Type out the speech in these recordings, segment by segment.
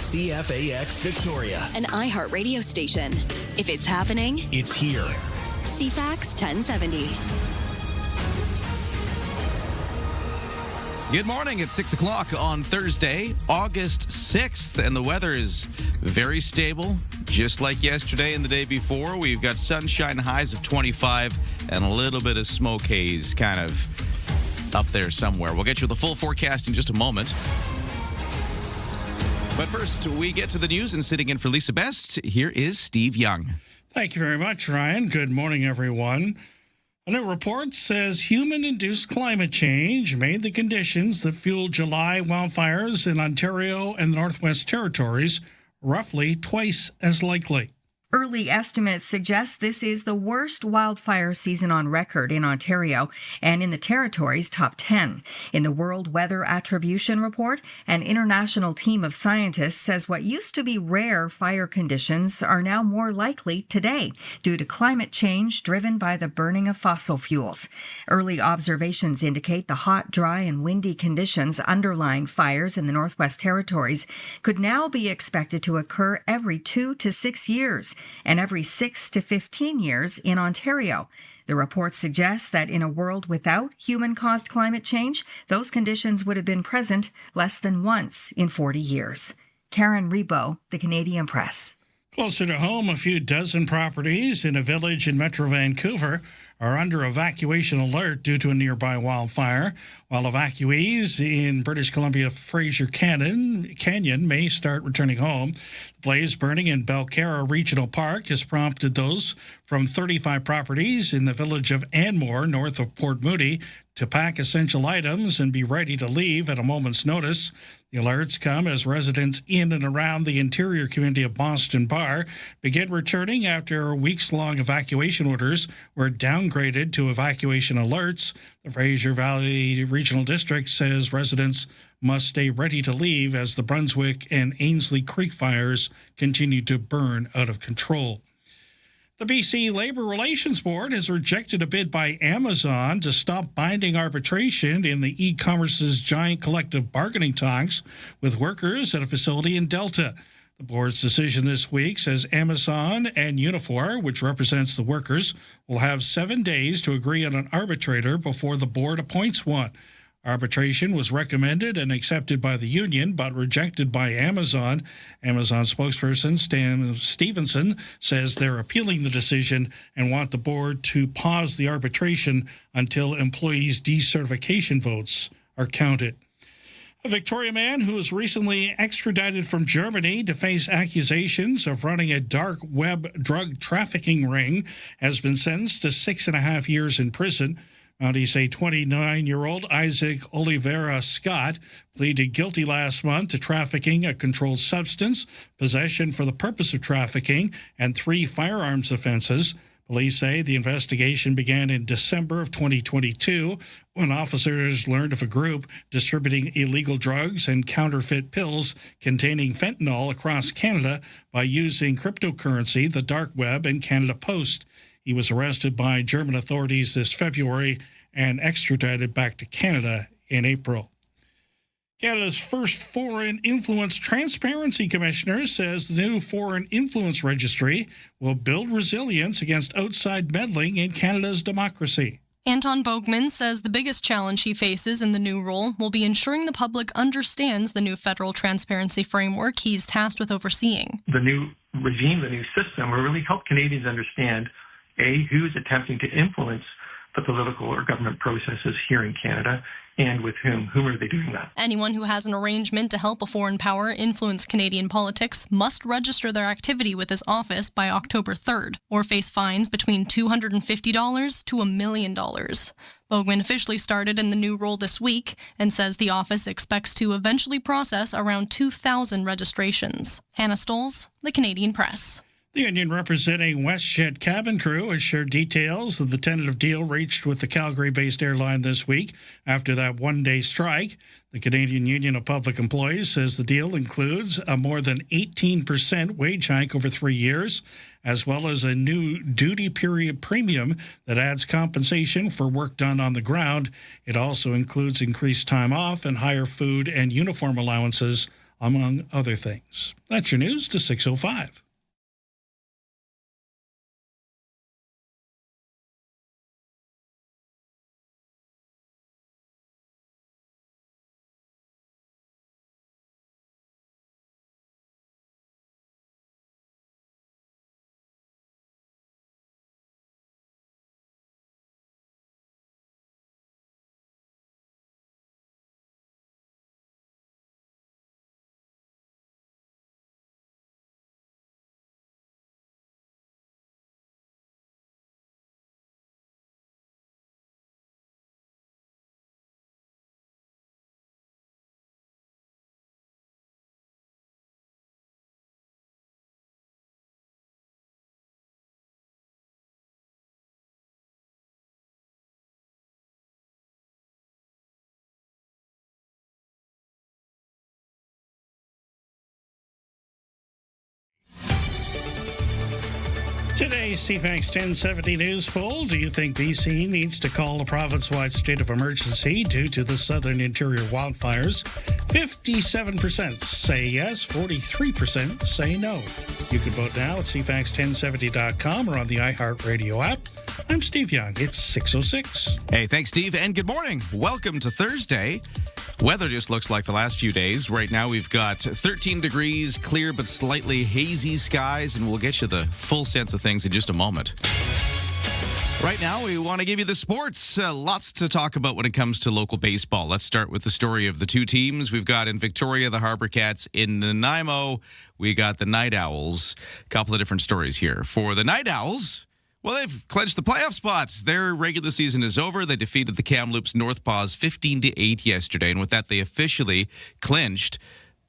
CFAX Victoria, an iHeart radio station. If it's happening, it's here. CFAX 1070. Good morning. It's 6 o'clock on Thursday, August 6th, and the weather is very stable, just like yesterday and the day before. We've got sunshine, highs of 25, and a little bit of smoke haze kind of up there somewhere. We'll get you the full forecast in just a moment. But first, we get to the news, and sitting in for Lisa Best, here is Steve Young. Thank you very much, Ryan. Good morning, everyone. A new report says human-induced climate change made the conditions that fueled July wildfires in Ontario and the Northwest Territories roughly twice as likely. Early estimates suggest this is the worst wildfire season on record in Ontario and in the Territories' top 10. In the World Weather Attribution Report, an international team of scientists says what used to be rare fire conditions are now more likely today due to climate change driven by the burning of fossil fuels. Early observations indicate the hot, dry, and windy conditions underlying fires in the Northwest Territories could now be expected to occur every 2 to 6 years. And every 6 to 15 years in Ontario. The report suggests that in a world without human-caused climate change, those conditions would have been present less than once in 40 years. Karen Rebo, The Canadian Press. Closer to home, a few dozen properties in a village in Metro Vancouver are under evacuation alert due to a nearby wildfire, while evacuees in British Columbia Fraser Canyon may start returning home. The blaze burning in Belcarra Regional Park has prompted those from 35 properties in the village of Anmore, north of Port Moody, to pack essential items and be ready to leave at a moment's notice. The alerts come as residents in and around the interior community of Boston Bar begin returning after weeks-long evacuation orders were downgraded to evacuation alerts. The Fraser Valley Regional District says residents must stay ready to leave as the Brunswick and Ainslie Creek fires continue to burn out of control. The BC Labour Relations Board has rejected a bid by Amazon to stop binding arbitration in the e-commerce's giant collective bargaining talks with workers at a facility in Delta. The board's decision this week says Amazon and Unifor, which represents the workers, will have 7 days to agree on an arbitrator before the board appoints one. Arbitration was recommended and accepted by the union, but rejected by Amazon. Amazon spokesperson Stan Stevenson says they're appealing the decision and want the board to pause the arbitration until employees' decertification votes are counted. A Victoria man who was recently extradited from Germany to face accusations of running a dark web drug trafficking ring has been sentenced to 6.5 years in prison. Mounties say 29-year-old Isaac Oliveira Scott pleaded guilty last month to trafficking a controlled substance, possession for the purpose of trafficking, and 3 firearms offenses. Police say the investigation began in December of 2022 when officers learned of a group distributing illegal drugs and counterfeit pills containing fentanyl across Canada by using cryptocurrency, the dark web, and Canada Post. He was arrested by German authorities this February and extradited back to Canada in April. Canada's first Foreign Influence Transparency Commissioner says the new Foreign Influence Registry will build resilience against outside meddling in Canada's democracy. Anton Bogman says the biggest challenge he faces in the new role will be ensuring the public understands the new federal transparency framework he's tasked with overseeing. The new regime, the new system, will really help Canadians understand who's attempting to influence the political or government processes here in Canada, and with whom are they doing that? Anyone who has an arrangement to help a foreign power influence Canadian politics must register their activity with his office by October 3rd, or face fines between $250 to $1 million. Bogman officially started in the new role this week and says the office expects to eventually process around 2,000 registrations. Hannah Stoles, The Canadian Press. The union representing WestJet cabin crew has shared details of the tentative deal reached with the Calgary-based airline this week after that one-day strike. The Canadian Union of Public Employees says the deal includes a more than 18% wage hike over 3 years, as well as a new duty period premium that adds compensation for work done on the ground. It also includes increased time off and higher food and uniform allowances among other things. That's your news to 6:05. Today's CFAX 1070 news poll. Do you think BC needs to call a province-wide state of emergency due to the southern interior wildfires? 57% say yes, 43% say no. You can vote now at CFAX1070.com or on the iHeartRadio app. I'm Steve Young. It's 6:06. Hey, thanks, Steve, and good morning. Welcome to Thursday. Weather just looks like the last few days. Right now we've got 13 degrees, clear but slightly hazy skies, and we'll get you the full sense of things in just a moment. Right now, we want to give you the sports. Lots to talk about when it comes to local baseball. Let's start with the story of the two teams. We've got in Victoria, the Harbour Cats. In Nanaimo, we got the Night Owls. A couple of different stories here. For the Night Owls, well, they've clinched the playoff spots. Their regular season is over. They defeated the Kamloops North Paws 15-8 yesterday, and with that, they officially clinched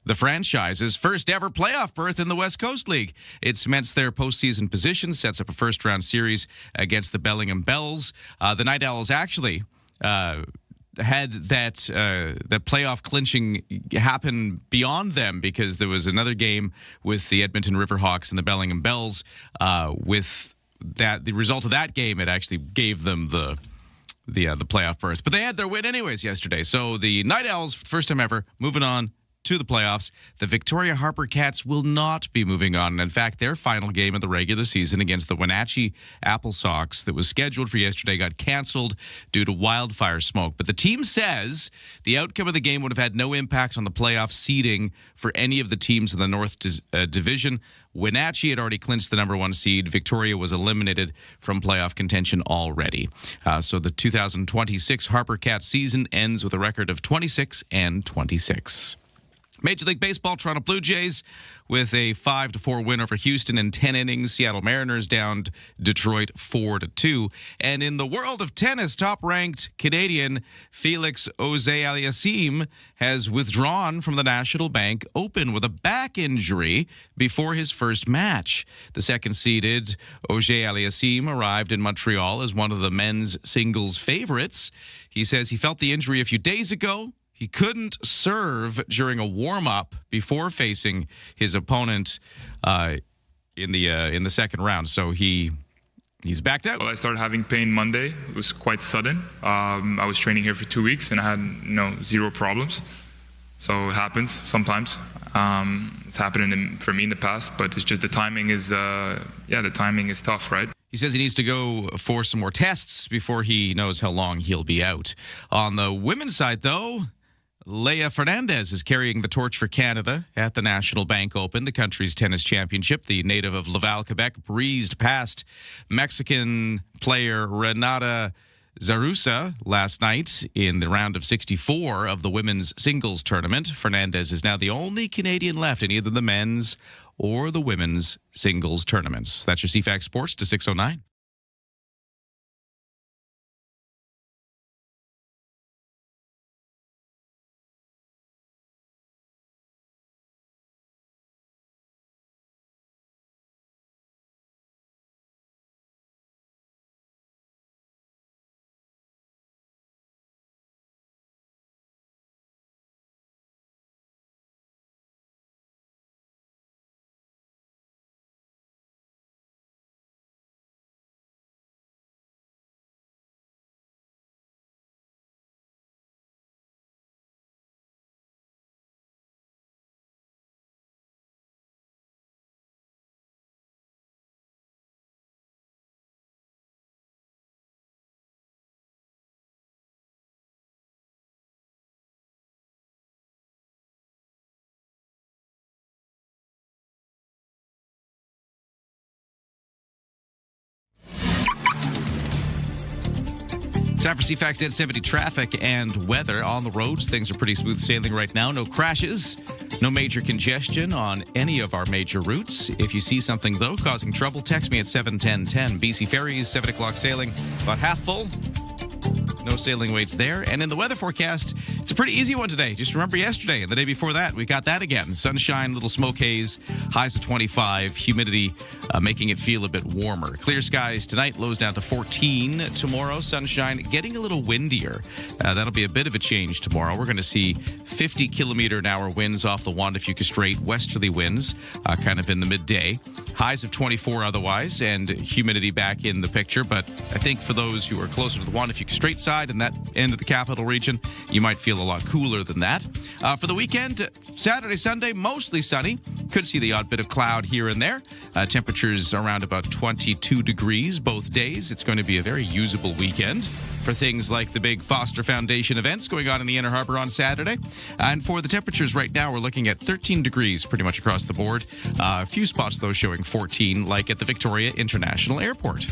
the franchise's first ever playoff berth in the West Coast League. It cements their postseason position, sets up a first-round series against the Bellingham Bells. The Night Owls actually had that playoff clinching happen beyond them because there was another game with the Edmonton Riverhawks and the Bellingham Bells. With that, the result of that game, it actually gave them the playoff berth. But they had their win anyways yesterday. So the Night Owls, for the first time ever, moving on to the playoffs. The Victoria Harbour Cats will not be moving on. In fact, their final game of the regular season against the Wenatchee Apple Sox that was scheduled for yesterday got canceled due to wildfire smoke. But the team says the outcome of the game would have had no impact on the playoff seeding for any of the teams in the North Division. Wenatchee had already clinched the number one seed. Victoria was eliminated from playoff contention already. So the 2026 Harbour Cats season ends with a record of 26-26. Major League Baseball, Toronto Blue Jays with a 5-4 win over Houston in 10 innings. Seattle Mariners downed Detroit 4-2. And in the world of tennis, top-ranked Canadian Felix Auger-Aliassime has withdrawn from the National Bank Open with a back injury before his first match. The second-seeded Auger-Aliassime arrived in Montreal as one of the men's singles favorites. He says he felt the injury a few days ago. He couldn't serve during a warm-up before facing his opponent in the second round, so he's backed out. Well, I started having pain Monday. It was quite sudden. I was training here for 2 weeks, and I had zero problems. So it happens sometimes. It's happened for me in the past, but it's just the timing is tough, right? He says he needs to go for some more tests before he knows how long he'll be out. On the women's side, though, Leah Fernandez is carrying the torch for Canada at the National Bank Open, the country's tennis championship. The native of Laval, Quebec, breezed past Mexican player Renata Zarusa last night in the round of 64 of the women's singles tournament. Fernandez is now the only Canadian left in either the men's or the women's singles tournaments. That's your CFAX Sports to 6:09. Time for CFAX 1070 traffic and weather on the roads. Things are pretty smooth sailing right now. No crashes, no major congestion on any of our major routes. If you see something, though, causing trouble, text me at 71010. BC Ferries, 7 o'clock sailing, about half full. No sailing waits there. And in the weather forecast, it's a pretty easy one today. Just remember yesterday and the day before that, we got that again. Sunshine, little smoke haze, highs of 25, humidity making it feel a bit warmer. Clear skies tonight, lows down to 14. Tomorrow, sunshine, getting a little windier. That'll be a bit of a change tomorrow. We're going to see 50-kilometer-an-hour winds off the Juan de Fuca Strait, westerly winds, kind of in the midday. Highs of 24 otherwise, and humidity back in the picture. But I think for those who are closer to the Juan de Fuca Strait side and that end of the capital region, you might feel a lot cooler than that. For the weekend, Saturday, Sunday, mostly sunny. Could see the odd bit of cloud here and there. Temperatures around about 22 degrees both days. It's going to be a very usable weekend for things like the big Foster Foundation events going on in the Inner Harbour on Saturday. And for the temperatures right now, we're looking at 13 degrees pretty much across the board. A few spots, though, showing 14, like at the Victoria International Airport.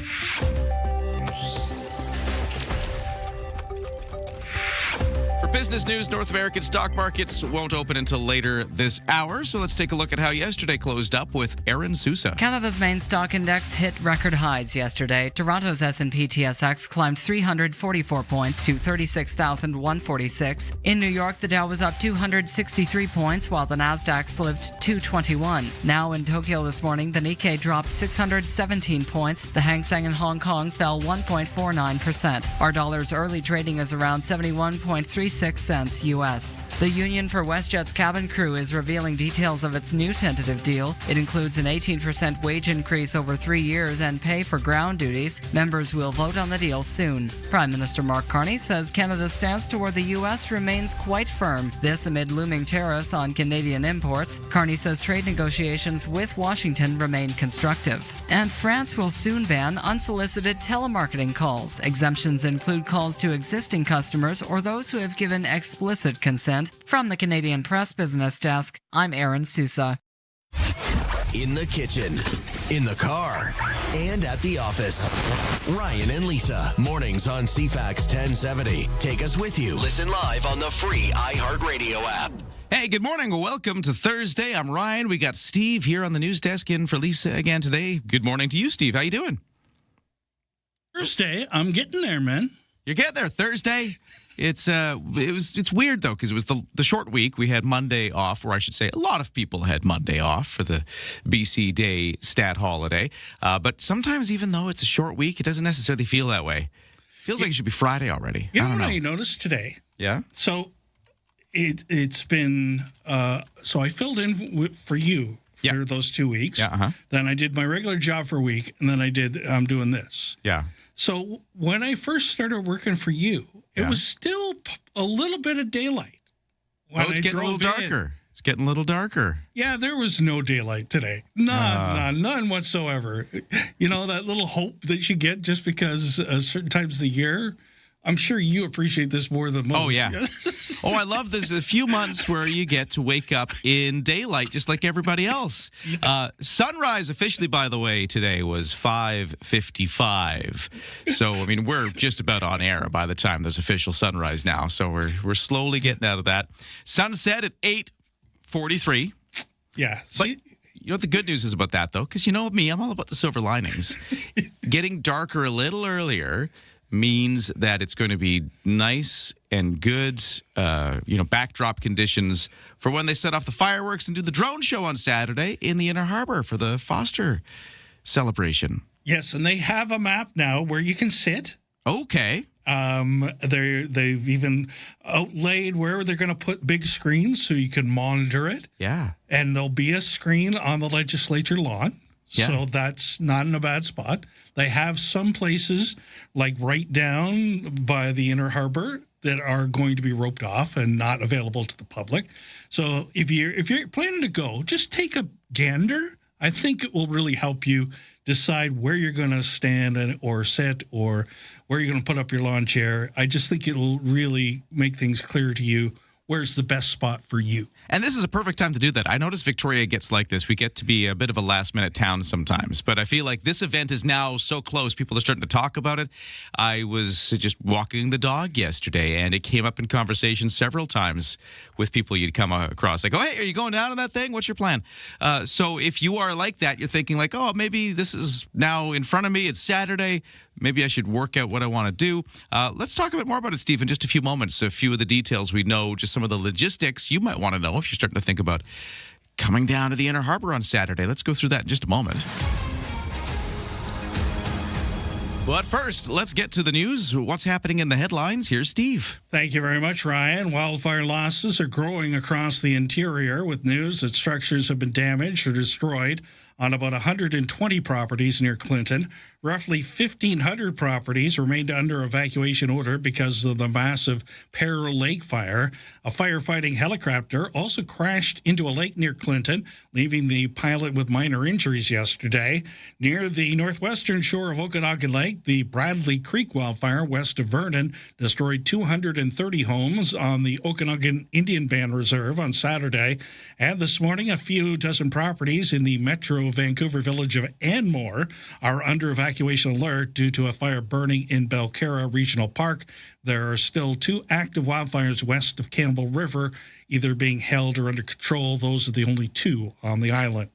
Business news, North American stock markets won't open until later this hour. So let's take a look at how yesterday closed up with Aaron Sousa. Canada's main stock index hit record highs yesterday. Toronto's S&P TSX climbed 344 points to 36,146. In New York, the Dow was up 263 points, while the Nasdaq slipped 221. Now in Tokyo this morning, the Nikkei dropped 617 points. The Hang Seng in Hong Kong fell 1.49%. Our dollar's early trading is around 71.36 cents US. The Union for WestJet's cabin crew is revealing details of its new tentative deal. It includes an 18% wage increase over 3 years and pay for ground duties. Members will vote on the deal soon. Prime Minister Mark Carney says Canada's stance toward the U.S. remains quite firm. This amid looming tariffs on Canadian imports. Carney says trade negotiations with Washington remain constructive. And France will soon ban unsolicited telemarketing calls. Exemptions include calls to existing customers or those who have given explicit consent. From the Canadian Press Business Desk, I'm Aaron Sousa. In the kitchen, in the car, and at the office. Ryan and Lisa, mornings on CFAX 1070. Take us with you. Listen live on the free iHeartRadio app. Hey, good morning. Welcome to Thursday. I'm Ryan. We got Steve here on the news desk in for Lisa again today. Good morning to you, Steve. How you doing? Thursday, I'm getting there, man. You're getting there. Thursday. It's weird though, because it was the short week. We had Monday off, or I should say a lot of people had Monday off for the BC Day stat holiday. But sometimes even though it's a short week, it doesn't necessarily feel that way. It feels like it should be Friday already. You know what I noticed today? Yeah. So it's been so I filled in for you for those 2 weeks. Yeah. Uh-huh. Then I did my regular job for a week, and then I'm doing this. Yeah. So when I first started working for you, it was still a little bit of daylight. It's getting a little darker. It's getting a little darker. Yeah, there was no daylight today. None whatsoever. You know, that little hope that you get just because certain times of the year. I'm sure you appreciate this more than most. Oh, yeah. I love this. A few months where you get to wake up in daylight just like everybody else. Yeah. Sunrise officially, by the way, today was 5:55. So, I mean, we're just about on air by the time there's official sunrise now. So we're slowly getting out of that. Sunset at 8:43. Yeah. But you know what the good news is about that, though? Because you know me, I'm all about the silver linings. Getting darker a little earlier means that it's going to be nice and good, backdrop conditions for when they set off the fireworks and do the drone show on Saturday in the Inner Harbour for the Foster celebration. Yes, and they have a map now where you can sit. Okay. They've even outlaid where they're going to put big screens so you can monitor it. Yeah. And there'll be a screen on the legislature lawn. Yeah. So that's not in a bad spot. They have some places, like right down by the Inner Harbour, that are going to be roped off and not available to the public. So if you're planning to go, just take a gander. I think it will really help you decide where you're going to stand or sit or where you're going to put up your lawn chair. I just think it will really make things clear to you where's the best spot for you. And this is a perfect time to do that. I notice Victoria gets like this. We get to be a bit of a last-minute town sometimes. But I feel like this event is now so close. People are starting to talk about it. I was just walking the dog yesterday, and it came up in conversation several times with people you'd come across. Like, oh, hey, are you going down on that thing? What's your plan? So if you are like that, you're thinking like, oh, maybe this is now in front of me. It's Saturday. Maybe I should work out what I want to do. Let's talk a bit more about it, Steve, in just a few moments. A few of the details we know, just some of the logistics you might want to know if you're starting to think about coming down to the Inner Harbor on Saturday. Let's go through that in just a moment. But first, let's get to the news. What's happening in the headlines? Here's Steve. Thank you very much, Ryan. Wildfire losses are growing across the interior, with news that structures have been damaged or destroyed on about 120 properties near Clinton. Roughly 1,500 properties remained under evacuation order because of the massive Pearl Lake fire. A firefighting helicopter also crashed into a lake near Clinton, leaving the pilot with minor injuries yesterday. Near the northwestern shore of Okanagan Lake, the Bradley Creek wildfire west of Vernon destroyed 230 homes on the Okanagan Indian Band Reserve on Saturday. And this morning, a few dozen properties in the Metro Vancouver village of Anmore are under evacuation alert due to a fire burning in Belcarra Regional Park. There are still 2 active wildfires west of Campbell River, either being held or under control. Those are the only 2 on the island.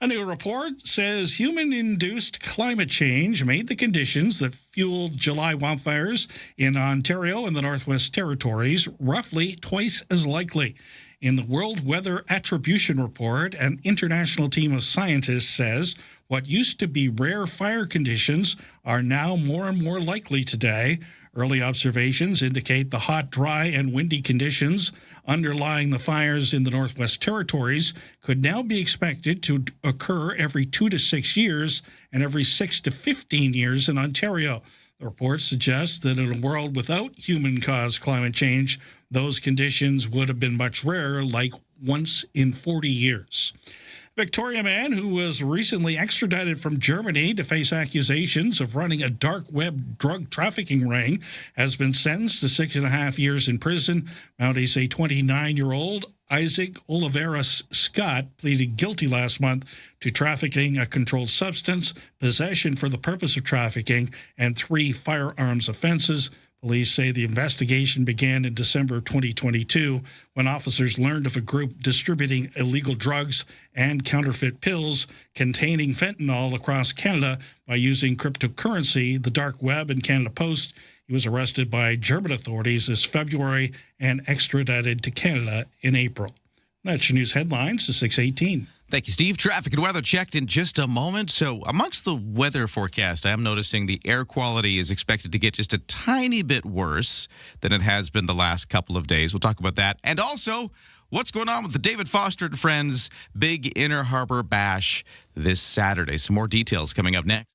A new report says human-induced climate change made the conditions that fueled July wildfires in Ontario and the Northwest Territories roughly twice as likely. In the World Weather Attribution Report, an international team of scientists says what used to be rare fire conditions are now more and more likely today. Early observations indicate the hot, dry, and windy conditions underlying the fires in the Northwest Territories could now be expected to occur every 2 to 6 years and every 6 to 15 years in Ontario. The report suggests that in a world without human-caused climate change, those conditions would have been much rarer, like once in 40 years. Victoria man who was recently extradited from Germany to face accusations of running a dark web drug trafficking ring has been sentenced to 6.5 years in prison. Mounties say 29-year-old Isaac Oliveira Scott pleaded guilty last month to trafficking a controlled substance, possession for the purpose of trafficking, and 3 firearms offenses. Police say the investigation began in December of 2022 when officers learned of a group distributing illegal drugs and counterfeit pills containing fentanyl across Canada by using cryptocurrency, the dark web, and Canada Post. He was arrested by German authorities this February and extradited to Canada in April. That's your news headlines to 6:18. Thank you, Steve. Traffic and weather checked in just a moment. So amongst the weather forecast, I am noticing the air quality is expected to get just a tiny bit worse than it has been the last couple of days. We'll talk about that. And also, what's going on with the David Foster and Friends Big Inner Harbor Bash this Saturday. Some more details coming up next.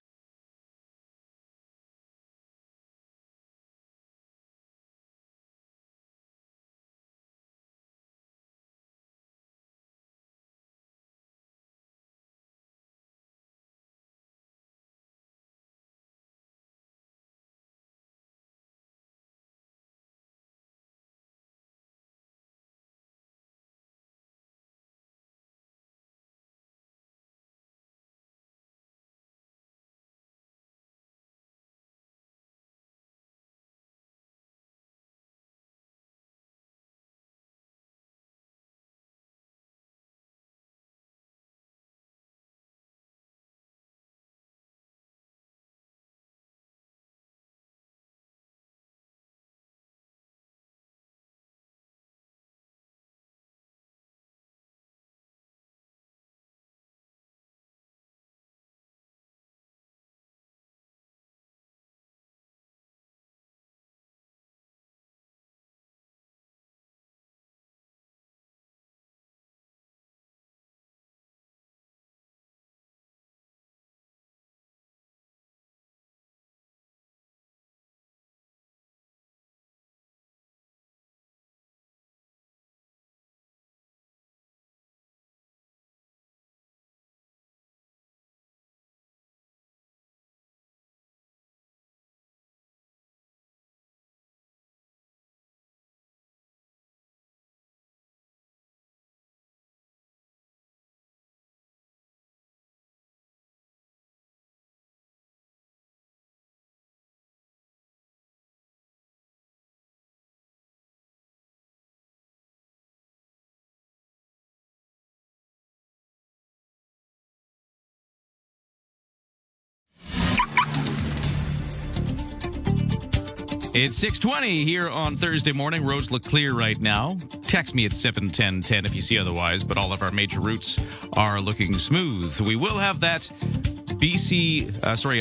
It's 6:20 here on Thursday morning. Roads look clear right now. Text me at 71010 if you see otherwise, but all of our major routes are looking smooth. We will have that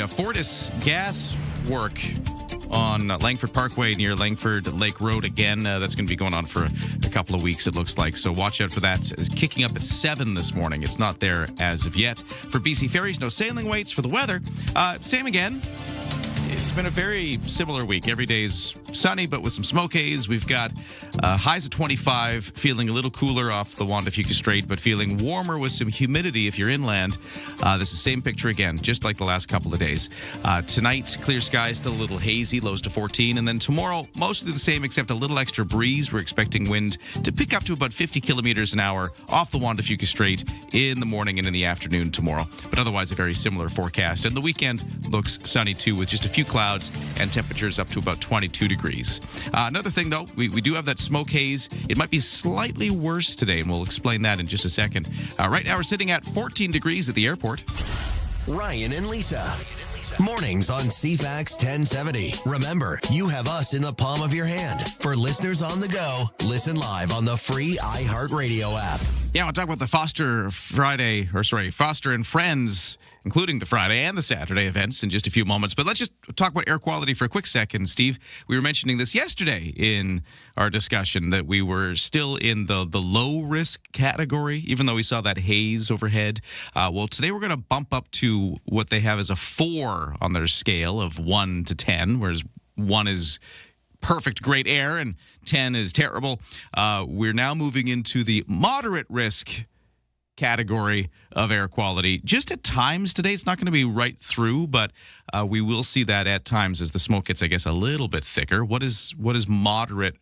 Fortis gas work on Langford Parkway near Langford Lake Road again. That's going to be going on for a couple of weeks, it looks like. So watch out for that. It's kicking up at 7 this morning. It's not there as of yet. For BC Ferries, no sailing waits. For the weather, same again. It's been a very similar week. Every day's sunny, but with some smoke haze. We've got highs of 25, feeling a little cooler off the Juan de Fuca Strait, but feeling warmer with some humidity if you're inland. This is the same picture again, just like the last couple of days. Tonight, clear skies, still a little hazy, lows to 14. And then tomorrow, mostly the same, except a little extra breeze. We're expecting wind to pick up to about 50 kilometers an hour off the Juan de Fuca Strait in the morning and in the afternoon tomorrow. But otherwise, a very similar forecast. And the weekend looks sunny too, with just a few clouds and temperatures up to about 22 degrees. Another thing, though, we do have that smoke haze. It might be slightly worse today, and we'll explain that in just a second. Right now, we're sitting at 14 degrees at the airport. Ryan and Lisa. Mornings on CFAX 1070. Remember, you have us in the palm of your hand. For listeners on the go, listen live on the free iHeartRadio app. Yeah, we'll talk about the Foster and Friends, including the Friday and the Saturday events in just a few moments. But let's just talk about air quality for a quick second, Steve. We were mentioning this yesterday in our discussion that we were still in the low-risk category, even though we saw that haze overhead. Well, today we're going to bump up to what they have as a 4 on their scale of 1 to 10, whereas 1 is perfect, great air, and 10 is terrible. We're now moving into the moderate risk category of air quality. Just at times today, it's not going to be right through, but we will see that at times as the smoke gets, I guess, a little bit thicker. What does moderate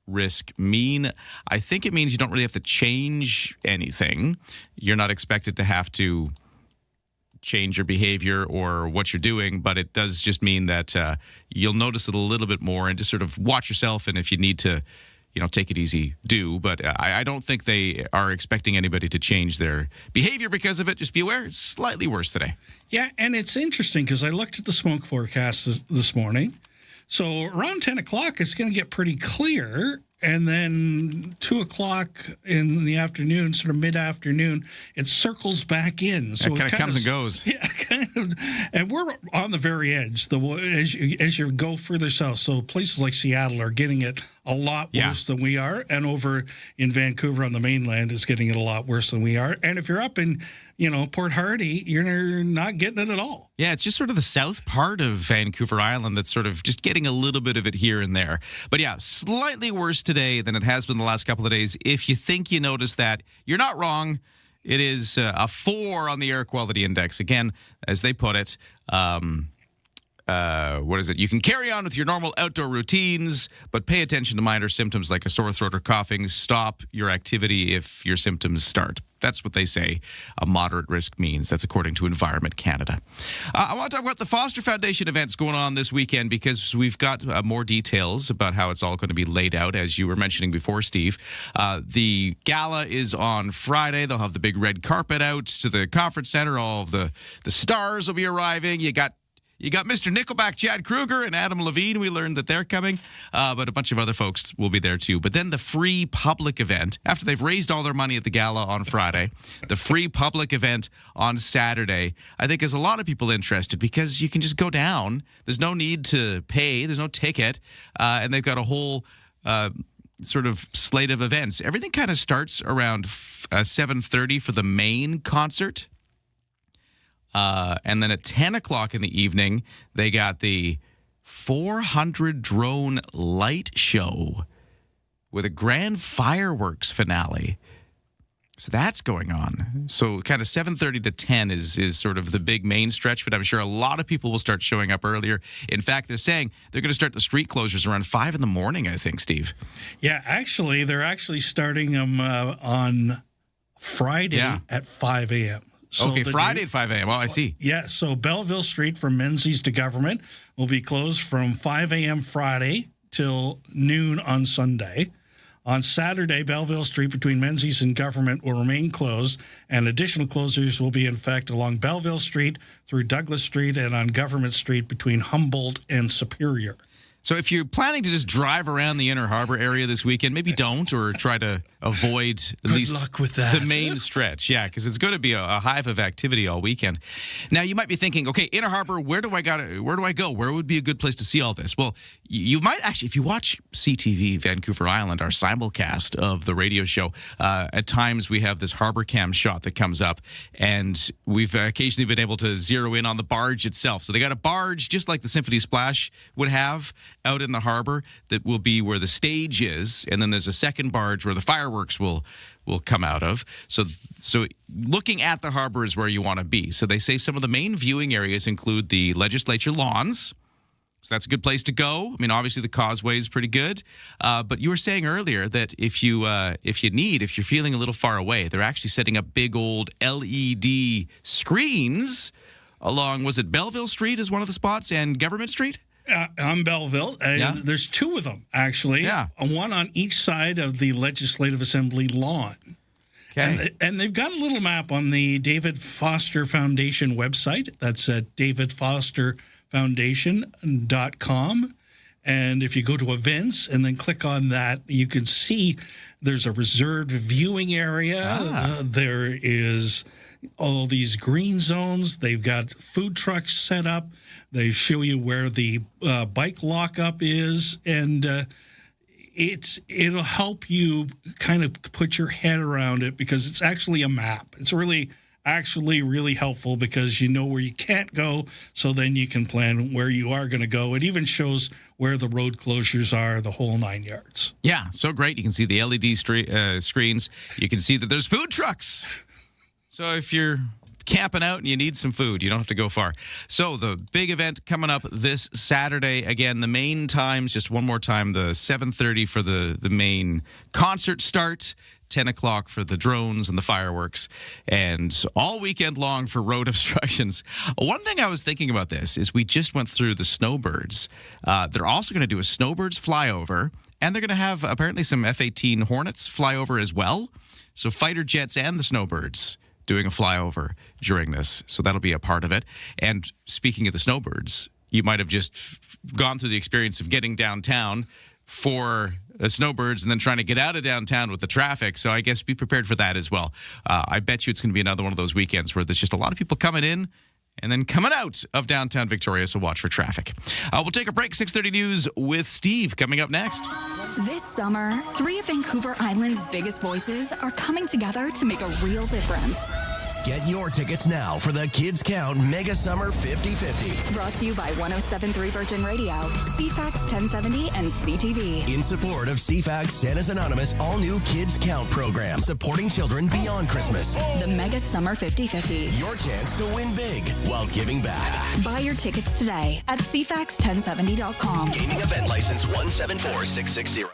risk mean? I think it means you don't really have to change anything. You're not expected to have to change your behavior or what you're doing, but it does just mean that you'll notice it a little bit more and just sort of watch yourself, and if you need to take it easy, do. But I don't think they are expecting anybody to change their behavior because of it. Just be aware, it's slightly worse today. Yeah, and it's interesting because I looked at the smoke forecast this morning. So around 10 o'clock, it's going to get pretty clear. And then 2 o'clock in the afternoon, sort of mid-afternoon, it circles back in. So it kind of comes and goes. Yeah, kind of. And we're on the very edge as you go further south. So places like Seattle are getting it a lot worse than we are. And over in Vancouver on the mainland is getting it a lot worse than we are. And if you're up in Port Hardy, you're not getting it at all. Yeah, it's just sort of the south part of Vancouver Island that's sort of just getting a little bit of it here and there. But yeah, slightly worse today than it has been the last couple of days. If you think you notice that, you're not wrong. It is a 4 on the air quality index. Again, as they put it, what is it? You can carry on with your normal outdoor routines, but pay attention to minor symptoms like a sore throat or coughing. Stop your activity if your symptoms start. That's what they say a moderate risk means. That's according to Environment Canada. I want to talk about the Foster Foundation events going on this weekend because we've got more details about how it's all going to be laid out, as you were mentioning before, Steve. The gala is on Friday. They'll have the big red carpet out to the conference center. All of the stars will be arriving. You got Mr. Nickelback, Chad Kroeger, and Adam Levine. We learned that they're coming, but a bunch of other folks will be there too. But then the free public event, after they've raised all their money at the gala on Friday, the free public event on Saturday, I think is a lot of people interested because you can just go down. There's no need to pay. There's no ticket. And they've got a whole sort of slate of events. Everything kind of starts around 7:30 for the main concert. And then at 10 o'clock in the evening, they got the 400 drone light show with a grand fireworks finale. So that's going on. So kind of 7:30 to 10 is sort of the big main stretch, but I'm sure a lot of people will start showing up earlier. In fact, they're saying they're going to start the street closures around 5 in the morning, I think, Steve. Yeah, actually, they're actually starting them on Friday at 5 a.m. So Friday at 5 a.m. Oh, I see. Yeah, so Belleville Street from Menzies to Government will be closed from 5 a.m. Friday till noon on Sunday. On Saturday, Belleville Street between Menzies and Government will remain closed, and additional closures will be in effect along Belleville Street through Douglas Street and on Government Street between Humboldt and Superior. So if you're planning to just drive around the Inner Harbor area this weekend, maybe don't, or try to avoid at least luck with that. The main stretch. Yeah, because it's going to be a hive of activity all weekend. Now, you might be thinking, okay, Inner Harbor, where do I go? Where would be a good place to see all this? Well, you might actually, if you watch CTV Vancouver Island, our simulcast of the radio show, at times we have this harbor cam shot that comes up, and we've occasionally been able to zero in on the barge itself. So they got a barge, just like the Symphony Splash would have, out in the harbor that will be where the stage is, and then there's a second barge where the fireworks will come out of. So looking at the harbor is where you want to be. So they say some of the main viewing areas include the legislature lawns. So that's a good place to go. I mean, obviously the causeway is pretty good. But you were saying earlier that if you're feeling a little far away, they're actually setting up big old LED screens along, was it Belleville Street is one of the spots, and Government Street? On Belleville. There's two of them, actually. Yeah. One on each side of the Legislative Assembly lawn. Okay. And they've got a little map on the David Foster Foundation website. That's at davidfosterfoundation.com. And if you go to events and then click on that, you can see there's a reserved viewing area. There is all these green zones. They've got food trucks set up. They show you where the bike lockup is, and it'll help you kind of put your head around it because it's actually a map. It's really helpful because you know where you can't go, so then you can plan where you are going to go. It even shows where the road closures are, the whole 9 yards. Yeah, so great. You can see the LED screens. You can see that there's food trucks. So if you're camping out and you need some food, you don't have to go far. So the big event coming up this Saturday. Again, the main times, just one more time, the 7:30 for the main concert start, 10 o'clock for the drones and the fireworks, and all weekend long for road obstructions. One thing I was thinking about this is we just went through the snowbirds. They're also going to do a snowbirds flyover, and they're going to have apparently some F-18 Hornets flyover as well. So fighter jets and the snowbirds doing a flyover during this. So that'll be a part of it. And speaking of the snowbirds, you might have just gone through the experience of getting downtown for the snowbirds and then trying to get out of downtown with the traffic. So I guess be prepared for that as well. I bet you it's going to be another one of those weekends where there's just a lot of people coming in and then coming out of downtown Victoria, so watch for traffic. We'll take a break. 6:30 News with Steve coming up next. This summer, 3 of Vancouver Island's biggest voices are coming together to make a real difference. Get your tickets now for the Kids Count Mega Summer 50-50. Brought to you by 107.3 Virgin Radio, CFAX 1070, and CTV. In support of CFAX Santa's Anonymous all-new Kids Count program, supporting children beyond Christmas. The Mega Summer 50-50. Your chance to win big while giving back. Buy your tickets today at CFAX1070.com. Gaming event license 174660.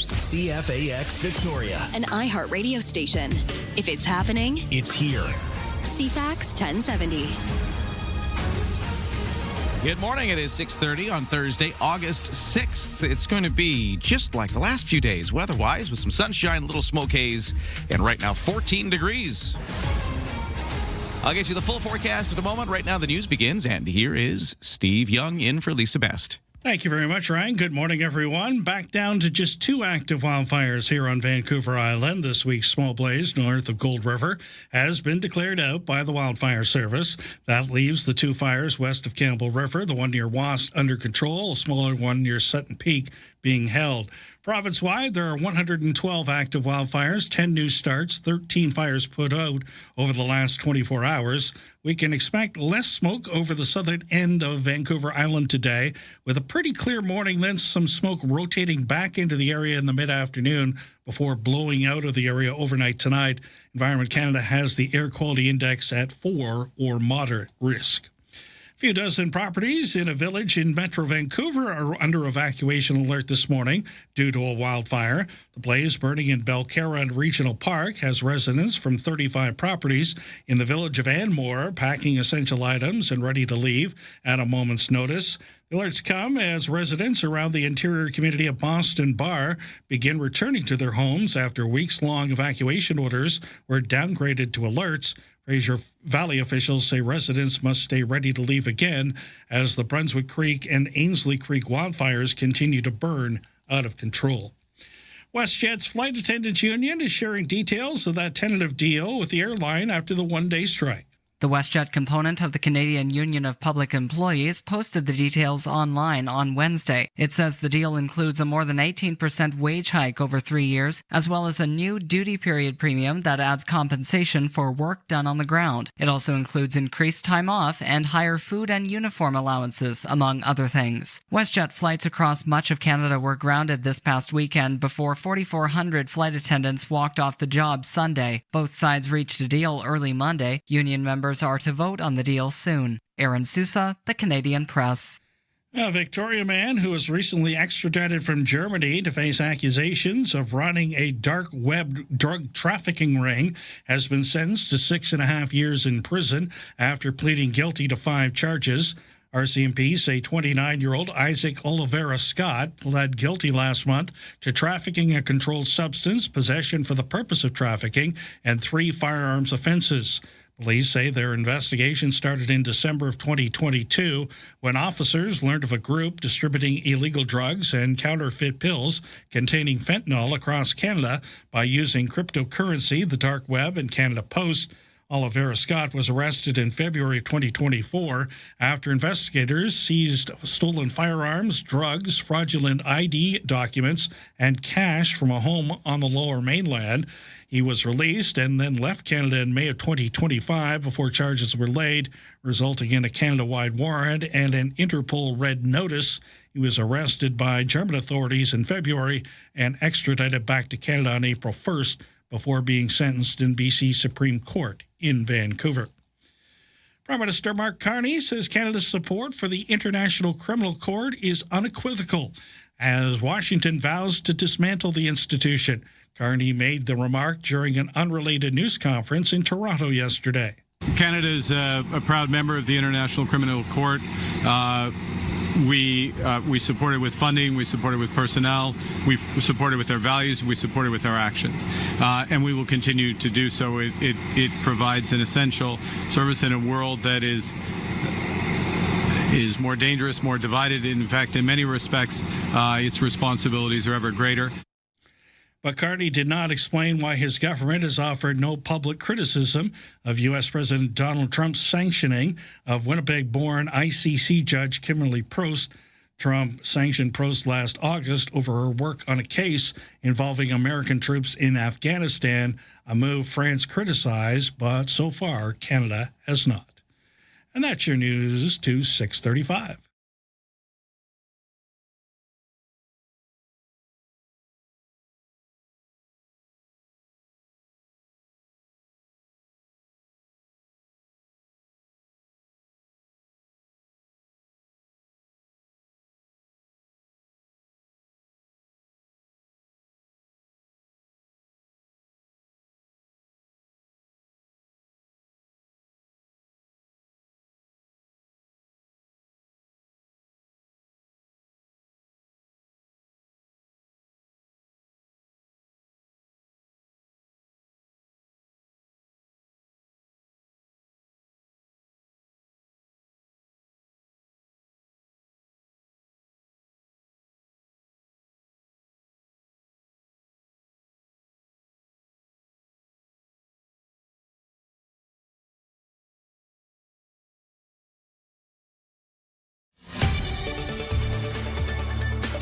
CFAX Victoria, An iHeart radio station. If it's happening, it's here. CFAX 1070. Good morning. It is 6:30 on Thursday, August 6th. It's going to be just like the last few days, weather-wise, with some sunshine, a little smoke haze, and right now 14 degrees. I'll get you the full forecast in a moment. Right now the news begins, and here is Steve Young in for Lisa Best. Thank you very much, Ryan. Good morning, everyone. Back down to just 2 active wildfires here on Vancouver Island. This week's small blaze north of Gold River has been declared out by the Wildfire Service. That leaves the 2 fires west of Campbell River, the one near Wast under control, a smaller one near Sutton Peak being held. Province-wide, there are 112 active wildfires, 10 new starts, 13 fires put out over the last 24 hours. We can expect less smoke over the southern end of Vancouver Island today, with a pretty clear morning, then some smoke rotating back into the area in the mid-afternoon before blowing out of the area overnight tonight. Environment Canada has the air quality index at 4 or moderate risk. Few dozen properties in a village in Metro Vancouver are under evacuation alert this morning due to a wildfire. The blaze burning in Belcarra Regional Park has residents from 35 properties in the village of Anmore packing essential items and ready to leave at a moment's notice. The alerts come as residents around the interior community of Boston Bar begin returning to their homes after weeks-long evacuation orders were downgraded to alerts. Fraser Valley officials say residents must stay ready to leave again as the Brunswick Creek and Ainsley Creek wildfires continue to burn out of control. WestJet's Flight Attendants Union is sharing details of that tentative deal with the airline after the one-day strike. The WestJet component of the Canadian Union of Public Employees posted the details online on Wednesday. It says the deal includes a more than 18% wage hike over 3 years, as well as a new duty period premium that adds compensation for work done on the ground. It also includes increased time off and higher food and uniform allowances, among other things. WestJet flights across much of Canada were grounded this past weekend before 4,400 flight attendants walked off the job Sunday. Both sides reached a deal early Monday. Union members are to vote on the deal soon. Aaron Sousa, The Canadian Press. A Victoria man who was recently extradited from Germany to face accusations of running a dark web drug trafficking ring has been sentenced to 6.5 years in prison after pleading guilty to 5 charges. RCMP say 29-year-old Isaac Oliveira Scott pled guilty last month to trafficking a controlled substance, possession for the purpose of trafficking, and 3 firearms offenses. Police say their investigation started in December of 2022 when officers learned of a group distributing illegal drugs and counterfeit pills containing fentanyl across Canada by using cryptocurrency, the dark web, and Canada Post. Oliveira Scott was arrested in February of 2024 after investigators seized stolen firearms, drugs, fraudulent ID documents, and cash from a home on the Lower Mainland. He was released and then left Canada in May of 2025 before charges were laid, resulting in a Canada-wide warrant and an Interpol red notice. He was arrested by German authorities in February and extradited back to Canada on April 1st before being sentenced in BC Supreme Court in Vancouver. Prime Minister Mark Carney says Canada's support for the International Criminal Court is unequivocal as Washington vows to dismantle the institution. Carney made the remark during an unrelated news conference in Toronto yesterday. Canada is a proud member of the International Criminal Court. We support it with funding, we support it with personnel, we support it with our values, we support it with our actions. And we will continue to do so. It provides an essential service in a world that is more dangerous, more divided. In fact, in many respects, its responsibilities are ever greater. But Carney did not explain why his government has offered no public criticism of U.S. President Donald Trump's sanctioning of Winnipeg-born ICC Judge Kimberly Prost. Trump sanctioned Prost last August over her work on a case involving American troops in Afghanistan, a move France criticized, but so far Canada has not. And that's your news to 6:35.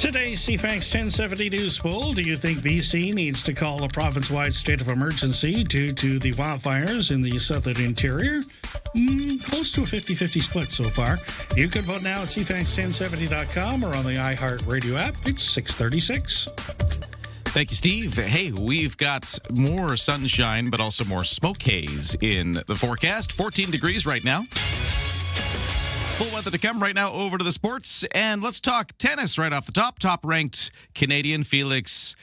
Today's CFAX 1070 News Poll. Do you think BC needs to call a province-wide state of emergency due to the wildfires in the southern interior? Close to a 50-50 split so far. You can vote now at CFAX1070.com or on the iHeartRadio app. It's 6:36. Thank you, Steve. Hey, we've got more sunshine, but also more smoke haze in the forecast. 14 degrees right now. Full weather to come right now. Over to the sports, and let's talk tennis right off the top. Top-ranked Canadian Felix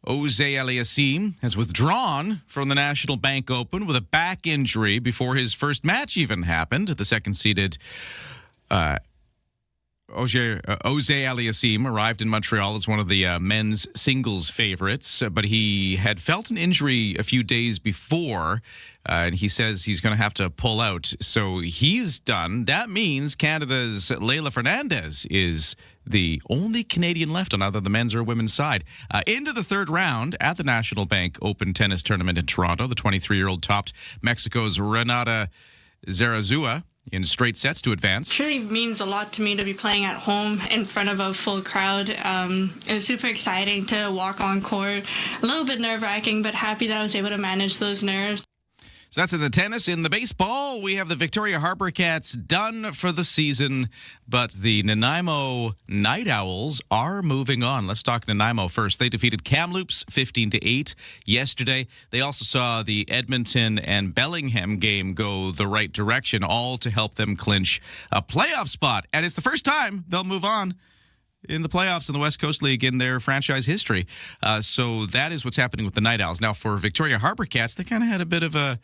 Auger-Aliassime has withdrawn from the National Bank Open with a back injury before his first match even happened. The second-seeded Auger-Aliassime arrived in Montreal as one of the men's singles favorites, but he had felt an injury a few days before, and he says he's going to have to pull out. So he's done. That means Canada's Leylah Fernandez is the only Canadian left on either the men's or women's side. Into the third round at the National Bank Open Tennis Tournament in Toronto, the 23-year-old topped Mexico's Renata Zarazua in straight sets to advance. It really means a lot to me to be playing at home in front of a full crowd. It was super exciting to walk on court. A little bit nerve-wracking, but happy that I was able to manage those nerves. So that's in the tennis. In the baseball, we have the Victoria Harbour Cats done for the season, but the Nanaimo Night Owls are moving on. Let's talk Nanaimo first. They defeated Kamloops 15-8 yesterday. They also saw the Edmonton and Bellingham game go the right direction, all to help them clinch a playoff spot. And it's the first time they'll move on in the playoffs in the West Coast League in their franchise history. So that is what's happening with the Night Owls. Now, for Victoria Harbour Cats, they kind of had a bit of a,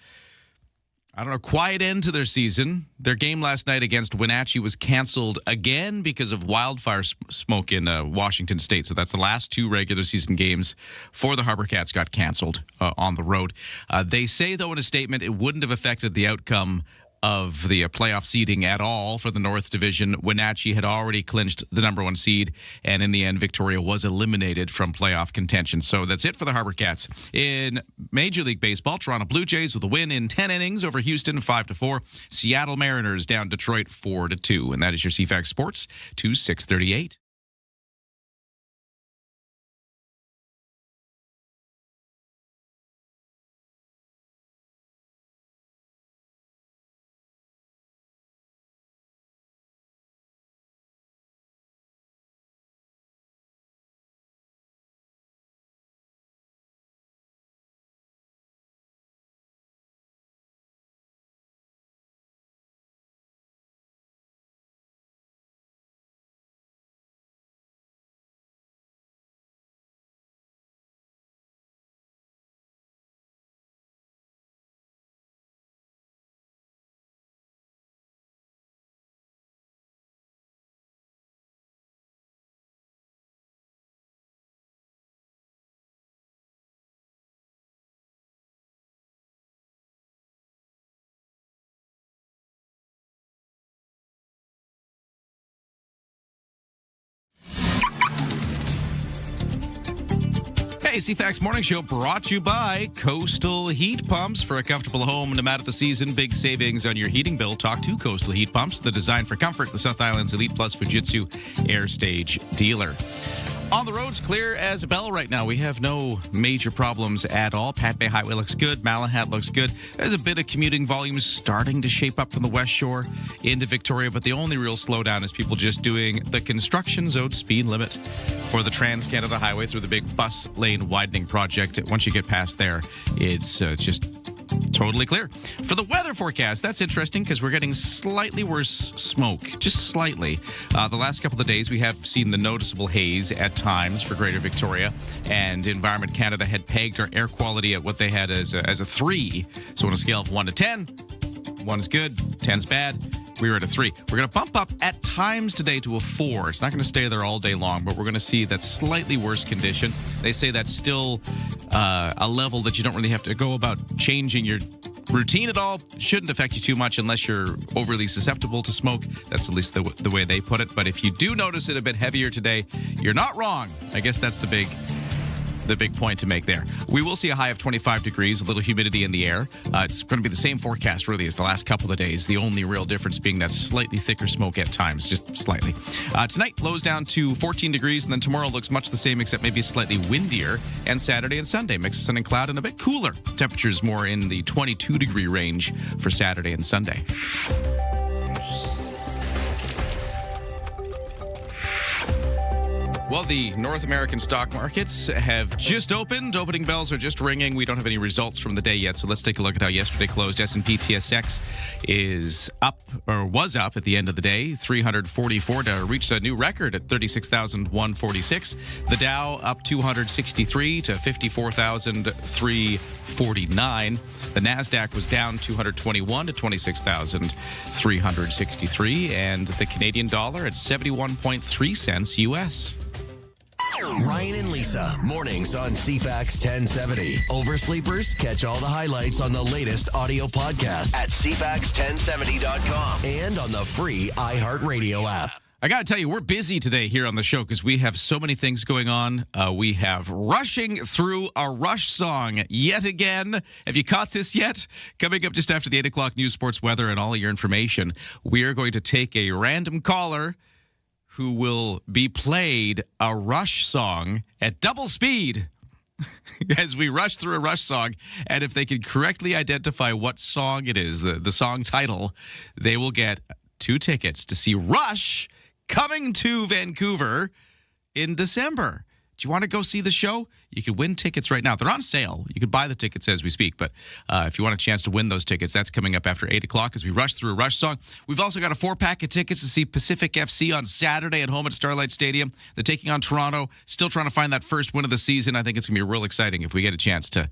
quiet end to their season. Their game last night against Wenatchee was canceled again because of wildfire smoke in Washington State. So that's the last two regular season games for the Harbour Cats got canceled on the road. They say, though, in a statement, it wouldn't have affected the outcome of the playoff seeding at all for the North Division. Wenatchee had already clinched the number one seed, and in the end, Victoria was eliminated from playoff contention. So that's it for the Harbour Cats. In Major League Baseball, Toronto Blue Jays with a win in 10 innings over Houston 5-4. Seattle Mariners down Detroit 4-2. And that is your CFAX Sports to 638. Hey, CFAX Morning Show brought to you by Coastal Heat Pumps. For a comfortable home no matter the season, big savings on your heating bill. Talk to Coastal Heat Pumps, the design for comfort, the South Island's Elite Plus Fujitsu Air Stage dealer. On the roads, clear as a bell right now. We have no major problems at all. Pat Bay Highway looks good. Malahat looks good. There's a bit of commuting volume starting to shape up from the West Shore into Victoria, but the only real slowdown is people just doing the construction zone speed limit for the Trans-Canada Highway through the big bus lane widening project. Once you get past there, it's just totally clear. For the weather forecast, that's interesting because we're getting slightly worse smoke, just slightly. The last couple of days, we have seen the noticeable haze at times for Greater Victoria, and Environment Canada had pegged our air quality at what they had as a 3. So on a scale of 1 to 10, 1 is good, 10's bad. We were at a 3. We're going to bump up at times today to a 4. It's not going to stay there all day long, but we're going to see that slightly worse condition. They say that's still a level that you don't really have to go about changing your routine at all. It shouldn't affect you too much unless you're overly susceptible to smoke. That's at least the way they put it. But if you do notice it a bit heavier today, you're not wrong. I guess that's the big the big point to make there. We will see a high of 25 degrees, a little humidity in the air. It's going to be the same forecast, really, as the last couple of days. The only real difference being that slightly thicker smoke at times, just slightly. Tonight, lows down to 14 degrees, and then tomorrow looks much the same, except maybe slightly windier. And Saturday and Sunday, mix of sun and cloud and a bit cooler. Temperatures more in the 22-degree range for Saturday and Sunday. Well, the North American stock markets have just opened. Opening bells are just ringing. We don't have any results from the day yet, so let's take a look at how yesterday closed. S&P TSX is up, or was up at the end of the day, 344 to reach a new record at 36,146. The Dow up 263 to 54,349. The NASDAQ was down 221 to 26,363. And the Canadian dollar at 71.3 cents U.S. Ryan and Lisa, mornings on CFAX 1070. Oversleepers, catch all the highlights on the latest audio podcast at CFAX1070.com and on the free iHeartRadio app. I got to tell you, we're busy today here on the show because we have so many things going on. We have Rushing Through a Rush song yet again. Have you caught this yet? Coming up just after the 8 o'clock news, sports, weather, and all of your information, we are going to take a random caller who will be played a Rush song at double speed as we rush through a Rush song. And if they can correctly identify what song it is, the song title, they will get 2 tickets to see Rush coming to Vancouver in December. Do you want to go see the show? You can win tickets right now. They're on sale. You can buy the tickets as we speak. But if you want a chance to win those tickets, that's coming up after 8 o'clock as we rush through a Rush song. We've also got a 4-pack of tickets to see Pacific FC on Saturday at home at Starlight Stadium. They're taking on Toronto. Still trying to find that first win of the season. I think it's going to be real exciting if we get a chance to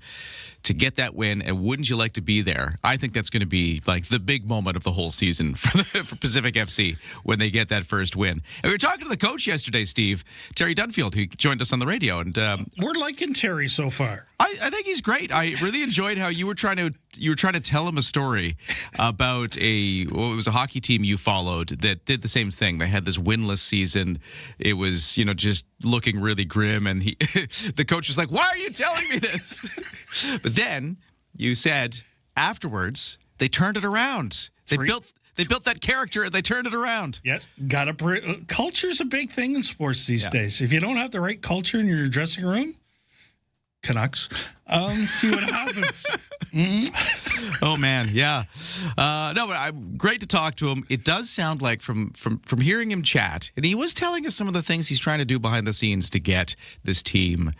get that win. And wouldn't you like to be there? I think that's going to be like the big moment of the whole season for Pacific FC when they get that first win. And we were talking to the coach yesterday, Steve, Terry Dunfield, who joined us on the radio. And we're liking Terry so far. I think he's great. I really enjoyed how you were trying to tell him a story about it was a hockey team you followed that did the same thing. They had this winless season. It was, just looking really grim, and the coach was like, "Why are you telling me this?" But then you said afterwards they turned it around. They built that character and they turned it around. Yes. Culture's a big thing in sports these days. If you don't have the right culture in your dressing room, Canucks, see what happens. Mm-hmm. Oh, man, yeah. No, but I'm great to talk to him. It does sound like from hearing him chat, and he was telling us some of the things he's trying to do behind the scenes to get this team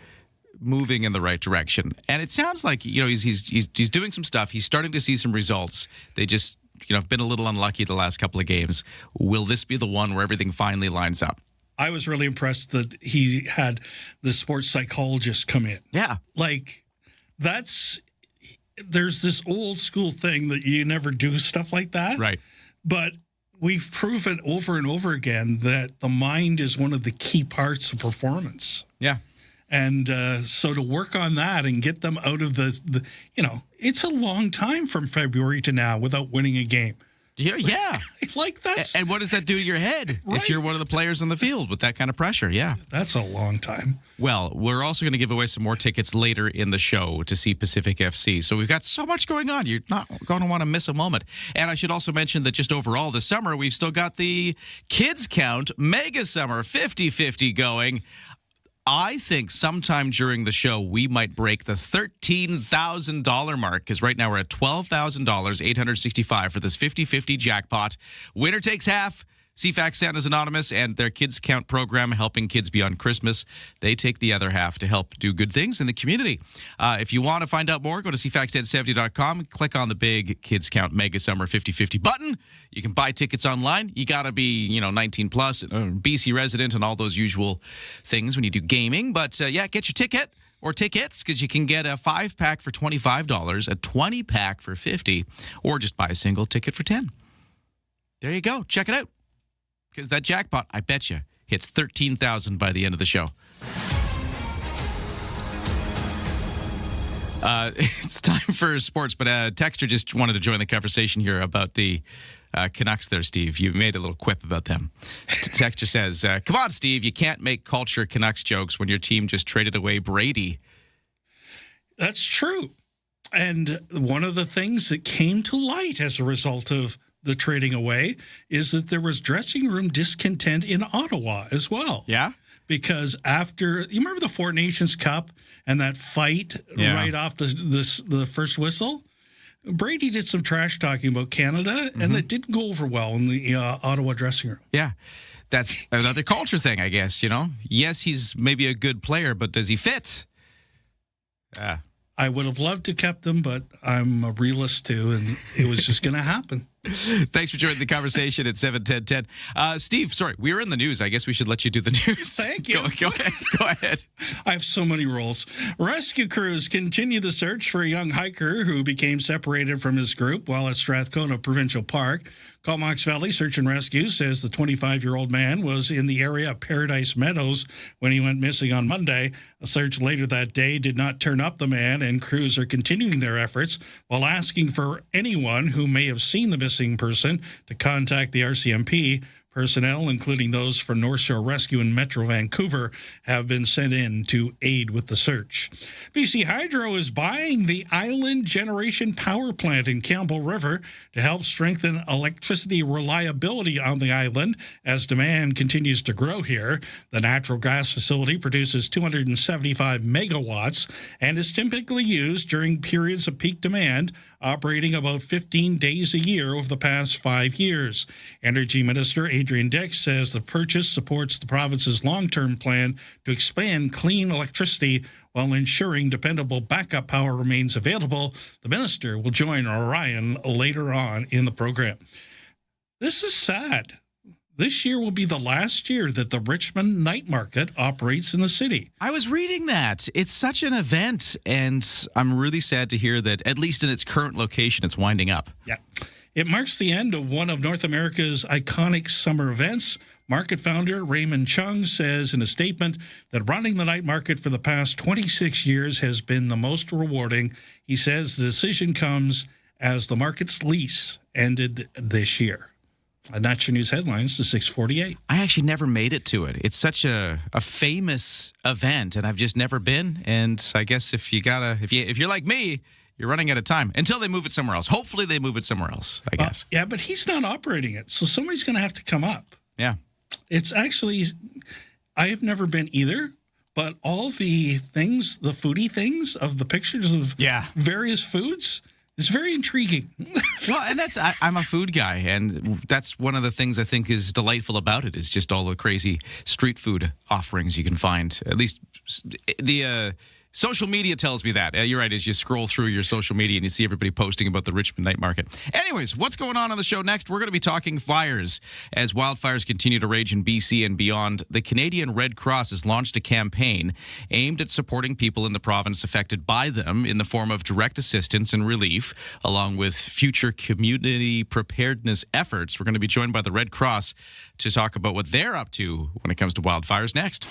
moving in the right direction. And it sounds like, he's doing some stuff. He's starting to see some results. They just, have been a little unlucky the last couple of games. Will this be the one where everything finally lines up? I was really impressed that he had the sports psychologist come in. Yeah. There's this old school thing that you never do stuff like that. Right. But we've proven over and over again that the mind is one of the key parts of performance. Yeah. And so to work on that and get them out of the it's a long time from February to now without winning a game. Yeah. And what does that do to your head if you're one of the players on the field with that kind of pressure? Yeah. That's a long time. Well, we're also going to give away some more tickets later in the show to see Pacific FC. So we've got so much going on. You're not going to want to miss a moment. And I should also mention that just overall this summer, we've still got the Kids Count Mega Summer 50-50 going. I think sometime during the show, we might break the $13,000 mark because right now we're at $12,000, $865 for this 50-50 jackpot. Winner takes half. CFAX Santa's Anonymous and their Kids Count program, helping kids beyond Christmas. They take the other half to help do good things in the community. If you want to find out more, go to CFAX1070.com. Click on the big Kids Count Mega Summer 50-50 button. You can buy tickets online. You got to be, 19 plus, BC resident, and all those usual things when you do gaming. But get your ticket or tickets because you can get a 5-pack for $25, a 20-pack for $50, or just buy a single ticket for $10. There you go. Check it out. Because that jackpot, I bet you, hits $13,000 by the end of the show. It's time for sports, but Texter just wanted to join the conversation here about the Canucks there, Steve. You made a little quip about them. Texter says, come on, Steve, you can't make culture Canucks jokes when your team just traded away Brady. That's true. And one of the things that came to light as a result of the trading away is that there was dressing room discontent in Ottawa as well. Yeah? Because after, you remember the Four Nations Cup and that fight right off the first whistle? Brady did some trash talking about Canada, and that didn't go over well in the Ottawa dressing room. Yeah. That's another culture thing, I guess, you know? Yes, he's maybe a good player, but does he fit? Yeah. I would have loved to kept him, but I'm a realist too, and it was just going to happen. Thanks for joining the conversation at 7:10:10. Steve, sorry, we were in the news. I guess we should let you do the news. Thank you. Go ahead. I have so many roles. Rescue crews continue the search for a young hiker who became separated from his group while at Strathcona Provincial Park. Comox Valley Search and Rescue says the 25-year-old man was in the area of Paradise Meadows when he went missing on Monday. A search later that day did not turn up the man, and crews are continuing their efforts while asking for anyone who may have seen the missing person to contact the RCMP. Personnel, including those from North Shore Rescue in Metro Vancouver, have been sent in to aid with the search. BC Hydro is buying the Island Generation Power Plant in Campbell River to help strengthen electricity reliability on the island as demand continues to grow here. The natural gas facility produces 275 megawatts and is typically used during periods of peak demand, operating about 15 days a year over the past 5 years. Energy Minister Adrian Dix says the purchase supports the province's long-term plan to expand clean electricity while ensuring dependable backup power remains available. The minister will join Ryan later on in the program. This is sad. This year will be the last year that the Richmond Night Market operates in the city. I was reading that. It's such an event, and I'm really sad to hear that, at least in its current location, it's winding up. Yeah. It marks the end of one of North America's iconic summer events. Market founder Raymond Chung says in a statement that running the night market for the past 26 years has been the most rewarding. He says the decision comes as the market's lease ended this year. And that's your news headlines to 6:48. I actually never made it to it. It's such a famous event, and I've just never been. And I guess if you're like me, you're running out of time until they move it somewhere else. Hopefully they move it somewhere else, I guess. Yeah, but he's not operating it, so somebody's going to have to come up. Yeah. It's actually, I have never been either, but all the things, the foodie things of the pictures of various foods, it's very intriguing. Well, and I'm a food guy, and that's one of the things I think is delightful about it is just all the crazy street food offerings you can find. At least the social media tells me that. You're right, as you scroll through your social media and you see everybody posting about the Richmond Night Market. Anyways, what's going on the show next? We're going to be talking fires. As wildfires continue to rage in BC and beyond, the Canadian Red Cross has launched a campaign aimed at supporting people in the province affected by them in the form of direct assistance and relief, along with future community preparedness efforts. We're going to be joined by the Red Cross to talk about what they're up to when it comes to wildfires next.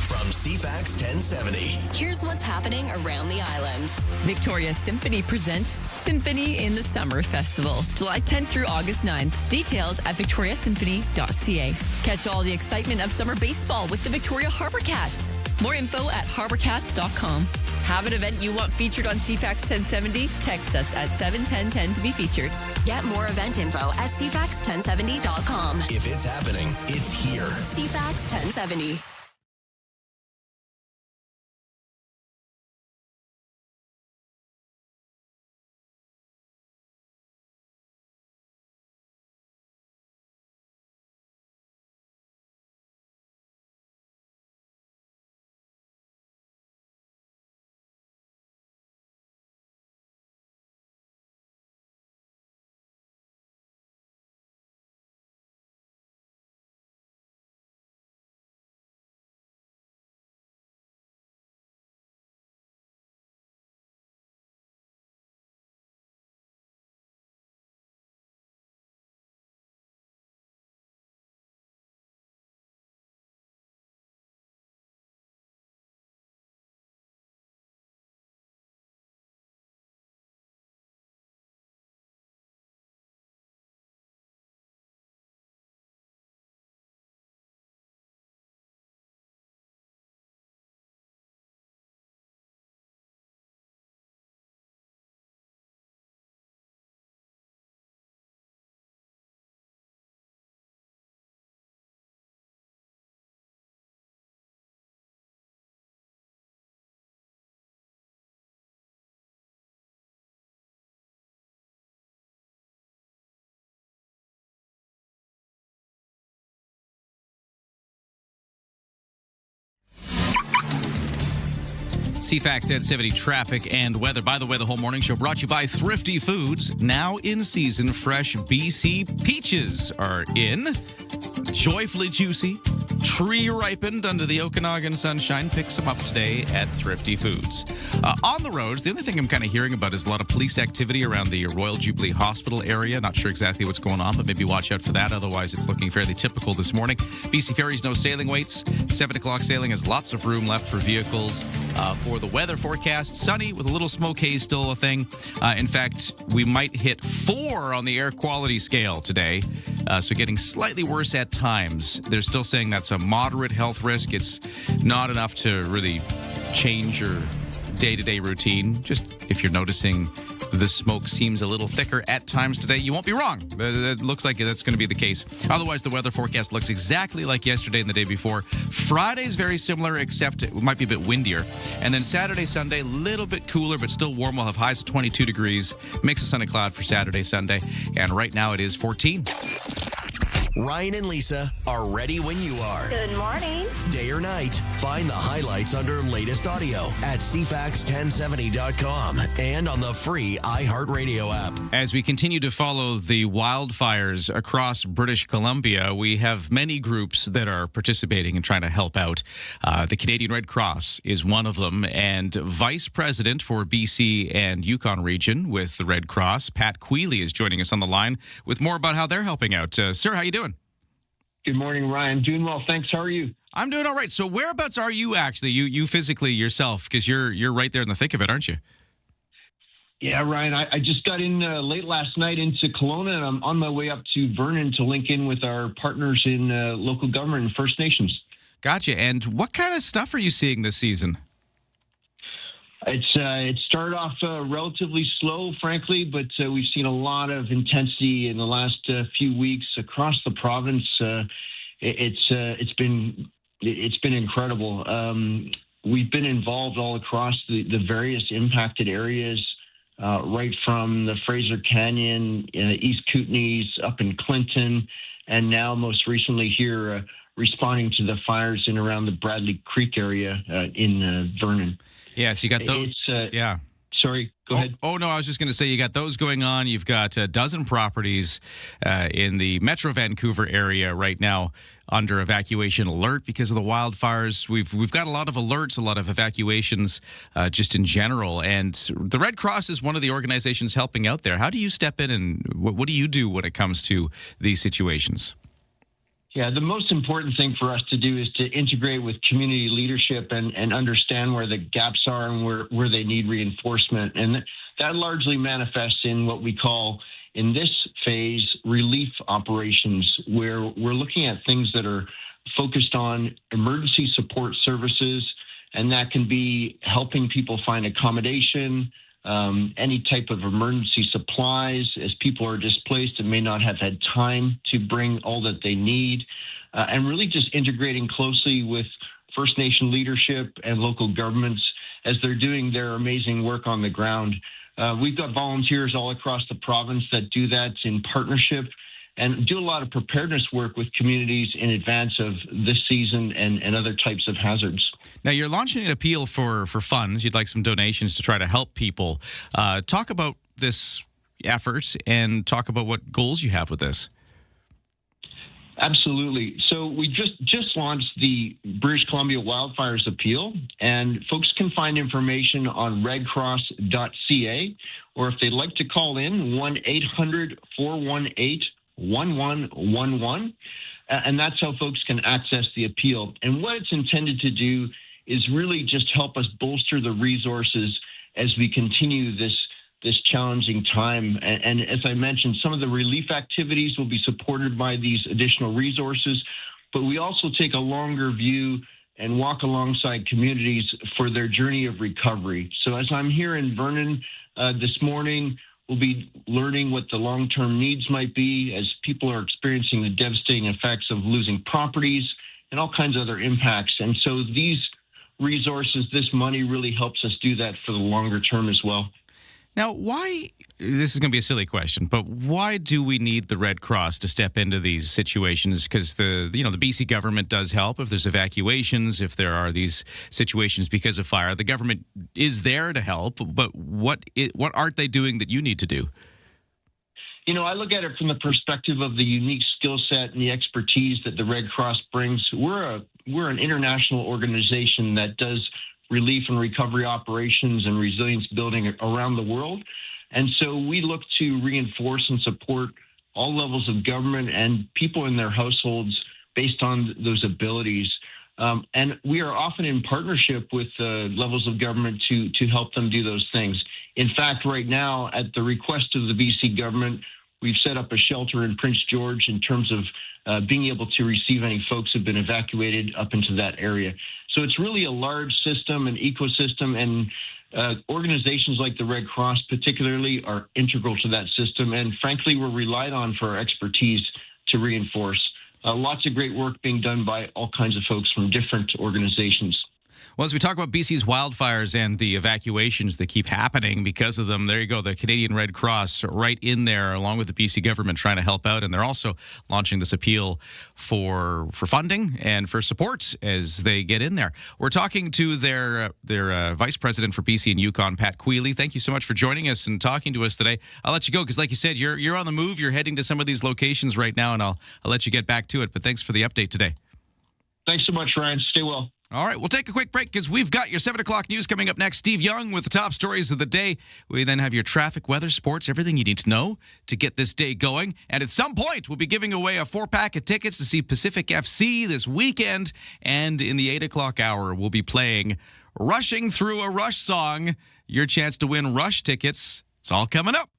From CFAX 1070. Here's what's happening around the island. Victoria Symphony presents Symphony in the Summer Festival, July 10th through August 9th. Details at victoriasymphony.ca. Catch all the excitement of summer baseball with the Victoria Harbour Cats. More info at harbourcats.com. Have an event you want featured on CFAX 1070? Text us at 71010 to be featured. Get more event info at CFAX1070.com. If it's happening, it's here. CFAX 1070. CFAX 1070 traffic and weather. By the way, the whole morning show brought to you by Thrifty Foods. Now in season, fresh BC peaches are in. Joyfully juicy, tree ripened under the Okanagan sunshine. Pick some up today at Thrifty Foods. On the roads, the only thing I'm kind of hearing about is a lot of police activity around the Royal Jubilee Hospital area. Not sure exactly what's going on, but maybe watch out for that. Otherwise, it's looking fairly typical this morning. BC Ferries, no sailing waits. 7 o'clock sailing has lots of room left for vehicles. For the weather forecast, sunny with a little smoke haze still a thing. In fact, we might hit 4 on the air quality scale today. So getting slightly worse at times. They're still saying that's a moderate health risk. It's not enough to really change your day-to-day routine. Just if you're noticing the smoke seems a little thicker at times today, you won't be wrong. It looks like that's going to be the case. Otherwise, the weather forecast looks exactly like yesterday and the day before. Friday's very similar, except it might be a bit windier. And then Saturday, Sunday, a little bit cooler, but still warm. We'll have highs of 22 degrees. Mix of sun and cloud for Saturday, Sunday. And right now it is 14. Ryan and Lisa are ready when you are. Good morning. Day or night, find the highlights under latest audio at CFAX1070.com and on the free iHeartRadio app. As we continue to follow the wildfires across British Columbia, we have many groups that are participating and trying to help out. The Canadian Red Cross is one of them, and Vice President for BC and Yukon region with the Red Cross, Pat Quealy, is joining us on the line with more about how they're helping out. Sir, how you doing? Good morning, Ryan. Doing well, thanks. How are you? I'm doing all right. So whereabouts are you actually? You physically yourself, because you're right there in the thick of it, aren't you? Yeah, Ryan. I just got in late last night into Kelowna, and I'm on my way up to Vernon to link in with our partners in local government and First Nations. Gotcha. And what kind of stuff are you seeing this season? It started off relatively slow, frankly, but we've seen a lot of intensity in the last few weeks across the province. It's been incredible. We've been involved all across the various impacted areas, right from the Fraser Canyon, East Kootenays, up in Clinton, and now most recently here responding to the fires in around the Bradley Creek area in Vernon. Yeah, so you got those. Yeah. Sorry, go ahead. Oh, no, I was just going to say you got those going on. You've got a dozen properties in the Metro Vancouver area right now under evacuation alert because of the wildfires. We've got a lot of alerts, a lot of evacuations just in general. And the Red Cross is one of the organizations helping out there. How do you step in and what do you do when it comes to these situations? Yeah, the most important thing for us to do is to integrate with community leadership and understand where the gaps are and where they need reinforcement. And that largely manifests in what we call, in this phase, relief operations, where we're looking at things that are focused on emergency support services, and that can be helping people find accommodation, any type of emergency supplies as people are displaced and may not have had time to bring all that they need, and really just integrating closely with First Nation leadership and local governments as they're doing their amazing work on the ground. We've got volunteers all across the province that do that in partnership and do a lot of preparedness work with communities in advance of this season and other types of hazards. Now, you're launching an appeal for funds. You'd like some donations to try to help people. Talk about this effort and talk about what goals you have with this. Absolutely. So we just launched the British Columbia Wildfires Appeal, and folks can find information on redcross.ca, or if they'd like to call in, 1-800-418-1111, and that's how folks can access the appeal. And what it's intended to do is really just help us bolster the resources as we continue this challenging time. And as I mentioned, some of the relief activities will be supported by these additional resources, but we also take a longer view and walk alongside communities for their journey of recovery. So as I'm here in Vernon this morning, we'll be learning what the long-term needs might be as people are experiencing the devastating effects of losing properties and all kinds of other impacts. And so these resources, this money really helps us do that for the longer term as well. Now, why, this is going to be a silly question, but why do we need the Red Cross to step into these situations? Because the BC government does help if there's evacuations, if there are these situations because of fire. The government is there to help, but what aren't they doing that you need to do? I look at it from the perspective of the unique skill set and the expertise that the Red Cross brings. We're an international organization that does relief and recovery operations and resilience building around the world. And so we look to reinforce and support all levels of government and people in their households based on those abilities. And we are often in partnership with levels of government to help them do those things. In fact, right now, at the request of the BC government, we've set up a shelter in Prince George in terms of being able to receive any folks who've been evacuated up into that area. So it's really a large system and ecosystem, and organizations like the Red Cross particularly are integral to that system. And frankly, we're relied on for our expertise to reinforce. Lots of great work being done by all kinds of folks from different organizations. Well, as we talk about BC's wildfires and the evacuations that keep happening because of them, there you go, the Canadian Red Cross right in there along with the BC government trying to help out. And they're also launching this appeal for funding and for support as they get in there. We're talking to their Vice President for BC and Yukon, Pat Quealy. Thank you so much for joining us and talking to us today. I'll let you go because, like you said, you're on the move. You're heading to some of these locations right now, and I'll let you get back to it. But thanks for the update today. Thanks so much, Ryan. Stay well. All right, we'll take a quick break because we've got your 7 o'clock news coming up next. Steve Young with the top stories of the day. We then have your traffic, weather, sports, everything you need to know to get this day going. And at some point, we'll be giving away a 4-pack of tickets to see Pacific FC this weekend. And in the 8 o'clock hour, we'll be playing Rushing Through a Rush song. Your chance to win Rush tickets. It's all coming up.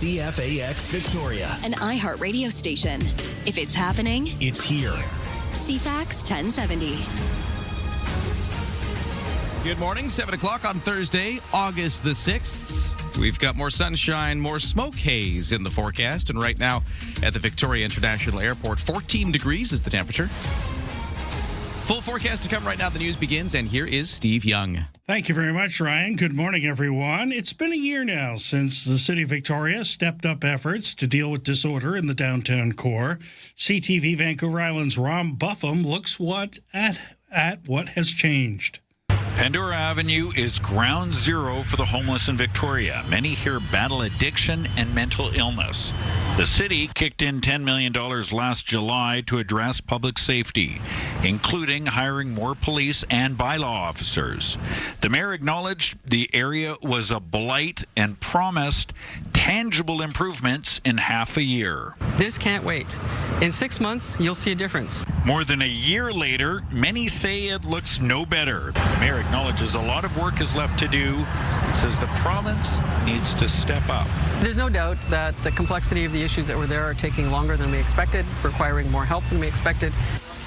CFAX Victoria, An iHeartRadio station. If it's happening, it's here. CFAX 1070. Good morning, 7 o'clock on Thursday, August the 6th. We've got more sunshine, more smoke haze in the forecast. And right now at the Victoria International Airport, 14 degrees is the temperature. Full forecast to come right now. The news begins, and here is Steve Young. Thank you very much, Ryan. Good morning, everyone. It's been a year now since the City of Victoria stepped up efforts to deal with disorder in the downtown core. CTV Vancouver Island's Ron Buffum looks at what has changed. Pandora Avenue is ground zero for the homeless in Victoria. Many here battle addiction and mental illness. The city kicked in $10 million last July to address public safety, including hiring more police and bylaw officers. The mayor acknowledged the area was a blight and promised tangible improvements in half a year. This can't wait. In 6 months, you'll see a difference. More than a year later, many say it looks no better. The mayor acknowledges a lot of work is left to do and says the province needs to step up. There's no doubt that the complexity of the issues that were there are taking longer than we expected, requiring more help than we expected.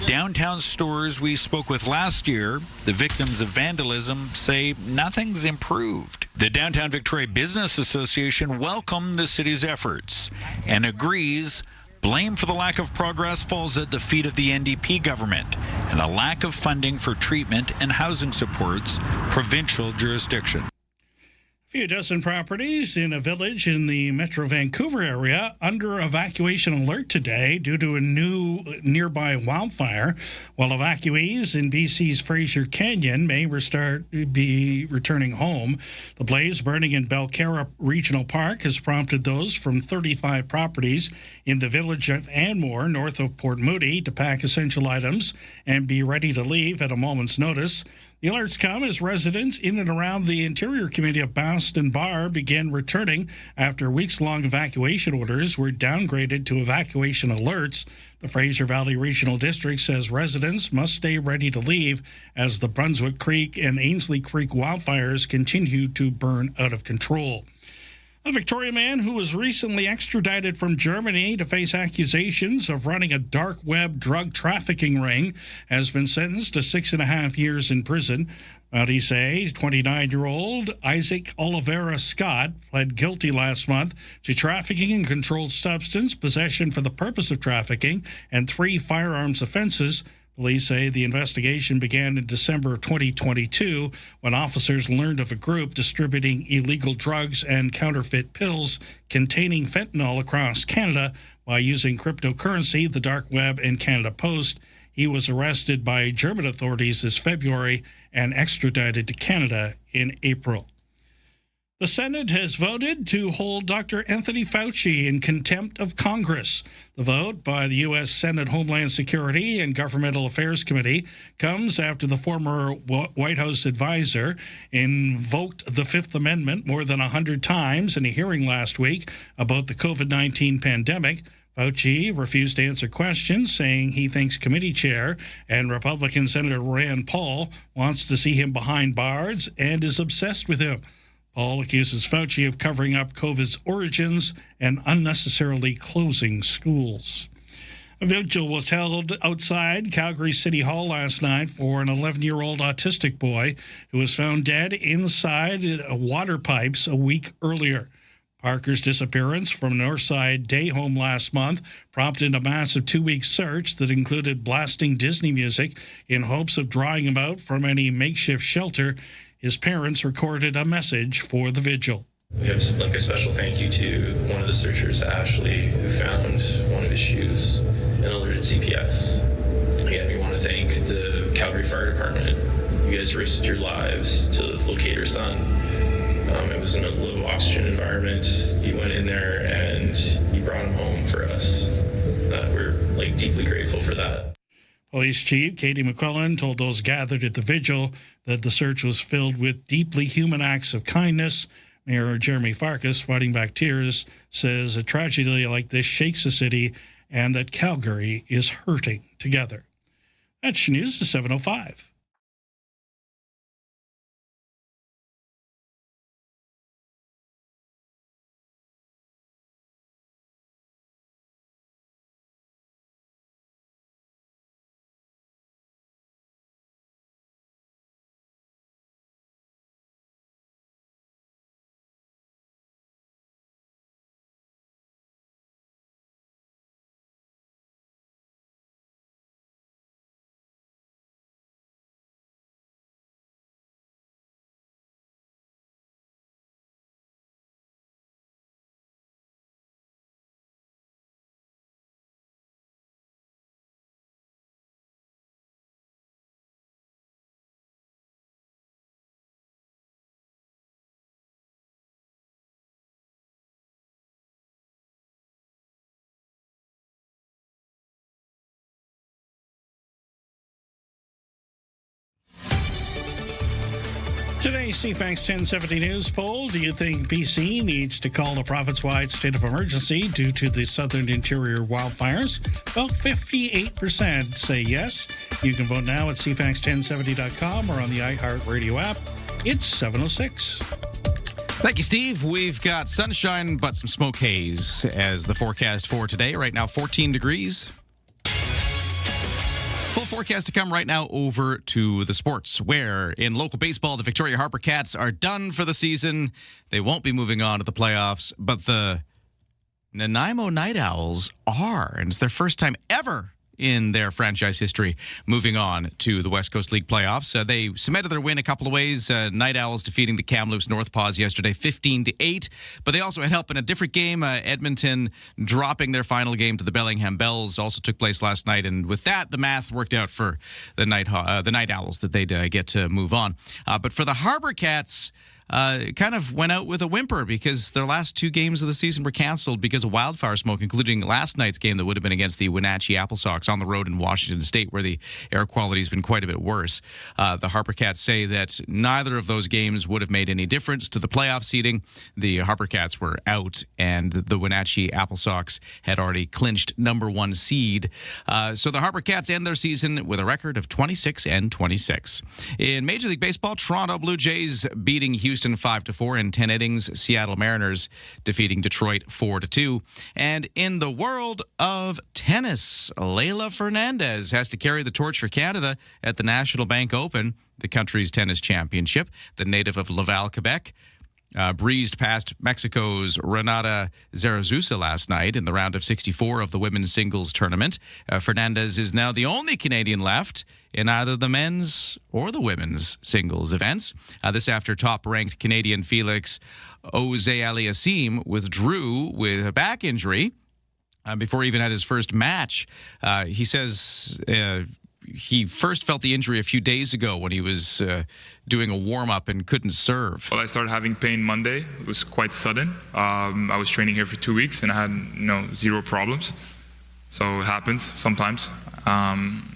Downtown stores we spoke with last year, the victims of vandalism, say nothing's improved. The Downtown Victoria Business Association welcomed the city's efforts and agrees blame for the lack of progress falls at the feet of the NDP government and a lack of funding for treatment and housing supports provincial jurisdiction. A few dozen properties in a village in the Metro Vancouver area under evacuation alert today due to a new nearby wildfire, while evacuees in BC's Fraser Canyon may be returning home. The blaze burning in Belcarra Regional Park has prompted those from 35 properties in the village of Anmore, north of Port Moody, to pack essential items and be ready to leave at a moment's notice. The alerts come as residents in and around the interior community of Boston Bar began returning after weeks-long evacuation orders were downgraded to evacuation alerts. The Fraser Valley Regional District says residents must stay ready to leave as the Brunswick Creek and Ainsley Creek wildfires continue to burn out of control. A Victoria man who was recently extradited from Germany to face accusations of running a dark web drug trafficking ring has been sentenced to 6.5 years in prison. Authorities say 29-year-old Isaac Oliveira Scott pled guilty last month to trafficking in controlled substance, possession for the purpose of trafficking, and 3 firearms offenses. Police say the investigation began in December of 2022 when officers learned of a group distributing illegal drugs and counterfeit pills containing fentanyl across Canada by using cryptocurrency, the dark web, and Canada Post. He was arrested by German authorities this February and extradited to Canada in April. The Senate has voted to hold Dr. Anthony Fauci in contempt of Congress. The vote by the U.S. Senate Homeland Security and Governmental Affairs Committee comes after the former White House advisor invoked the Fifth Amendment more than 100 times in a hearing last week about the COVID-19 pandemic. Fauci refused to answer questions, saying he thinks committee chair and Republican Senator Rand Paul wants to see him behind bars and is obsessed with him. Paul accuses Fauci of covering up COVID's origins and unnecessarily closing schools. A vigil was held outside Calgary City Hall last night for an 11-year-old autistic boy who was found dead inside water pipes a week earlier. Parker's disappearance from Northside Day Home last month prompted a massive 2-week search that included blasting Disney music in hopes of drawing him out from any makeshift shelter. His parents recorded a message for the vigil. We have a special thank you to one of the searchers, Ashley, who found one of his shoes and alerted CPS. Again, we want to thank the Calgary Fire Department. You guys risked your lives to locate her son. It was in a low oxygen environment. He went in there and he brought him home for us. We're deeply grateful for that. Police Chief Katie McClellan told those gathered at the vigil that the search was filled with deeply human acts of kindness. Mayor Jeremy Farkas, fighting back tears, says a tragedy like this shakes the city and that Calgary is hurting together. That's news to 7:05. Today's CFAX 1070 News poll. Do you think BC needs to call a province-wide state of emergency due to the southern interior wildfires? About 58% say yes. You can vote now at CFAX1070.com or on the iHeartRadio app. It's 7:06. Thank you, Steve. We've got sunshine, but some smoke haze as the forecast for today. Right now, 14 degrees. Full forecast to come right now over to the sports, where in local baseball, the Victoria Harper Cats are done for the season. They won't be moving on to the playoffs, but the Nanaimo Night Owls are, and it's their first time ever in their franchise history moving on to the West Coast League playoffs. They cemented their win a couple of ways. Night Owls defeating the Kamloops North Paws yesterday 15-8, but they also had help in a different game. Edmonton dropping their final game to the Bellingham Bells also took place last night, and with that, the math worked out for the Night Owls that they'd get to move on. But for the Harbour Cats, kind of went out with a whimper because their last two games of the season were canceled because of wildfire smoke, including last night's game that would have been against the Wenatchee Apple Sox on the road in Washington State, where the air quality has been quite a bit worse. The Harper Cats say that neither of those games would have made any difference to the playoff seeding. The Harper Cats were out, and the Wenatchee Apple Sox had already clinched number one seed. So the Harper Cats end their season with a record of 26-26. In Major League Baseball, Toronto Blue Jays beating Houston 5-4 in 10 innings. Seattle Mariners defeating Detroit 4-2. And in the world of tennis, Leylah Fernandez has to carry the torch for Canada at the National Bank Open, the country's tennis championship. The native of Laval, Quebec, breezed past Mexico's Renata Zaragoza last night in the round of 64 of the women's singles tournament. Fernandez is now the only Canadian left in either the men's or the women's singles events. This after top-ranked Canadian Felix Auger-Aliassime withdrew with a back injury before he even had his first match. He says he first felt the injury a few days ago when he was doing a warm-up and couldn't serve. Well, I started having pain Monday. It was quite sudden. I was training here for 2 weeks and I had zero problems. So it happens sometimes.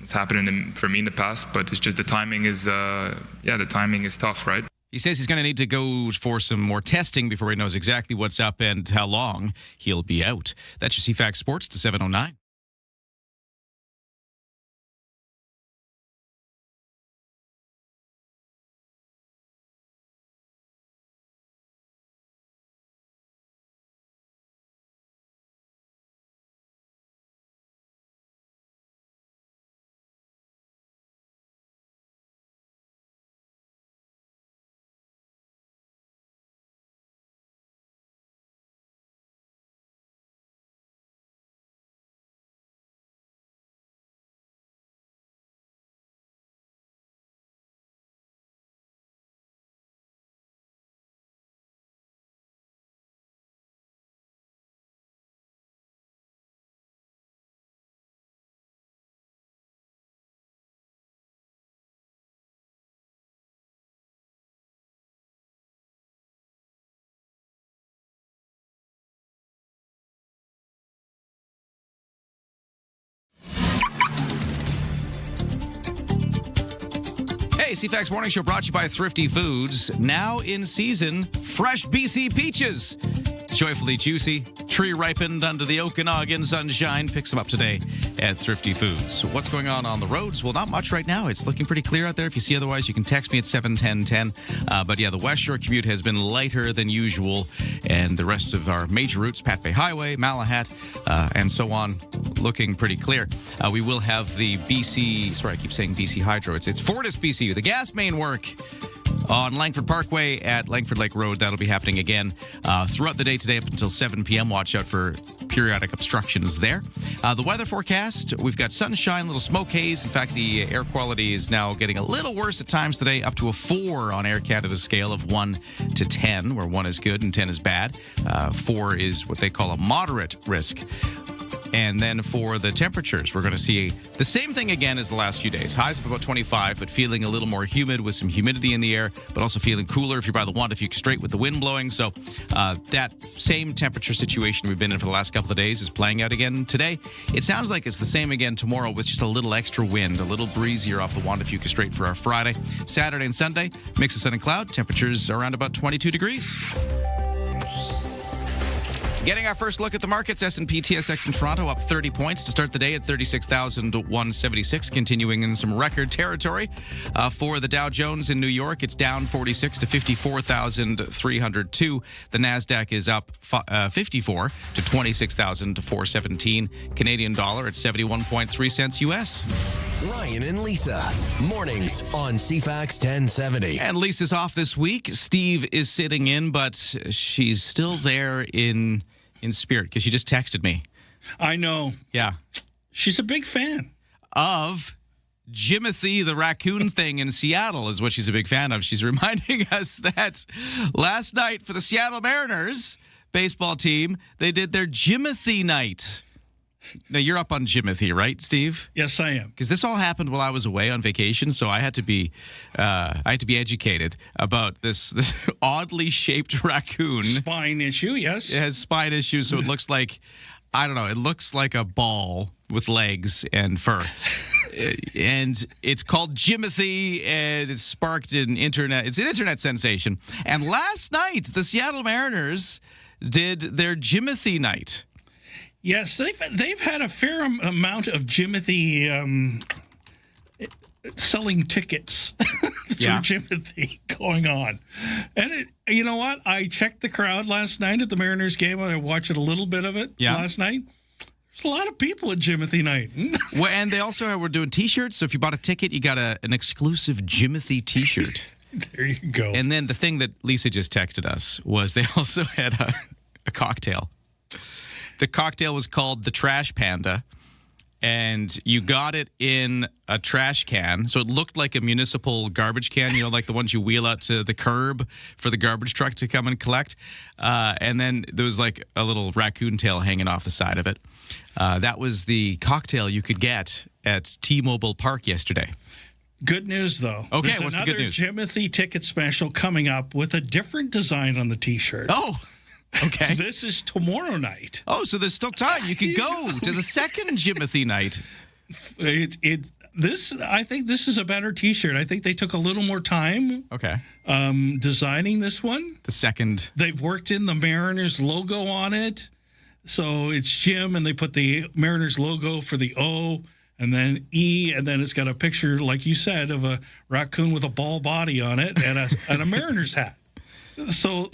It's happened for me in the past, but it's just the timing is tough, right? He says he's going to need to go for some more testing before he knows exactly what's up and how long he'll be out. That's your CFAX Sports to 7:09. Hey, CFAX Morning Show brought to you by Thrifty Foods. Now in season, fresh BC peaches. Joyfully juicy, tree ripened under the Okanagan sunshine. Picks them up today at Thrifty Foods. What's going on the roads? Well, not much right now. It's looking pretty clear out there. If you see otherwise, you can text me at 71010. But yeah, the West Shore commute has been lighter than usual. And the rest of our major routes, Pat Bay Highway, Malahat, and so on, looking pretty clear. We will have the I keep saying BC Hydro. It's Fortis BC, the gas main work on Langford Parkway at Langford Lake Road. That'll be happening again throughout the day today up until 7 p.m. Watch out for periodic obstructions there. The weather forecast, we've got sunshine, little smoke haze. In fact, the air quality is now getting a little worse at times today, up to a 4 on Air Canada's scale of 1 to 10, where 1 is good and 10 is bad. 4 is what they call a moderate risk. And then for the temperatures, we're going to see the same thing again as the last few days. Highs of about 25, but feeling a little more humid with some humidity in the air, but also feeling cooler if you're by the Wandafuke Strait with the wind blowing. So that same temperature situation we've been in for the last couple of days is playing out again today. It sounds like it's the same again tomorrow with just a little extra wind, a little breezier off the Wandafuke Strait for our Friday. Saturday and Sunday, mix of sun and cloud, temperatures around about 22 degrees. Getting our first look at the markets, S&P TSX in Toronto up 30 points to start the day at 36,176, continuing in some record territory. For the Dow Jones in New York, it's down 46 to 54,302. The NASDAQ is up 54 to 26,417. Canadian dollar at 71.3 cents U.S. Ryan and Lisa, mornings on CFAX 1070. And Lisa's off this week. Steve is sitting in, but she's still there in spirit because she just texted me. I know. Yeah. She's a big fan of Jimothy the raccoon thing in Seattle is what she's a big fan of. She's reminding us that last night for the Seattle Mariners baseball team, they did their Jimothy night. Now, you're up on Jimothy, right, Steve? Yes, I am. Because this all happened while I was away on vacation, so I had to be educated about this oddly shaped raccoon. Spine issue, yes. It has spine issues, so it looks like, I don't know, it looks like a ball with legs and fur. And it's called Jimothy, and it's sparked an internet sensation. And last night, the Seattle Mariners did their Jimothy night. Yes, they've had a fair amount of Jimothy selling tickets through Jimothy going on. And you know what? I checked the crowd last night at the Mariners game. I watched a little bit of it last night. There's a lot of people at Jimothy night. Well, and they also were doing T-shirts. So if you bought a ticket, you got an exclusive Jimothy T-shirt. There you go. And then the thing that Lisa just texted us was they also had a cocktail. The cocktail was called the Trash Panda, and you got it in a trash can. So it looked like a municipal garbage can, you know, like the ones you wheel out to the curb for the garbage truck to come and collect. And then there was like a little raccoon tail hanging off the side of it. That was the cocktail you could get at T-Mobile Park yesterday. Good news, though. Okay, There's what's the good news? Jimothy ticket special coming up with a different design on the T-shirt. Oh, okay. This is tomorrow night. Oh, so there's still time. You could go to the second Jimothy night. I think this is a better T-shirt. I think they took a little more time. Okay. Designing this one. The second. They've worked in the Mariners logo on it. So it's Jim, and they put the Mariners logo for the O, and then E, and then it's got a picture, like you said, of a raccoon with a ball body on it and a Mariners hat. So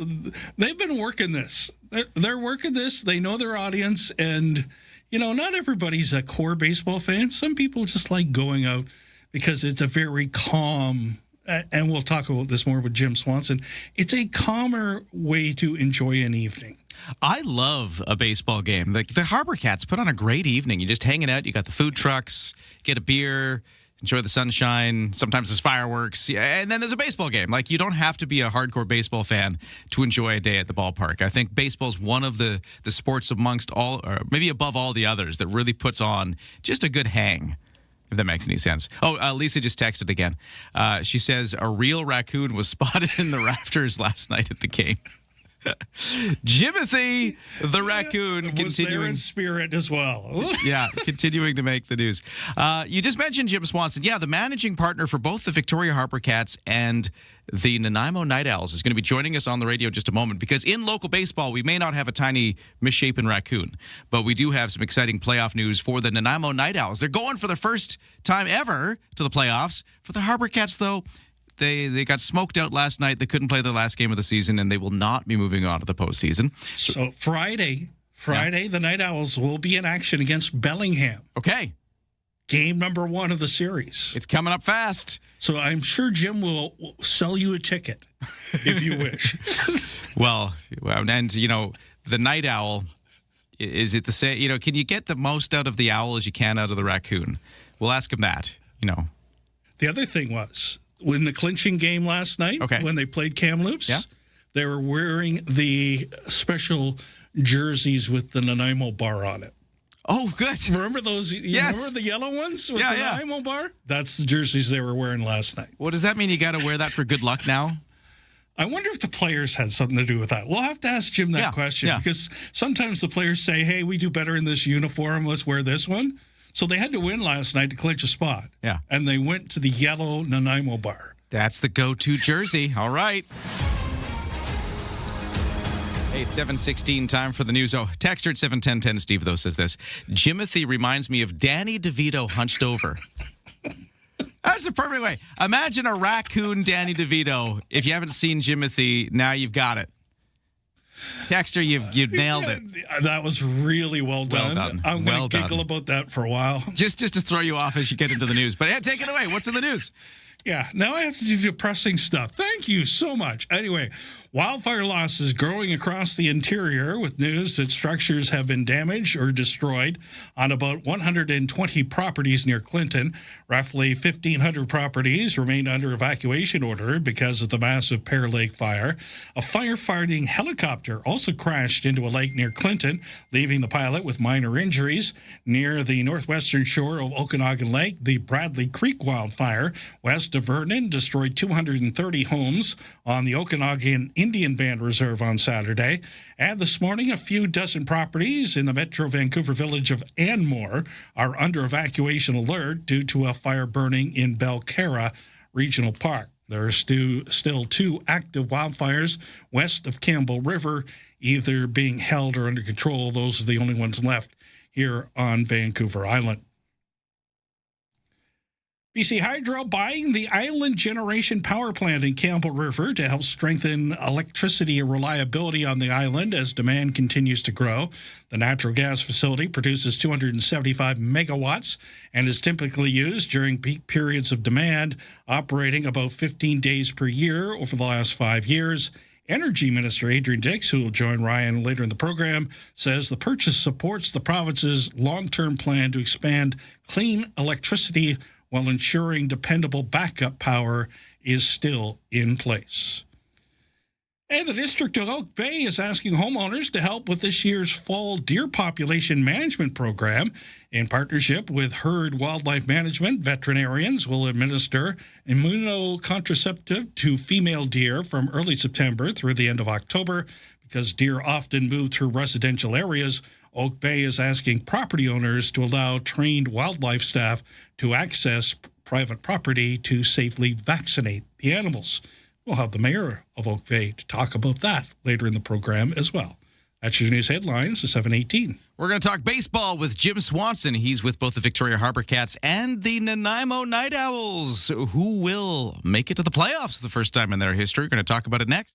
they've been working this. They're working this. They know their audience. And, you know, not everybody's a core baseball fan. Some people just like going out because it's a very calm, and we'll talk about this more with Jim Swanson. It's a calmer way to enjoy an evening. I love a baseball game. The Harbor Cats put on a great evening. You're just hanging out. You got the food trucks, get a beer, enjoy the sunshine. Sometimes there's fireworks. And then there's a baseball game. Like, you don't have to be a hardcore baseball fan to enjoy a day at the ballpark. I think baseball's one of the sports amongst all, or maybe above all the others, that really puts on just a good hang, if that makes any sense. Oh, Lisa just texted again. She says a real raccoon was spotted in the rafters last night at the game. Jimothy the raccoon was continuing there in spirit as well. Yeah, continuing to make the news. You just mentioned Jim Swanson. Yeah, the managing partner for both the Victoria Harper Cats and the Nanaimo Night Owls is going to be joining us on the radio in just a moment, because in local baseball, we may not have a tiny misshapen raccoon, but we do have some exciting playoff news for the Nanaimo Night Owls. They're going for the first time ever to the playoffs. For the Harper Cats, though, They got smoked out last night. They couldn't play their last game of the season, and they will not be moving on to the postseason. So Friday, the Night Owls will be in action against Bellingham. Okay. Game number 1 of the series. It's coming up fast. So I'm sure Jim will sell you a ticket if you wish. Well, and, you know, the Night Owl, is it the same? You know, can you get the most out of the owl as you can out of the raccoon? We'll ask him that, you know. The other thing was, in the clinching game last night, when they played Kamloops, they were wearing the special jerseys with the Nanaimo bar on it. Oh, good. Remember those? Yes. Remember the yellow ones with Yeah, the yeah. Nanaimo bar? That's the jerseys they were wearing last night. Well, does that mean you got to wear that for good luck now? I wonder if the players had something to do with that. We'll have to ask Jim that question because sometimes the players say, hey, we do better in this uniform. Let's wear this one. So they had to win last night to clinch a spot. Yeah. And they went to the yellow Nanaimo bar. That's the go-to jersey. All right. Hey, it's 7:16, time for the news. Oh, texter at 71010, Steve, though, says this. Jimothy reminds me of Danny DeVito hunched over. That's the perfect way. Imagine a raccoon Danny DeVito. If you haven't seen Jimothy, now you've got it. Texter, you've nailed it. That was really well done. Well done. I'm going to giggle about that for a while. Just to throw you off as you get into the news. But yeah, take it away. What's in the news? Yeah, now I have to do depressing stuff. Thank you so much. Anyway, wildfire losses growing across the interior with news that structures have been damaged or destroyed on about 120 properties near Clinton. Roughly 1,500 properties remain under evacuation order because of the massive Pear Lake fire. A firefighting helicopter also crashed into a lake near Clinton, leaving the pilot with minor injuries. Near the northwestern shore of Okanagan Lake, the Bradley Creek wildfire west of Vernon destroyed 230 homes on the Okanagan Indian Band Reserve on Saturday. And this morning, a few dozen properties in the Metro Vancouver village of Anmore are under evacuation alert due to a fire burning in Belcarra Regional Park. There are still 2 active wildfires west of Campbell River, either being held or under control. Those are the only ones left here on Vancouver Island. BC Hydro buying the Island Generation Power Plant in Campbell River to help strengthen electricity reliability on the island as demand continues to grow. The natural gas facility produces 275 megawatts and is typically used during peak periods of demand, operating about 15 days per year over the last 5 years. Energy Minister Adrian Dix, who will join Ryan later in the program, says the purchase supports the province's long-term plan to expand clean electricity while ensuring dependable backup power is still in place. And the District of Oak Bay is asking homeowners to help with this year's fall deer population management program. In partnership with Herd Wildlife Management, veterinarians will administer immunocontraceptive to female deer from early September through the end of October. Because deer often move through residential areas, Oak Bay is asking property owners to allow trained wildlife staff to access private property to safely vaccinate the animals. We'll have the mayor of Oak Bay to talk about that later in the program as well. That's your news headlines at 7:18. We're going to talk baseball with Jim Swanson. He's with both the Victoria Harbour Cats and the Nanaimo Night Owls, who will make it to the playoffs for the first time in their history. We're going to talk about it next.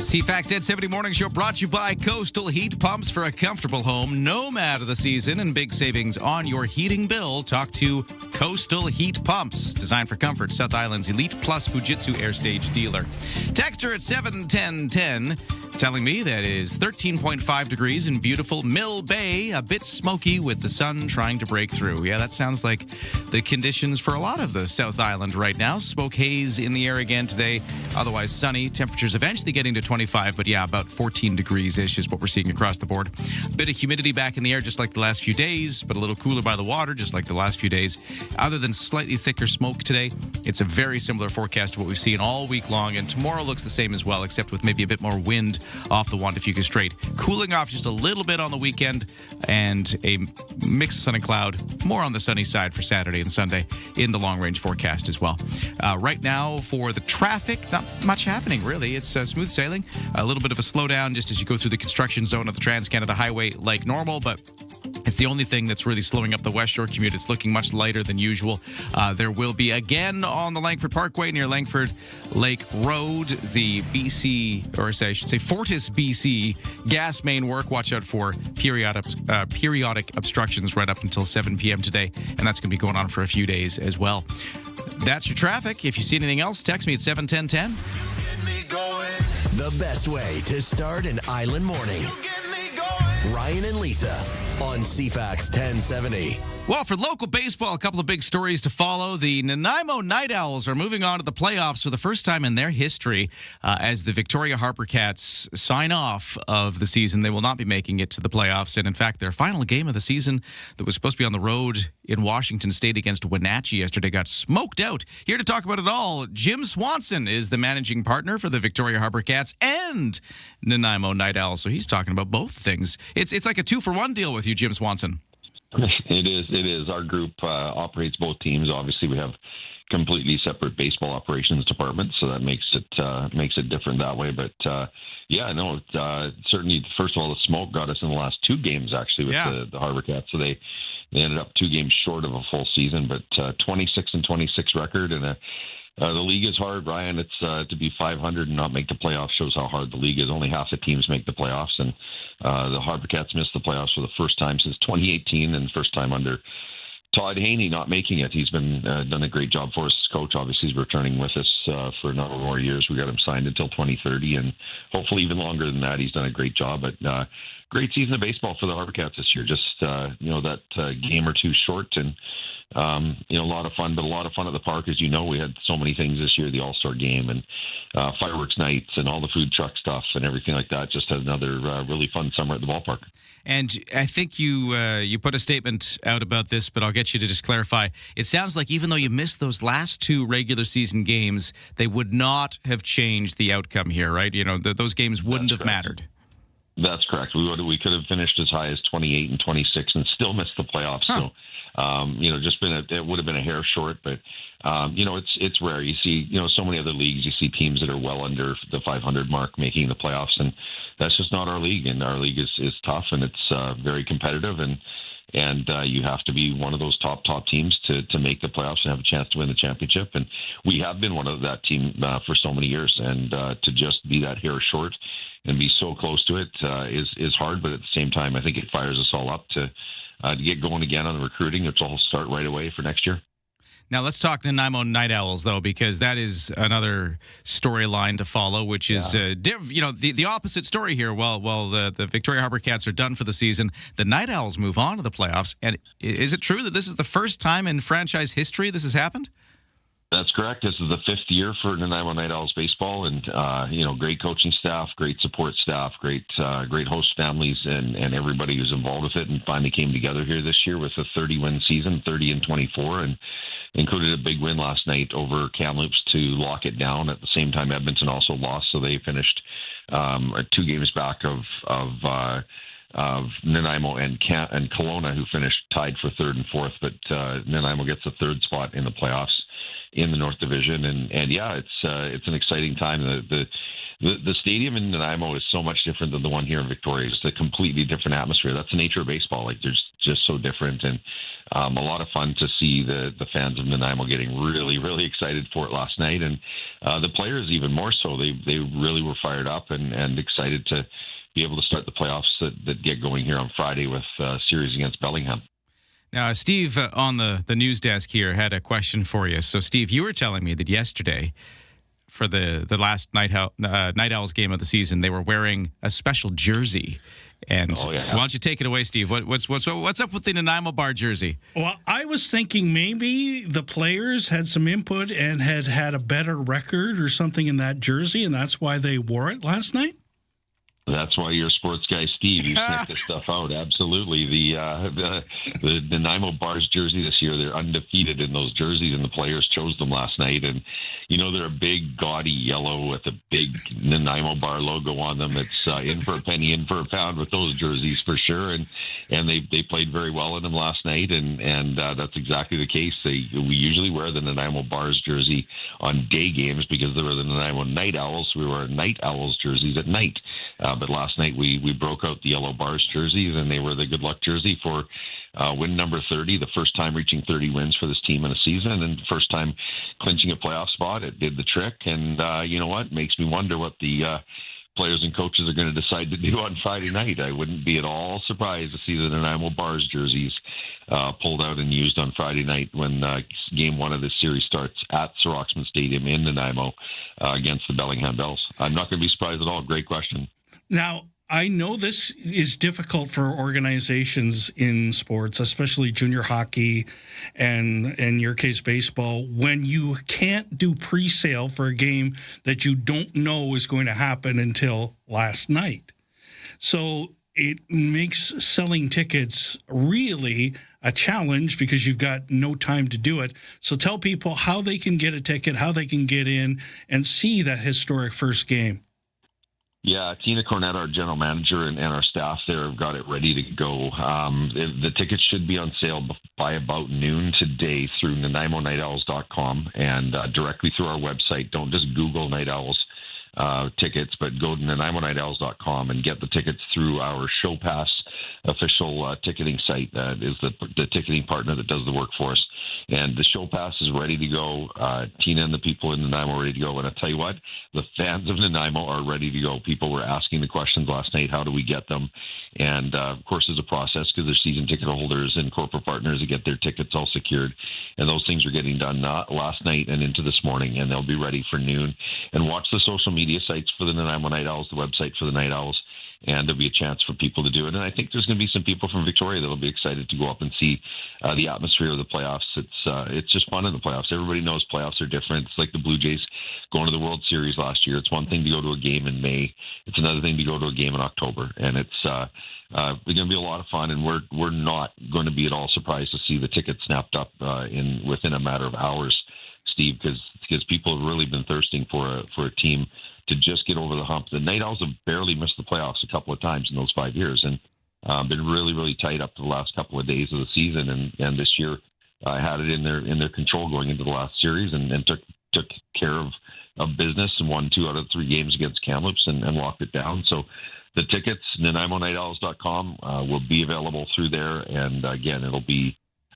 CFAX 1070 Morning Show brought to you by Coastal Heat Pumps for a comfortable home, no matter the season, and big savings on your heating bill. Talk to Coastal Heat Pumps, designed for comfort, South Island's elite plus Fujitsu Air Stage dealer. Texter at 71010 telling me that it is 13.5 degrees in beautiful Mill Bay, a bit smoky with the sun trying to break through. Yeah, that sounds like the conditions for a lot of the South Island right now. Smoke haze in the air again today, otherwise sunny. Temperatures eventually getting to 25, but yeah, about 14 degrees-ish is what we're seeing across the board. A bit of humidity back in the air just like the last few days, but a little cooler by the water just like the last few days. Other than slightly thicker smoke today, it's a very similar forecast to what we've seen all week long, and tomorrow looks the same as well, except with maybe a bit more wind off the Juan de Fuca Strait. Cooling off just a little bit on the weekend, and a mix of sun and cloud, more on the sunny side for Saturday and Sunday in the long-range forecast as well. Right now for the traffic, not much happening really. It's smooth sailing. A little bit of a slowdown just as you go through the construction zone of the Trans-Canada Highway like normal, but it's the only thing that's really slowing up the West Shore commute. It's looking much lighter than usual. There will be again on the Langford Parkway near Langford Lake Road, the BC, or I should say Fortis BC gas main work. Watch out for periodic obstructions right up until 7 p.m. today, and that's going to be going on for a few days as well. That's your traffic. If you see anything else, text me at 71010. The best way to start an island morning. Ryan and Lisa on CFAX 1070. Well, for local baseball, a couple of big stories to follow. The Nanaimo Night Owls are moving on to the playoffs for the first time in their history as the Victoria Harper Cats sign off of the season. They will not be making it to the playoffs. And in fact, their final game of the season that was supposed to be on the road in Washington State against Wenatchee yesterday got smoked out. Here to talk about it all, Jim Swanson is the managing partner for the Victoria Harper Cats and Nanaimo Night Owls. So he's talking about both things. It's like a 2-for-1 deal with you, Jim Swanson. It is. Our group operates both teams. Obviously, we have completely separate baseball operations departments, so that makes it different that way. But certainly, first of all, the smoke got us in the last two games actually with the Harbour Cats. So they ended up 2 games short of a full season, but 26-26 record, and the league is hard, Ryan. It's to be 500 and not make the playoffs shows how hard the league is. Only half the teams make the playoffs, and the Harbour Cats missed the playoffs for the first time since 2018, and first time under Todd Haney not making it. He's been done a great job for us as coach. Obviously, he's returning with us for a number more years. We got him signed until 2030, and hopefully even longer than that. He's done a great job. But great season of baseball for the Harbour Cats this year. Just that game or two short, and a lot of fun. But a lot of fun at the park, as you know. We had so many things this year: the All-Star Game and fireworks nights and all the food truck stuff and everything like that. Just had another really fun summer at the ballpark. And I think you put a statement out about this, but I'll get you to just clarify. It sounds like even though you missed those last 2 regular season games, they would not have changed the outcome here, right? Those games wouldn't have mattered. That's correct. We could have finished as high as 28 and 26 and still missed the playoffs. Huh. So, it would have been a hair short, but it's rare. You see, so many other leagues, you see teams that are well under the 500 mark making the playoffs, and that's just not our league. And our league is tough, and it's very competitive, and you have to be one of those top teams to make the playoffs and have a chance to win the championship. And we have been one of that team for so many years, and to just be that hair short and be so close to it is hard. But at the same time, I think it fires us all up to get going again on the recruiting, which will start right away for next year. Now, let's talk Nanaimo Night Owls, though, because that is another storyline to follow, which is, the opposite story here. Well, the Victoria Harbour Cats are done for the season. The Night Owls move on to the playoffs. And is it true that this is the first time in franchise history this has happened? That's correct. This is the 5th year for Nanaimo Night Owls baseball, and great coaching staff, great support staff, great host families, and everybody who's involved with it, and finally came together here this year with a 30-win season, 30-24, and included a big win last night over Kamloops to lock it down. At the same time, Edmonton also lost, so they finished 2 games back of Nanaimo and Kelowna, who finished tied for 3rd and 4th, but Nanaimo gets the 3rd spot in the playoffs in the North Division, and it's an exciting time. The stadium in Nanaimo is so much different than the one here in Victoria. It's a completely different atmosphere. That's the nature of baseball. Like, they're just so different, and a lot of fun to see the fans of Nanaimo getting really, really excited for it last night, and the players even more so. They really were fired up and excited to be able to start the playoffs that get going here on Friday with a series against Bellingham. Now, Steve on the news desk here had a question for you. So, Steve, you were telling me that yesterday, for the last Night Owls game of the season, they were wearing a special jersey. And why don't you take it away, Steve? What's up with the Nanaimo Bar jersey? Well, I was thinking maybe the players had some input and had a better record or something in that jersey, and that's why they wore it last night. That's why you're a sports guy, Steve. You sniff this stuff out. Absolutely. The Nanaimo Bars jersey this year, they're undefeated in those jerseys, and the players chose them last night. And, they're a big, gaudy yellow with a big Nanaimo Bar logo on them. It's in for a penny, in for a pound with those jerseys for sure. And they played very well in them last night, and that's exactly the case. We usually wear the Nanaimo Bars jersey on day games because they were the Nanaimo Night Owls. We wear Night Owls jerseys at night. But last night we broke out the yellow Bars jerseys, and they were the good luck jersey for win number 30, the first time reaching 30 wins for this team in a season, and first time clinching a playoff spot. It did the trick, and you know what? Makes me wonder what the players and coaches are going to decide to do on Friday night. I wouldn't be at all surprised to see the Nanaimo Bars jerseys pulled out and used on Friday night when Game 1 of this series starts at Sir Roxman Stadium in Nanaimo against the Bellingham Bells. I'm not going to be surprised at all. Great question. Now, I know this is difficult for organizations in sports, especially junior hockey and, in your case, baseball, when you can't do pre-sale for a game that you don't know is going to happen until last night. So it makes selling tickets really a challenge because you've got no time to do it. So tell people how they can get a ticket, how they can get in and see that historic first game. Yeah, Tina Cornett, our general manager, and our staff there have got it ready to go. The tickets should be on sale by about noon today through NanaimonightOwls.com and directly through our website. Don't just Google Night Owls tickets, but go to NanaimonightOwls.com and get the tickets through our Show Pass official ticketing site. That is the ticketing partner that does the work for us. And the Show Pass is ready to go. Tina and the people in Nanaimo are ready to go. And I'll tell you what, the fans of Nanaimo are ready to go. People were asking the questions last night, how do we get them? And, of course, there's a process because there's season ticket holders and corporate partners that get their tickets all secured. And those things are getting done last night and into this morning, and they'll be ready for noon. And watch the social media sites for the Nanaimo Night Owls, the website for the Night Owls, and there'll be a chance for people to do it. And I think there's going to be some people from Victoria that'll be excited to go up and see the atmosphere of the playoffs. It's just fun in the playoffs. Everybody knows playoffs are different. It's like the Blue Jays going to the World Series last year. It's one thing to go to a game in May. It's another thing to go to a game in October. And it's going to be a lot of fun, and we're not going to be at all surprised to see the tickets snapped up within a matter of hours, Steve, because people have really been thirsting for a team to just get over the hump. The Night Owls have barely missed the playoffs a couple of times in those 5 years, and been really, really tight up to the last couple of days of the season. And this year, had it in their control going into the last series, and took care of business and won 2 out of 3 games against Kamloops and locked it down. So the tickets, NanaimonightOwls.com, will be available through there. And again,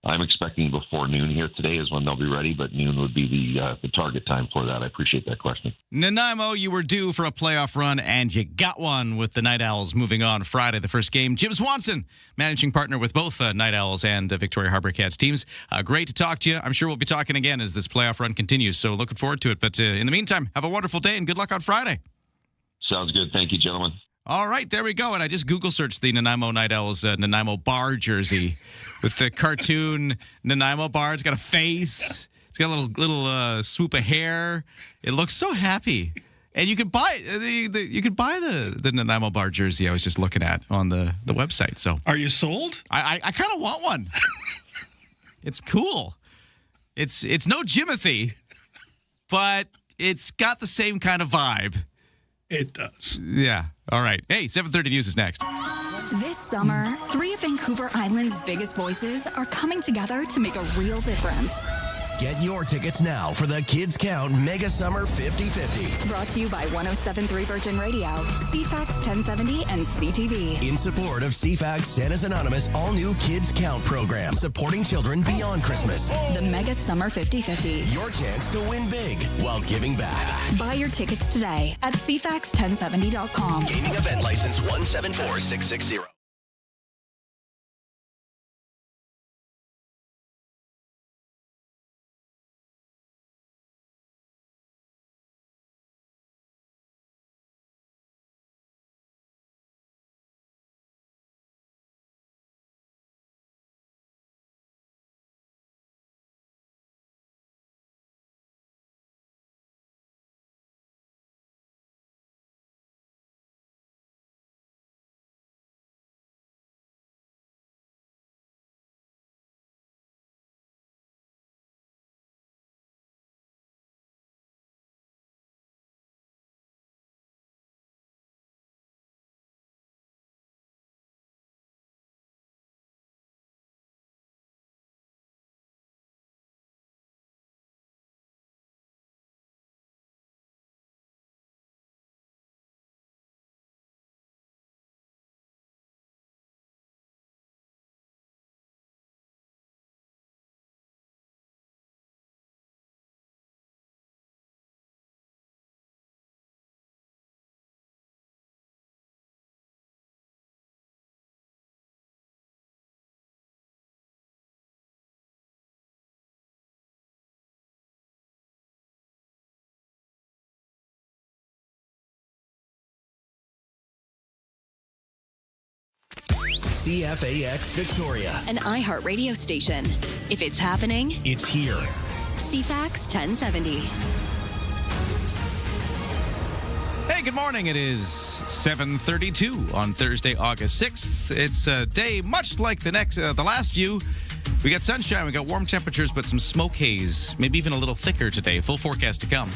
I'm expecting before noon here today is when they'll be ready, but noon would be the target time for that. I appreciate that question. Nanaimo, you were due for a playoff run, and you got one with the Night Owls moving on Friday, the first game. Jim Swanson, managing partner with both Night Owls and Victoria Harbour Cats teams. Great to talk to you. I'm sure we'll be talking again as this playoff run continues, so looking forward to it. But in the meantime, have a wonderful day, and good luck on Friday. Sounds good. Thank you, gentlemen. All right, there we go. And I just Google searched the Nanaimo Night Owls Nanaimo Bar jersey with the cartoon Nanaimo Bar. It's got a face. It's got a little swoop of hair. It looks so happy. And you could buy the Nanaimo Bar jersey I was just looking at on the website. So are you sold? I kind of want one. It's cool. It's no Jimothy, but it's got the same kind of vibe. It does. Yeah. All right. Hey, 7:30 News is next. This summer, 3 of Vancouver Island's biggest voices are coming together to make a real difference. Get your tickets now for the Kids Count Mega Summer 50-50. Brought to you by 107.3 Virgin Radio, CFAX 1070, and CTV. In support of CFAX Santa's Anonymous all-new Kids Count program, supporting children beyond Christmas. The Mega Summer 50-50. Your chance to win big while giving back. Buy your tickets today at CFAX1070.com. Gaming event license 174660. CFAX Victoria, An iHeart radio station. If it's happening, it's here. CFAX 1070. Hey, good morning. It is 7:32 on Thursday, August 6th. It's a day much like the last few. We got sunshine, we got warm temperatures, but some smoke haze, maybe even a little thicker today. Full forecast to come.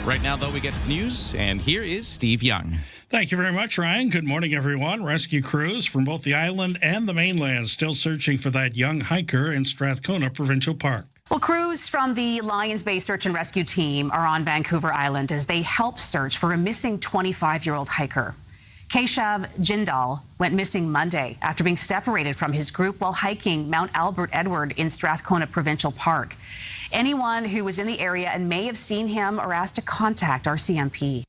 Right now, though, we get news, and here is Steve Young. Thank you very much, Ryan. Good morning, everyone. Rescue crews from both the island and the mainland still searching for that young hiker in Strathcona Provincial Park. Well, crews from the Lions Bay Search and Rescue Team are on Vancouver Island as they help search for a missing 25-year-old hiker. Keshav Jindal went missing Monday after being separated from his group while hiking Mount Albert Edward in Strathcona Provincial Park. Anyone who was in the area and may have seen him are asked to contact RCMP.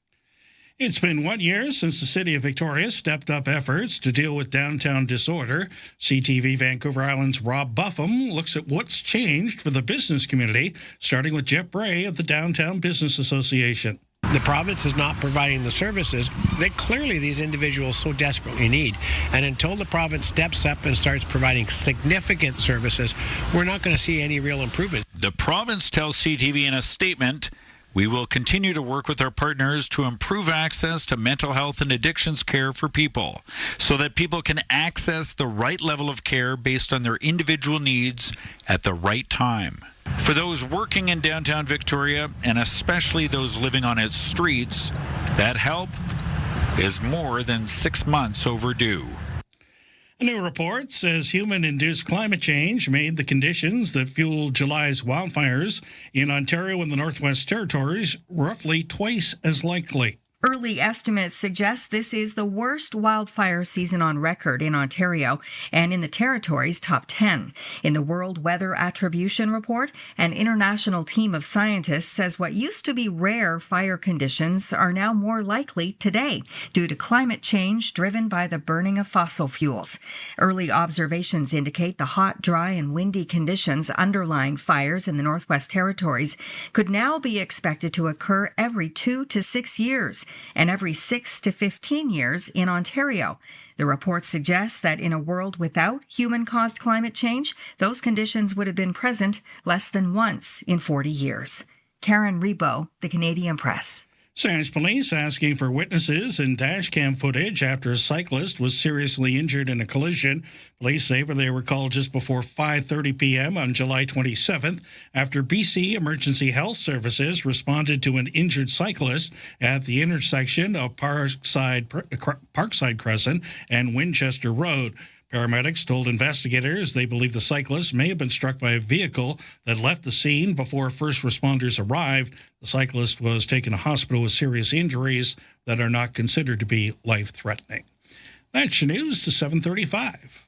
It's been 1 year since the City of Victoria stepped up efforts to deal with downtown disorder. CTV Vancouver Island's Rob Buffum looks at what's changed for the business community, starting with Jeff Bray of the Downtown Business Association. The province is not providing the services that clearly these individuals so desperately need. And until the province steps up and starts providing significant services, we're not going to see any real improvement. The province tells CTV in a statement, "We will continue to work with our partners to improve access to mental health and addictions care for people so that people can access the right level of care based on their individual needs at the right time. For those working in downtown Victoria, and especially those living on its streets, that help is more than 6 months overdue." A new report says human-induced climate change made the conditions that fueled July's wildfires in Ontario and the Northwest Territories roughly twice as likely. Early estimates suggest this is the worst wildfire season on record in Ontario and in the Territories' top 10. In the World Weather Attribution Report, an international team of scientists says what used to be rare fire conditions are now more likely today due to climate change driven by the burning of fossil fuels. Early observations indicate the hot, dry, and windy conditions underlying fires in the Northwest Territories could now be expected to occur every 2 to 6 years. And every 6 to 15 years in Ontario. The report suggests that in a world without human-caused climate change, those conditions would have been present less than once in 40 years. Karen Rebo, The Canadian Press. Sanders Police asking for witnesses and dashcam footage after a cyclist was seriously injured in a collision. Police say they were called just before 5:30 p.m. on July 27th after BC Emergency Health Services responded to an injured cyclist at the intersection of Parkside Crescent and Winchester Road. Paramedics told investigators they believe the cyclist may have been struck by a vehicle that left the scene before first responders arrived. The cyclist was taken to hospital with serious injuries that are not considered to be life-threatening. That's your news to 7:35.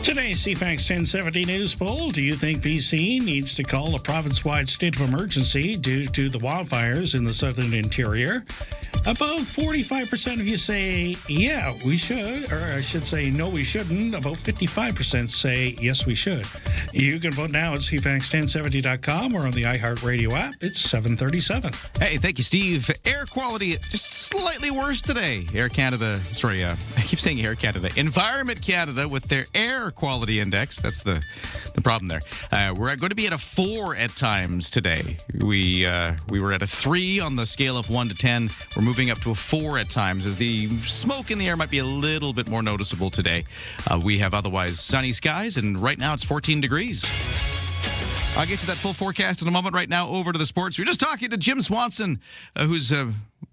Today's CFAX 1070 News Poll. Do you think BC needs to call a province-wide state of emergency due to the wildfires in the southern interior? About 45% of you say, yeah, we should, or I should say, no, we shouldn't. About 55% say, yes, we should. You can vote now at CFAX1070.com or on the iHeartRadio app. It's 7:37. Hey, thank you, Steve. Air quality just slightly worse today. Air Canada, I keep saying Air Canada. Environment Canada with their air quality index. That's the problem there. We're going to be at a 4 at times today. We were at a 3 on the scale of 1 to 10. We're moving up to a 4 at times as the smoke in the air might be a little bit more noticeable today. We have otherwise sunny skies, and right now it's 14 degrees. I'll get to that full forecast in a moment. Right now, over to the sports. We're just talking to Jim Swanson, who's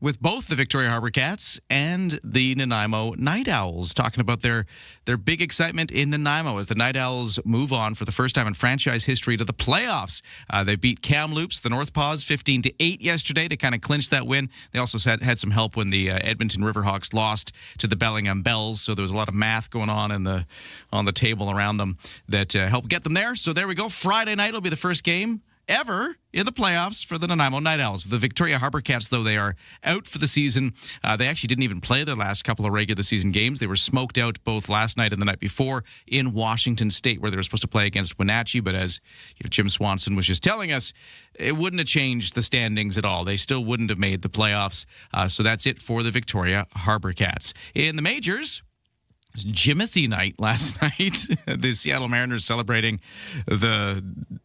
with both the Victoria Harbour Cats and the Nanaimo Night Owls, talking about their big excitement in Nanaimo as the Night Owls move on for the first time in franchise history to the playoffs. They beat Kamloops, the North Paws, 15-8 yesterday to kind of clinch that win. They also had some help when the Edmonton Riverhawks lost to the Bellingham Bells, so there was a lot of math going on on the table around them that helped get them there. So there we go. Friday night will be the first game ever in the playoffs for the Nanaimo Night Owls. The Victoria Harbour Cats, though, they are out for the season. They actually didn't even play their last couple of regular season games. They were smoked out both last night and the night before in Washington State, where they were supposed to play against Wenatchee. But as Jim Swanson was just telling us, it wouldn't have changed the standings at all. They still wouldn't have made the playoffs. So that's it for the Victoria Harbour Cats. In the majors, Jimothy night last night. The Seattle Mariners celebrating the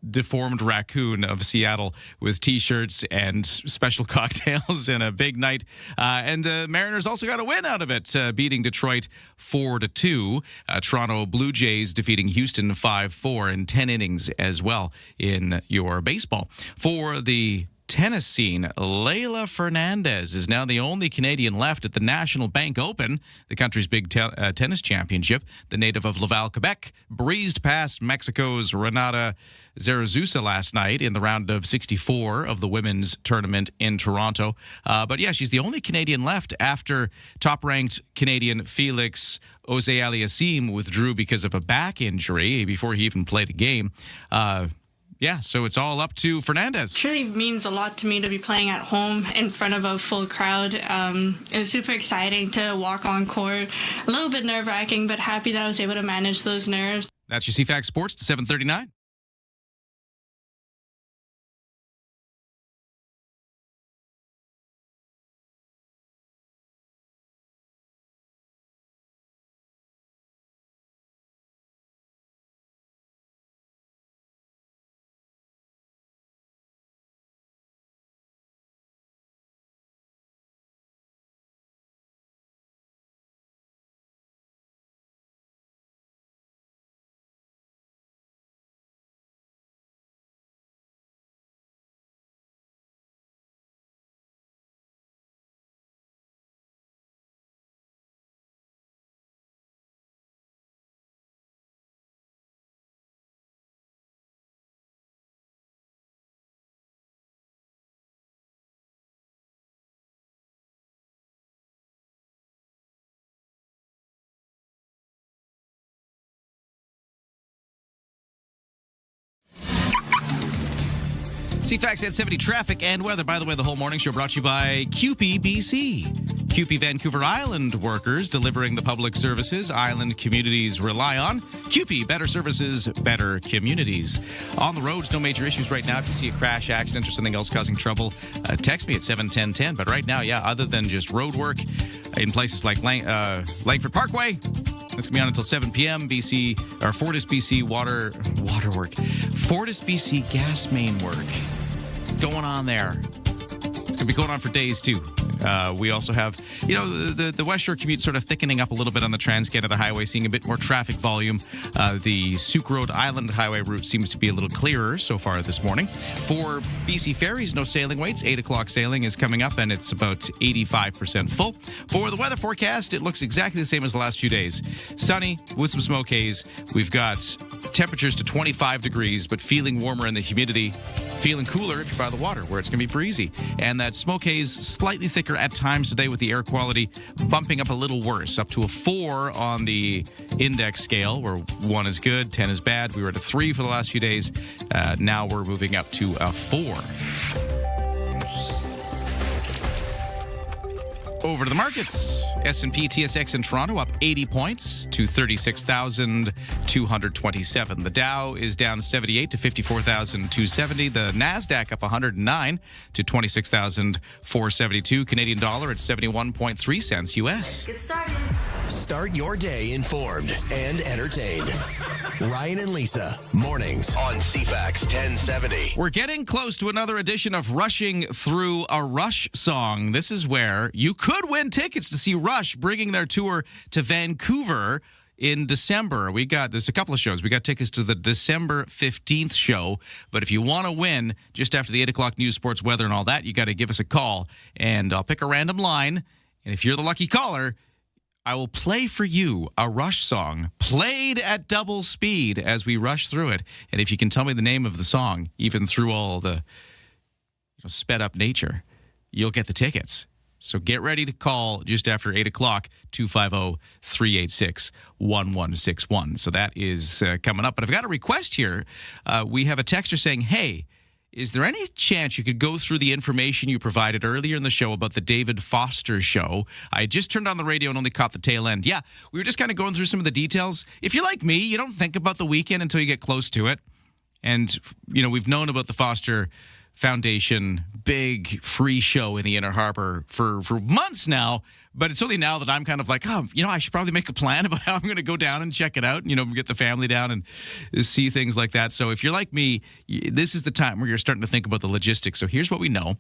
deformed raccoon of Seattle with T-shirts and special cocktails and a big night. And Mariners also got a win out of it, beating Detroit 4-2. Toronto Blue Jays defeating Houston 5-4 in 10 innings as well in your baseball. For the tennis scene, Leylah Fernandez is now the only Canadian left at the National Bank Open, the country's big tennis championship. The native of Laval, Quebec, breezed past Mexico's Renata Zarazusa last night in the round of 64 of the women's tournament in Toronto. But yeah, she's the only Canadian left after top-ranked Canadian Felix Auger-Aliassime withdrew because of a back injury before he even played a game. Yeah, so it's all up to Fernandez. It really means a lot to me to be playing at home in front of a full crowd. It was super exciting to walk on court. A little bit nerve-wracking, but happy that I was able to manage those nerves. That's your CFAX Sports to 7:39. CFAX at 70 traffic and weather. By the way, the whole morning show brought to you by QP BC. QP Vancouver Island workers delivering the public services island communities rely on. QP, better services, better communities. On the roads, no major issues right now. If you see a crash, accident, or something else causing trouble, text me at 71010. But right now, yeah, other than just road work in places like Langford Parkway, it's going to be on until 7 p.m. Fortis BC water work. Fortis BC gas main work going on there. It's going to be going on for days, too. We also have, the West Shore commute sort of thickening up a little bit on the Trans-Canada Highway, seeing a bit more traffic volume. The Souk Road Island Highway route seems to be a little clearer so far this morning. For BC Ferries, no sailing waits. 8 o'clock sailing is coming up, and it's about 85% full. For the weather forecast, it looks exactly the same as the last few days. Sunny with some smoke haze. We've got temperatures to 25 degrees, but feeling warmer in the humidity. Feeling cooler if you're by the water, where it's going to be breezy. And that smoke haze slightly thicker at times today, with the air quality bumping up a little worse, up to a 4 on the index scale, where 1 is good, 10 is bad. We were at a 3 for the last few days. Now we're moving up to a 4. Over to the markets. S&P TSX in Toronto up 80 points to 36,227. The Dow is down 78 to 54,270. The Nasdaq up 109 to 26,472. Canadian dollar at 71.3 cents US. Get started. Start your day informed and entertained. Ryan and Lisa, mornings on CFAX 1070. We're getting close to another edition of Rushing Through a Rush song. This is where you could win tickets to see Rush bringing their tour to Vancouver in December. There's a couple of shows. We got tickets to the December 15th show. But if you want to win just after the 8 o'clock news, sports, weather, and all that, you got to give us a call. And I'll pick a random line. And if you're the lucky caller, I will play for you a Rush song played at double speed as we rush through it. And if you can tell me the name of the song, even through all the sped up nature, you'll get the tickets. So get ready to call just after 8 o'clock, 250-386-1161. So that is coming up. But I've got a request here. We have a texter saying, hey, is there any chance you could go through the information you provided earlier in the show about the David Foster show? I just turned on the radio and only caught the tail end. Yeah, we were just kind of going through some of the details. If you're like me, you don't think about the weekend until you get close to it. And, we've known about the Foster Foundation big free show in the Inner Harbor for months now. But it's only now that I'm kind of like, I should probably make a plan about how I'm going to go down and check it out, get the family down and see things like that. So if you're like me, this is the time where you're starting to think about the logistics. So here's what we know.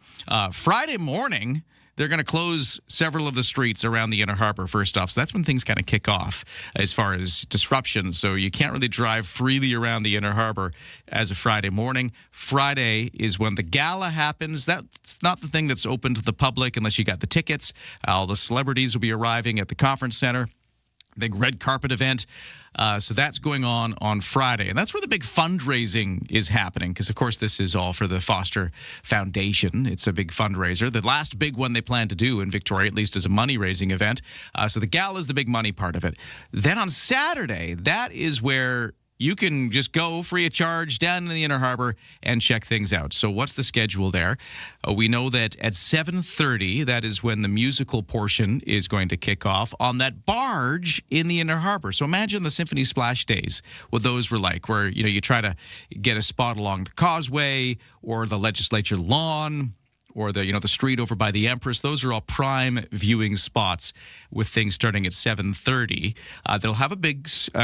Friday morning, they're going to close several of the streets around the Inner Harbor, first off. So that's when things kind of kick off as far as disruption. So you can't really drive freely around the Inner Harbor as a Friday morning. Friday is when the gala happens. That's not the thing that's open to the public unless you got the tickets. All the celebrities will be arriving at the conference center. Big red carpet event. So that's going on Friday. And that's where the big fundraising is happening because, of course, this is all for the Foster Foundation. It's a big fundraiser. The last big one they plan to do in Victoria, at least as a money-raising event. So the gala is the big money part of it. Then on Saturday, that is where you can just go free of charge down in the Inner Harbor and check things out. So what's the schedule there? We know that at 7:30, that is when the musical portion is going to kick off on that barge in the Inner Harbor. So imagine the Symphony Splash days, what those were like, where you try to get a spot along the causeway or the legislature lawn, or the street over by the Empress. Those are all prime viewing spots with things starting at 7:30. They'll have a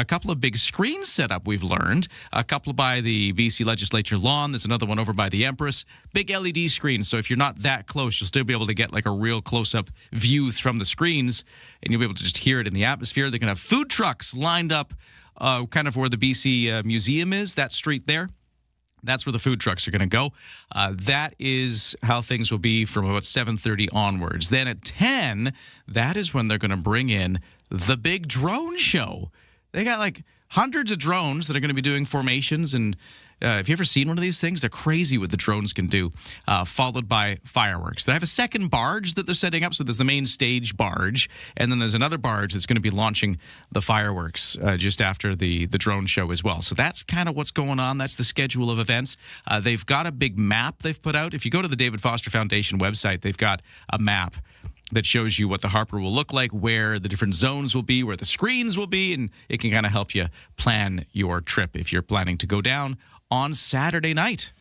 couple of big screens set up, we've learned. A couple by the BC Legislature lawn. There's another one over by the Empress. Big LED screens, so if you're not that close, you'll still be able to get like a real close-up view from the screens, and you'll be able to just hear it in the atmosphere. They're going to have food trucks lined up kind of where the BC Museum is, that street there. That's where the food trucks are going to go. That is how things will be from about 7:30 onwards. Then at 10, that is when they're going to bring in the big drone show. They got like hundreds of drones that are going to be doing formations and Have you ever seen one of these things? They're crazy what the drones can do, followed by fireworks. They have a second barge that they're setting up. So there's the main stage barge, and then there's another barge that's going to be launching the fireworks just after the drone show as well. So that's kind of what's going on. That's the schedule of events. They've got a big map they've put out. If you go to the David Foster Foundation website, they've got a map that shows you what the Harper will look like, where the different zones will be, where the screens will be, and it can kind of help you plan your trip if you're planning to go down on Saturday night.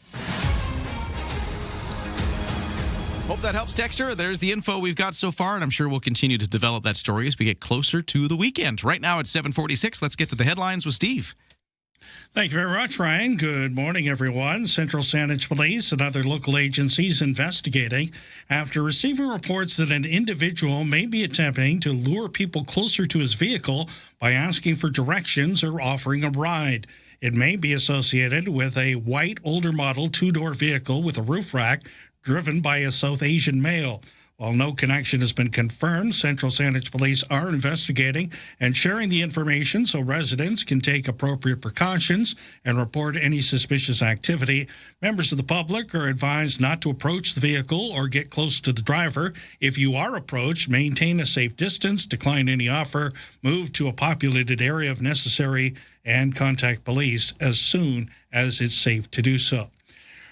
Hope that helps, Texter. There's the info we've got so far, and I'm sure we'll continue to develop that story as we get closer to the weekend. Right now it's 7:46. Let's get to the headlines with Steve. Thank you very much, Ryan. Good morning, everyone. Central Saanich Police and other local agencies investigating after receiving reports that an individual may be attempting to lure people closer to his vehicle by asking for directions or offering a ride. It may be associated with a white, older model two-door vehicle with a roof rack driven by a South Asian male. While no connection has been confirmed, Central Saanich Police are investigating and sharing the information so residents can take appropriate precautions and report any suspicious activity. Members of the public are advised not to approach the vehicle or get close to the driver. If you are approached, maintain a safe distance, decline any offer, move to a populated area if necessary, and contact police as soon as it's safe to do so.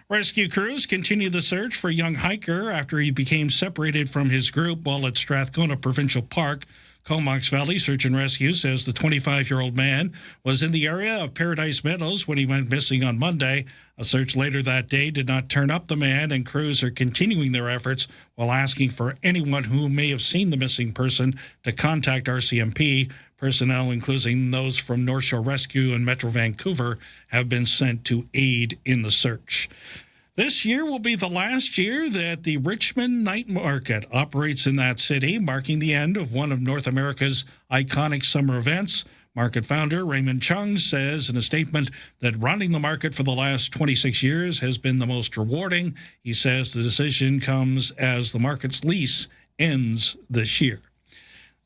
Rescue crews continue the search for a young hiker after he became separated from his group while at Strathcona Provincial Park. Comox Valley Search and Rescue says the 25-year-old man was in the area of Paradise Meadows when he went missing on Monday. A search later that day did not turn up the man, and crews are continuing their efforts while asking for anyone who may have seen the missing person to contact RCMP. Personnel, including those from North Shore Rescue and Metro Vancouver, have been sent to aid in the search. This year will be the last year that the Richmond Night Market operates in that city, marking the end of one of North America's iconic summer events. Market founder Raymond Chung says in a statement that running the market for the last 26 years has been the most rewarding. He says the decision comes as the market's lease ends this year.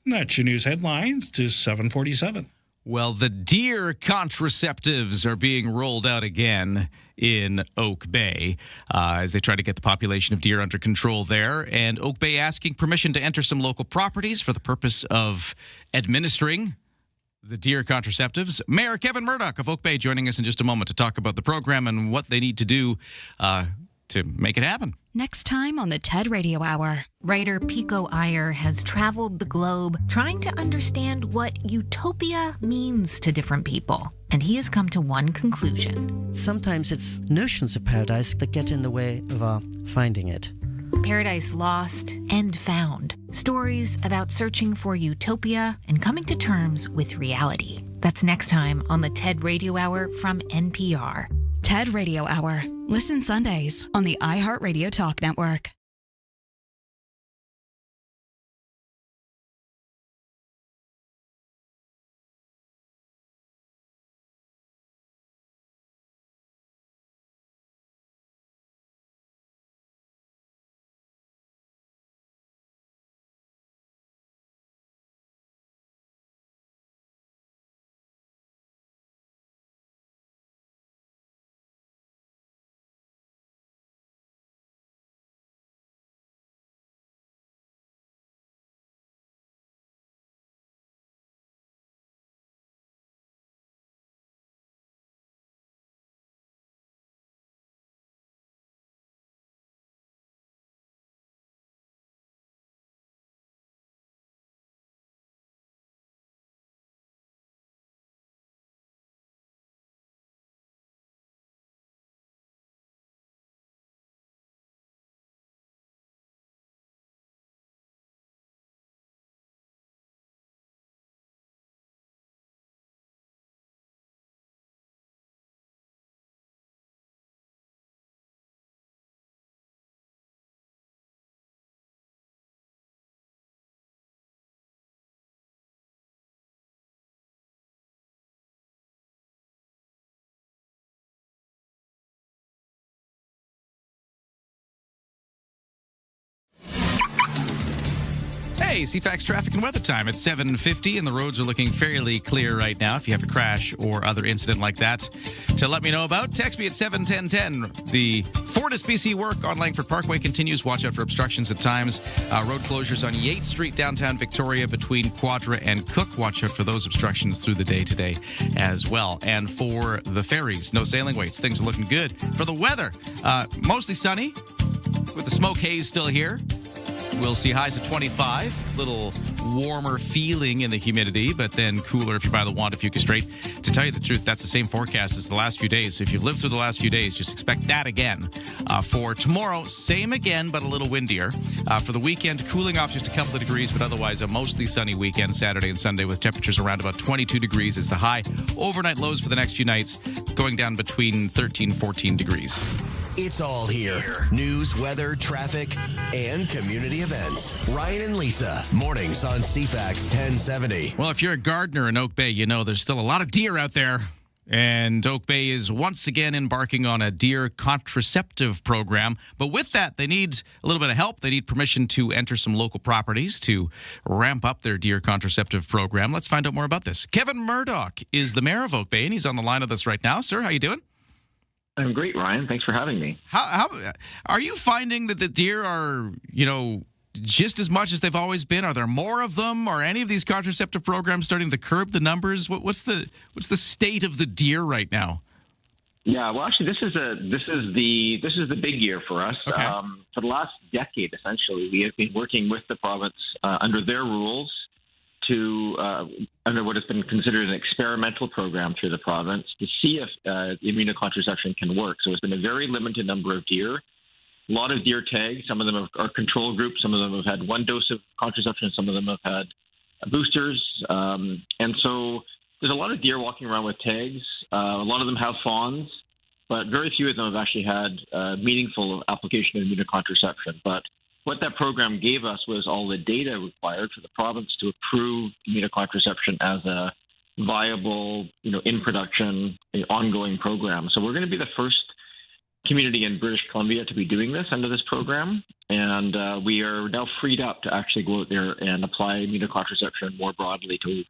And that's your news headlines to 7:47. Well, the deer contraceptives are being rolled out again in Oak Bay as they try to get the population of deer under control there. And Oak Bay asking permission to enter some local properties for the purpose of administering the deer contraceptives. Mayor Kevin Murdoch of Oak Bay joining us in just a moment to talk about the program and what they need to do to make it happen. Next time on the TED Radio Hour. Writer Pico Iyer has traveled the globe trying to understand what utopia means to different people. And he has come to one conclusion. Sometimes it's notions of paradise that get in the way of our finding it. Paradise Lost and Found. Stories about searching for utopia and coming to terms with reality. That's next time on the TED Radio Hour from NPR. TED Radio Hour. Listen Sundays on the iHeartRadio Talk Network. Hey, CFAX traffic and weather time. It's 7:50 and the roads are looking fairly clear right now. If you have a crash or other incident like that to let me know about, text me at 71010. The Fortis BC work on Langford Parkway continues. Watch out for obstructions at times. Road closures on Yates Street, downtown Victoria between Quadra and Cook. Watch out for those obstructions through the day today as well. And for the ferries, no sailing waits. Things are looking good. For the weather, mostly sunny with the smoke haze still here. We'll see highs of 25, little warmer feeling in the humidity, but then cooler if you're by the Wanda-Fuca Strait. To tell you the truth, that's the same forecast as the last few days. So if you've lived through the last few days, just expect that again. For tomorrow, same again, but a little windier. For the weekend, cooling off just a couple of degrees, but otherwise a mostly sunny weekend, Saturday and Sunday, with temperatures around about 22 degrees is the high. Overnight lows for the next few nights going down between 13 and 14 degrees. It's all here. News, weather, traffic, and community events. Ryan and Lisa, mornings on CFAX 1070. Well, if you're a gardener in Oak Bay, you know there's still a lot of deer out there. And Oak Bay is once again embarking on a deer contraceptive program. But with that, they need a little bit of help. They need permission to enter some local properties to ramp up their deer contraceptive program. Let's find out more about this. Kevin Murdoch is the mayor of Oak Bay, and he's on the line with us right now. Sir, how you doing? I'm great, Ryan. Thanks for having me. How are you finding that the deer are, just as much as they've always been? Are there more of them? Are any of these contraceptive programs starting to curb the numbers? What's the state of the deer right now? Yeah, well, actually, this is the big year for us. Okay. For the last decade, essentially, we have been working with the province under their rules to under what has been considered an experimental program through the province to see if immunocontraception can work. So it's been a very limited number of deer, a lot of deer tags. Some of them are control groups. Some of them have had one dose of contraception. Some of them have had boosters. And so there's a lot of deer walking around with tags. A lot of them have fawns, but very few of them have actually had meaningful application of immunocontraception. But what that program gave us was all the data required for the province to approve immunocontraception as a viable, in production, ongoing program. So we're going to be the first community in British Columbia to be doing this under this program. And we are now freed up to actually go out there and apply immunocontraception more broadly to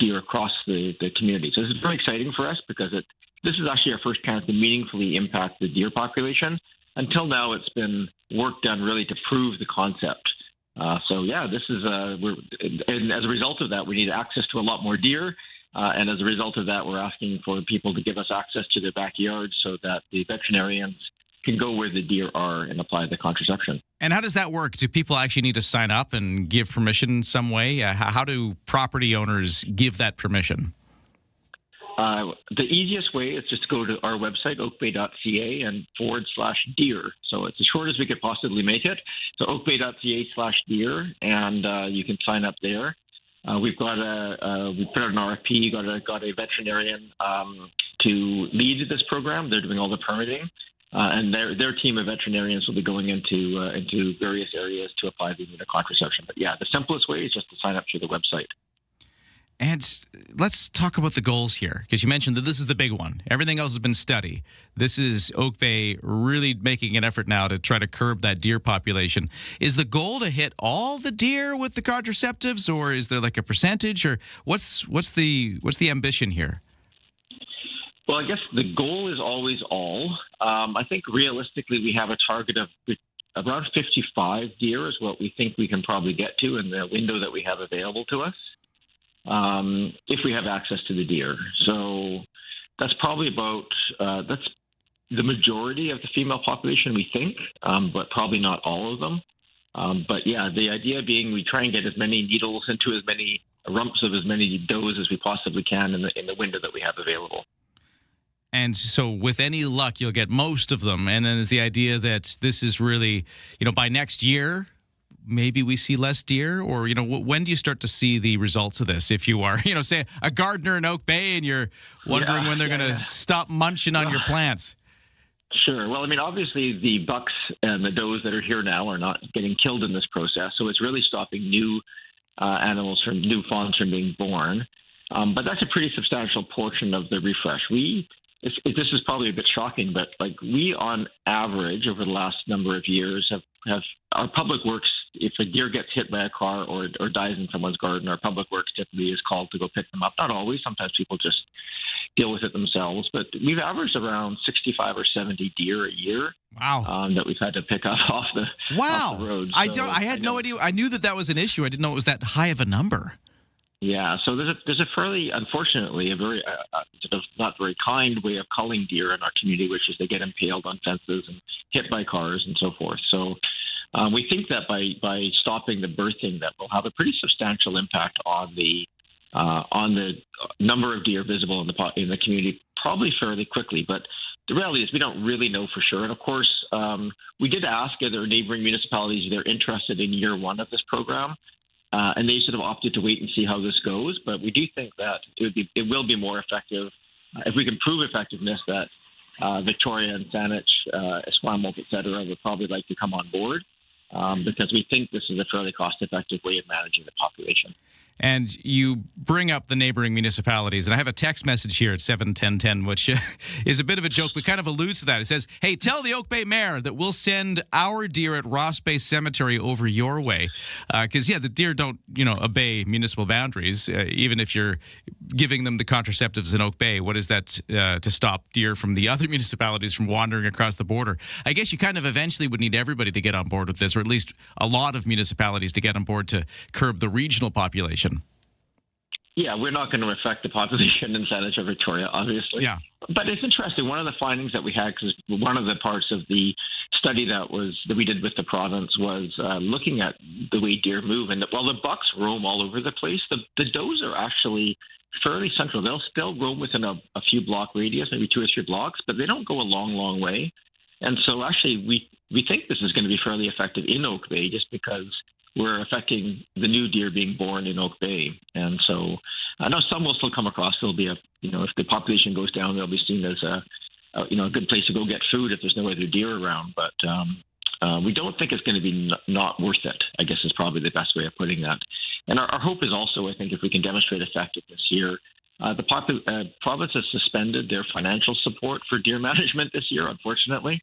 deer across the community. So this is very exciting for us because this is actually our first chance to meaningfully impact the deer population. Until now, it's been work done really to prove the concept. This is and as a result of that, we need access to a lot more deer. And as a result of that, we're asking for people to give us access to their backyards so that the veterinarians can go where the deer are and apply the contraception. And how does that work? Do people actually need to sign up and give permission in some way? How do property owners give that permission? The easiest way is just to go to our website, oakbay.ca and /deer. So it's as short as we could possibly make it. So oakbay.ca/deer, and you can sign up there. We've got we put out an RFP, got a veterinarian to lead this program. They're doing all the permitting, and their team of veterinarians will be going into various areas to apply the immunocontraception. But yeah, the simplest way is just to sign up through the website. And let's talk about the goals here, because you mentioned that this is the big one. Everything else has been study. This is Oak Bay really making an effort now to try to curb that deer population. Is the goal to hit all the deer with the contraceptives, or is there like a percentage, or what's the ambition here? Well, I guess the goal is always all. I think realistically we have a target of around 55 deer is what we think we can probably get to in the window that we have available to us. If we have access to the deer. So that's probably about, that's the majority of the female population, we think, but probably not all of them. But yeah, the idea being we try and get as many needles into as many rumps of as many does as we possibly can in the window that we have available. And so with any luck, you'll get most of them. And then is the idea that this is really, by next year, maybe we see less deer? Or, when do you start to see the results of this? If you are, say a gardener in Oak Bay and you're wondering when they're going to stop munching on your plants. Sure. Well, obviously the bucks and the does that are here now are not getting killed in this process. So it's really stopping new new fawns from being born. But that's a pretty substantial portion of the refresh. This is probably a bit shocking, but we on average over the last number of years have our public works if a deer gets hit by a car or dies in someone's garden, our public works typically is called to go pick them up. Not always. Sometimes people just deal with it themselves. But we've averaged around 65 or 70 deer a year. Wow. That we've had to pick up off the road. So I had no idea. I knew that was an issue. I didn't know it was that high of a number. Yeah, so there's a fairly, unfortunately, a very sort of not very kind way of culling deer in our community, which is they get impaled on fences and hit by cars and so forth. So we think that by stopping the birthing, that will have a pretty substantial impact on the number of deer visible in the community, probably fairly quickly. But the reality is we don't really know for sure. And of course, we did ask other neighboring municipalities if they're interested in year one of this program. And they sort of opted to wait and see how this goes. But we do think that it will be more effective if we can prove effectiveness, that Victoria and Saanich, Esquimalt, et cetera, would probably like to come on board because we think this is a fairly cost-effective way of managing the population. And you bring up the neighboring municipalities. And I have a text message here at 71010, which is a bit of a joke, but kind of alludes to that. It says, hey, tell the Oak Bay Mayor that we'll send our deer at Ross Bay Cemetery over your way. Because, the deer don't, obey municipal boundaries. Even if you're giving them the contraceptives in Oak Bay, what is that to stop deer from the other municipalities from wandering across the border? I guess you kind of eventually would need everybody to get on board with this, or at least a lot of municipalities to get on board to curb the regional population. Yeah, we're not going to affect the population in Saanich or Victoria, obviously. Yeah. But it's interesting. One of the findings that we had, because one of the parts of the study that we did with the province was looking at the way deer move. And while the bucks roam all over the place, the does are actually fairly central. They'll still roam within a few block radius, maybe 2 or 3 blocks, but they don't go a long, long way. And so actually we think this is going to be fairly effective in Oak Bay just because we're affecting the new deer being born in Oak Bay. And so I know some will still come across. There'll be if the population goes down, they'll be seen as a good place to go get food if there's no other deer around. But we don't think it's going to be not worth it, I guess is probably the best way of putting that. And our hope is also, I think, if we can demonstrate effectiveness here, the province has suspended their financial support for deer management this year, unfortunately.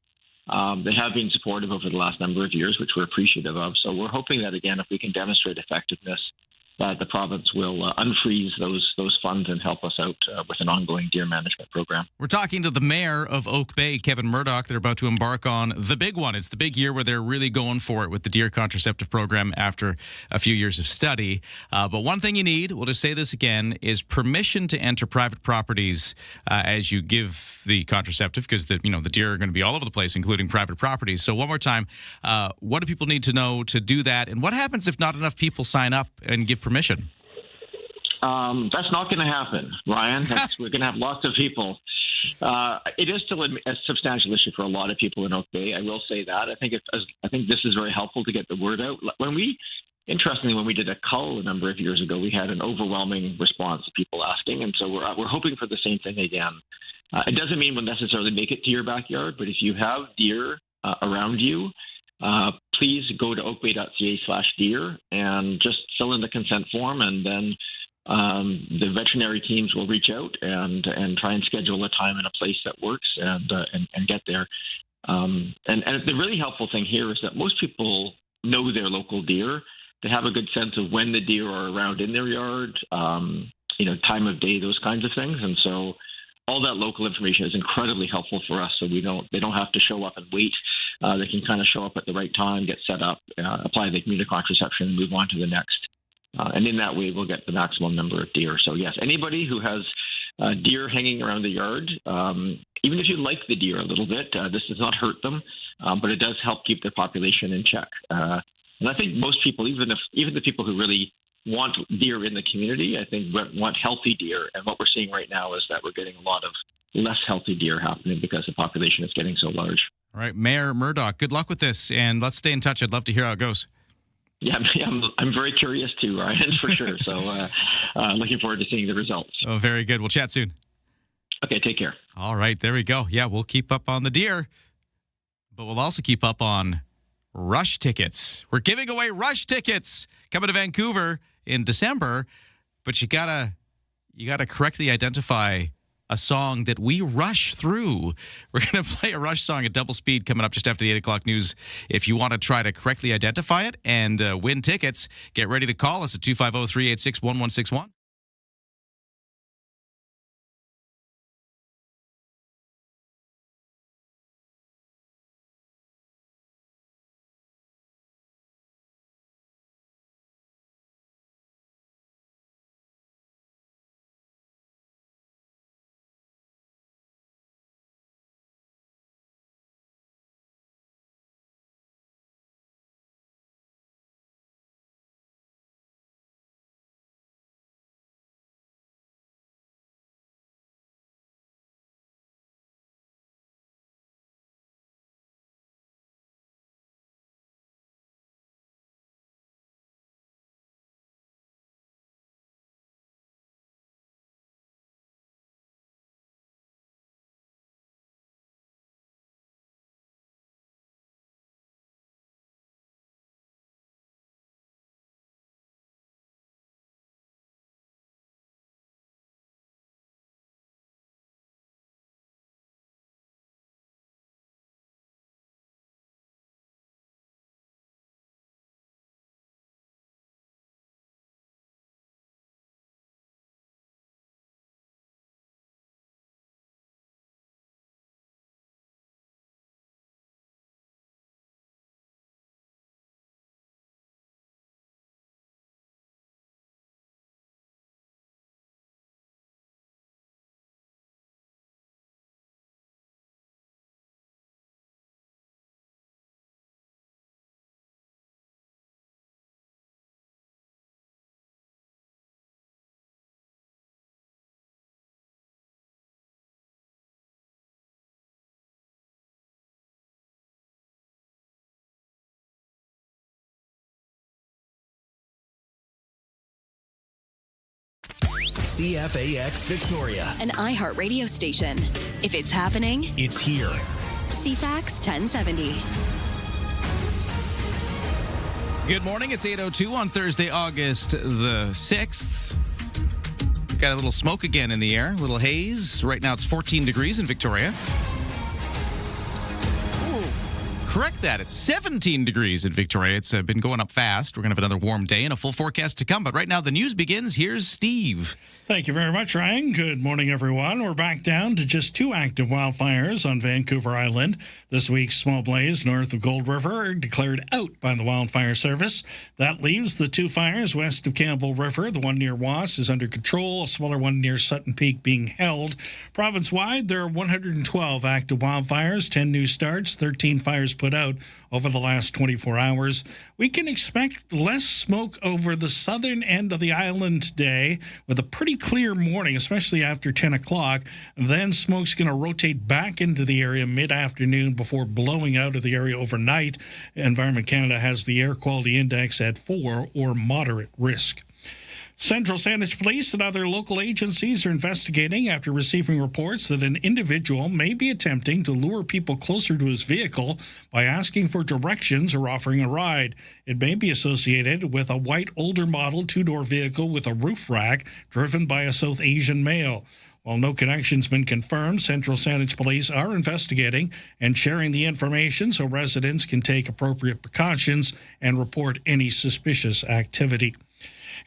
They have been supportive over the last number of years, which we're appreciative of. So we're hoping that, again, if we can demonstrate effectiveness, that the province will unfreeze those funds and help us out with an ongoing deer management program. We're talking to the mayor of Oak Bay, Kevin Murdoch. They're about to embark on the big one. It's the big year where they're really going for it with the deer contraceptive program after a few years of study. But one thing you need, we'll just say this again, is permission to enter private properties as you give the contraceptive, because the deer are going to be all over the place, including private properties. So one more time, what do people need to know to do that? And what happens if not enough people sign up and give permission? That's not going to happen, Ryan. We're going to have lots of people. It is still a substantial issue for a lot of people in Oak Bay. I will say that. I think this is very helpful to get the word out. Interestingly, when we did a cull a number of years ago, we had an overwhelming response of people asking, and so we're hoping for the same thing again. It doesn't mean we'll necessarily make it to your backyard, but if you have deer around you, please go to oakbay.ca/deer and just fill in the consent form, and then the veterinary teams will reach out and try and schedule a time and a place that works and get there. And the really helpful thing here is that most people know their local deer. They have a good sense of when the deer are around in their yard, time of day, those kinds of things. And so all that local information is incredibly helpful for us. So they don't have to show up and wait. They can kind of show up at the right time, get set up, apply the community contraception, and move on to the next. And in that way, we'll get the maximum number of deer. So yes, anybody who has deer hanging around the yard, even if you like the deer a little bit, this does not hurt them, but it does help keep their population in check. And I think most people, even the people who really want deer in the community, I think want healthy deer. And what we're seeing right now is that we're getting a lot of less healthy deer happening because the population is getting so large. All right, Mayor Murdoch, good luck with this, and let's stay in touch. I'd love to hear how it goes. Yeah, I'm very curious too, Ryan, for sure. So looking forward to seeing the results. Oh, very good. We'll chat soon. Okay, take care. All right, there we go. Yeah, we'll keep up on the deer, but we'll also keep up on Rush tickets. We're giving away Rush tickets coming to Vancouver in December, but you gotta correctly identify a song that we rush through. We're going to play a Rush song at double speed coming up just after the 8 o'clock news. If you want to try to correctly identify it and win tickets, get ready to call us at 250-386-1161. CFAX Victoria. An iHeart radio station. If it's happening, It's here. CFAX 1070. Good morning. It's 8:02 on Thursday, August the 6th. We've got a little smoke again in the air, a little haze. Right now it's 14 degrees in Victoria. Correct that. It's 17 degrees in Victoria. It's been going up fast. We're going to have another warm day and a full forecast to come. But right now, the news begins. Here's Steve. Thank you very much, Ryan. Good morning, everyone. We're back down to just 2 active wildfires on Vancouver Island. This week's small blaze north of Gold River declared out by the Wildfire Service. That leaves the 2 fires west of Campbell River. The one near Was is under control. A smaller one near Sutton Peak being held. Province-wide, there are 112 active wildfires, 10 new starts, 13 fires put out over the last 24 hours. We can expect less smoke over the southern end of the island today with a pretty clear morning, especially after 10 o'clock. Then smoke's going to rotate back into the area mid-afternoon before blowing out of the area overnight. Environment Canada has the air quality index at 4 or moderate risk. Central Saanich Police and other local agencies are investigating after receiving reports that an individual may be attempting to lure people closer to his vehicle by asking for directions or offering a ride. It may be associated with a white older model 2-door vehicle with a roof rack driven by a South Asian male. While no connection's been confirmed, Central Saanich Police are investigating and sharing the information so residents can take appropriate precautions and report any suspicious activity.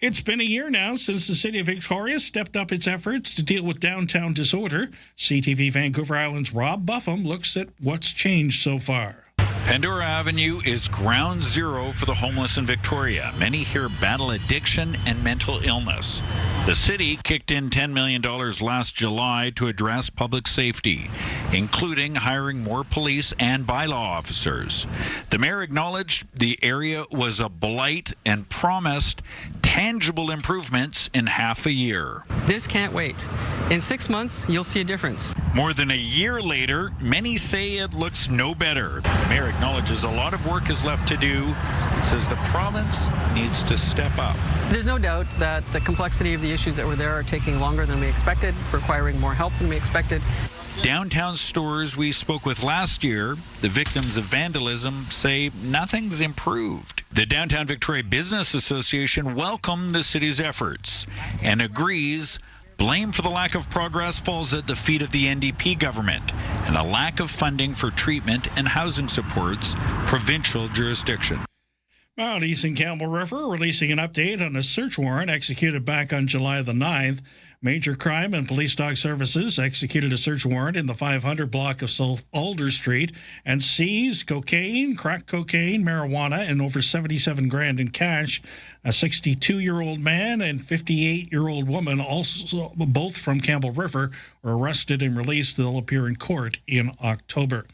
It's been a year now since the City of Victoria stepped up its efforts to deal with downtown disorder. CTV Vancouver Island's Rob Buffum looks at what's changed so far. Pandora Avenue is ground zero for the homeless in Victoria. Many here battle addiction and mental illness. The city kicked in $10 million last July to address public safety, including hiring more police and bylaw officers. The mayor acknowledged the area was a blight and promised tangible improvements in half a year. This can't wait. In 6 months, you'll see a difference. More than a year later, many say it looks no better. The mayor acknowledges a lot of work is left to do and says the province needs to step up. There's no doubt that the complexity of the issues that were there are taking longer than we expected, requiring more help than we expected. Downtown stores we spoke with last year, the victims of vandalism, say nothing's improved. The Downtown Victoria Business Association welcomed the city's efforts and agrees Blame for the lack of progress falls at the feet of the NDP government and a lack of funding for treatment and housing supports provincial jurisdiction. Mount East and Campbell River releasing an update on a search warrant executed back on July the 9th. Major Crime and Police Dog Services executed a search warrant in the 500 block of South Alder Street and seized cocaine, crack cocaine, marijuana, and over 77 grand in cash. A 62-year-old man and 58-year-old woman, also both from Campbell River, were arrested and released. They'll appear in court in October.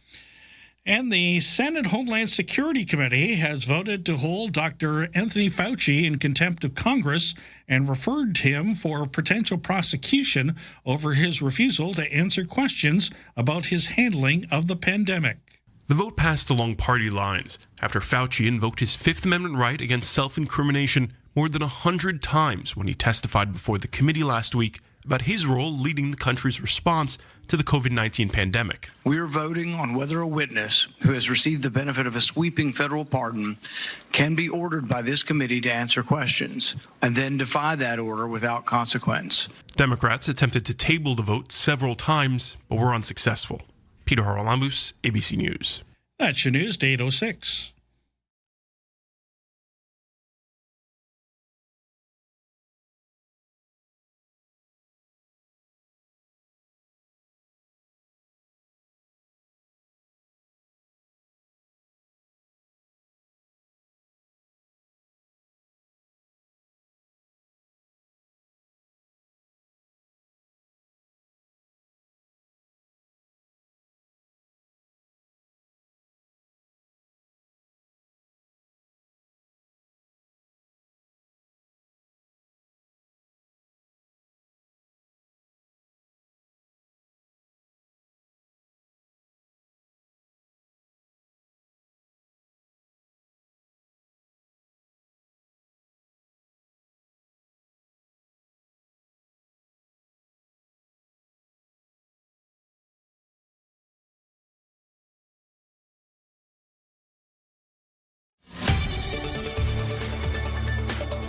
And the Senate Homeland Security Committee has voted to hold Dr. Anthony Fauci in contempt of Congress and referred him for potential prosecution over his refusal to answer questions about his handling of the pandemic. The vote passed along party lines after Fauci invoked his Fifth Amendment right against self-incrimination more than 100 times when he testified before the committee last week about his role leading the country's response to the COVID-19 pandemic. We are voting on whether a witness who has received the benefit of a sweeping federal pardon can be ordered by this committee to answer questions and then defy that order without consequence. Democrats attempted to table the vote several times, but were unsuccessful. Peter Haralambous, ABC News. That's your news, day 8:06.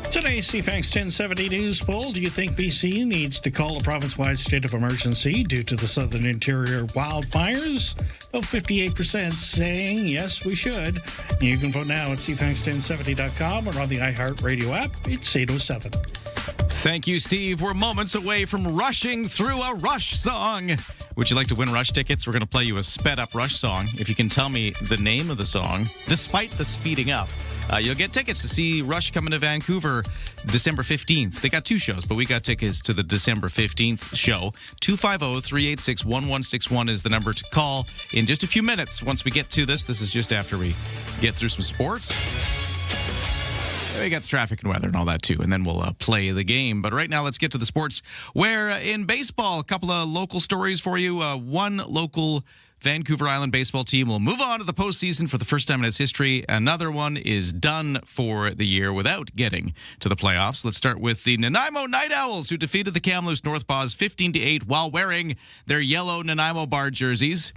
Today's CFAX 1070 News poll. Do you think BC needs to call a province-wide state of emergency due to the southern interior wildfires? Well, 58% saying yes, we should. You can vote now at CFAX1070.com or on the iHeartRadio app. It's 8:07. Thank you, Steve. We're moments away from rushing through a Rush song. Would you like to win Rush tickets? We're going to play you a sped-up Rush song. If you can tell me the name of the song, despite the speeding up, you'll get tickets to see Rush coming to Vancouver December 15th. They got two shows, but we got tickets to the December 15th show. 250-386-1161 is the number to call in just a few minutes. Once we get to this is just after we get through some sports. We got the traffic and weather and all that too, and then we'll play the game. But right now, let's get to the sports, where in baseball, a couple of local stories for you. One local Vancouver Island baseball team will move on to the postseason for the first time in its history. Another one is done for the year without getting to the playoffs. Let's start with the Nanaimo Night Owls, who defeated the Kamloops North Paws 15-8 while wearing their yellow Nanaimo Bar jerseys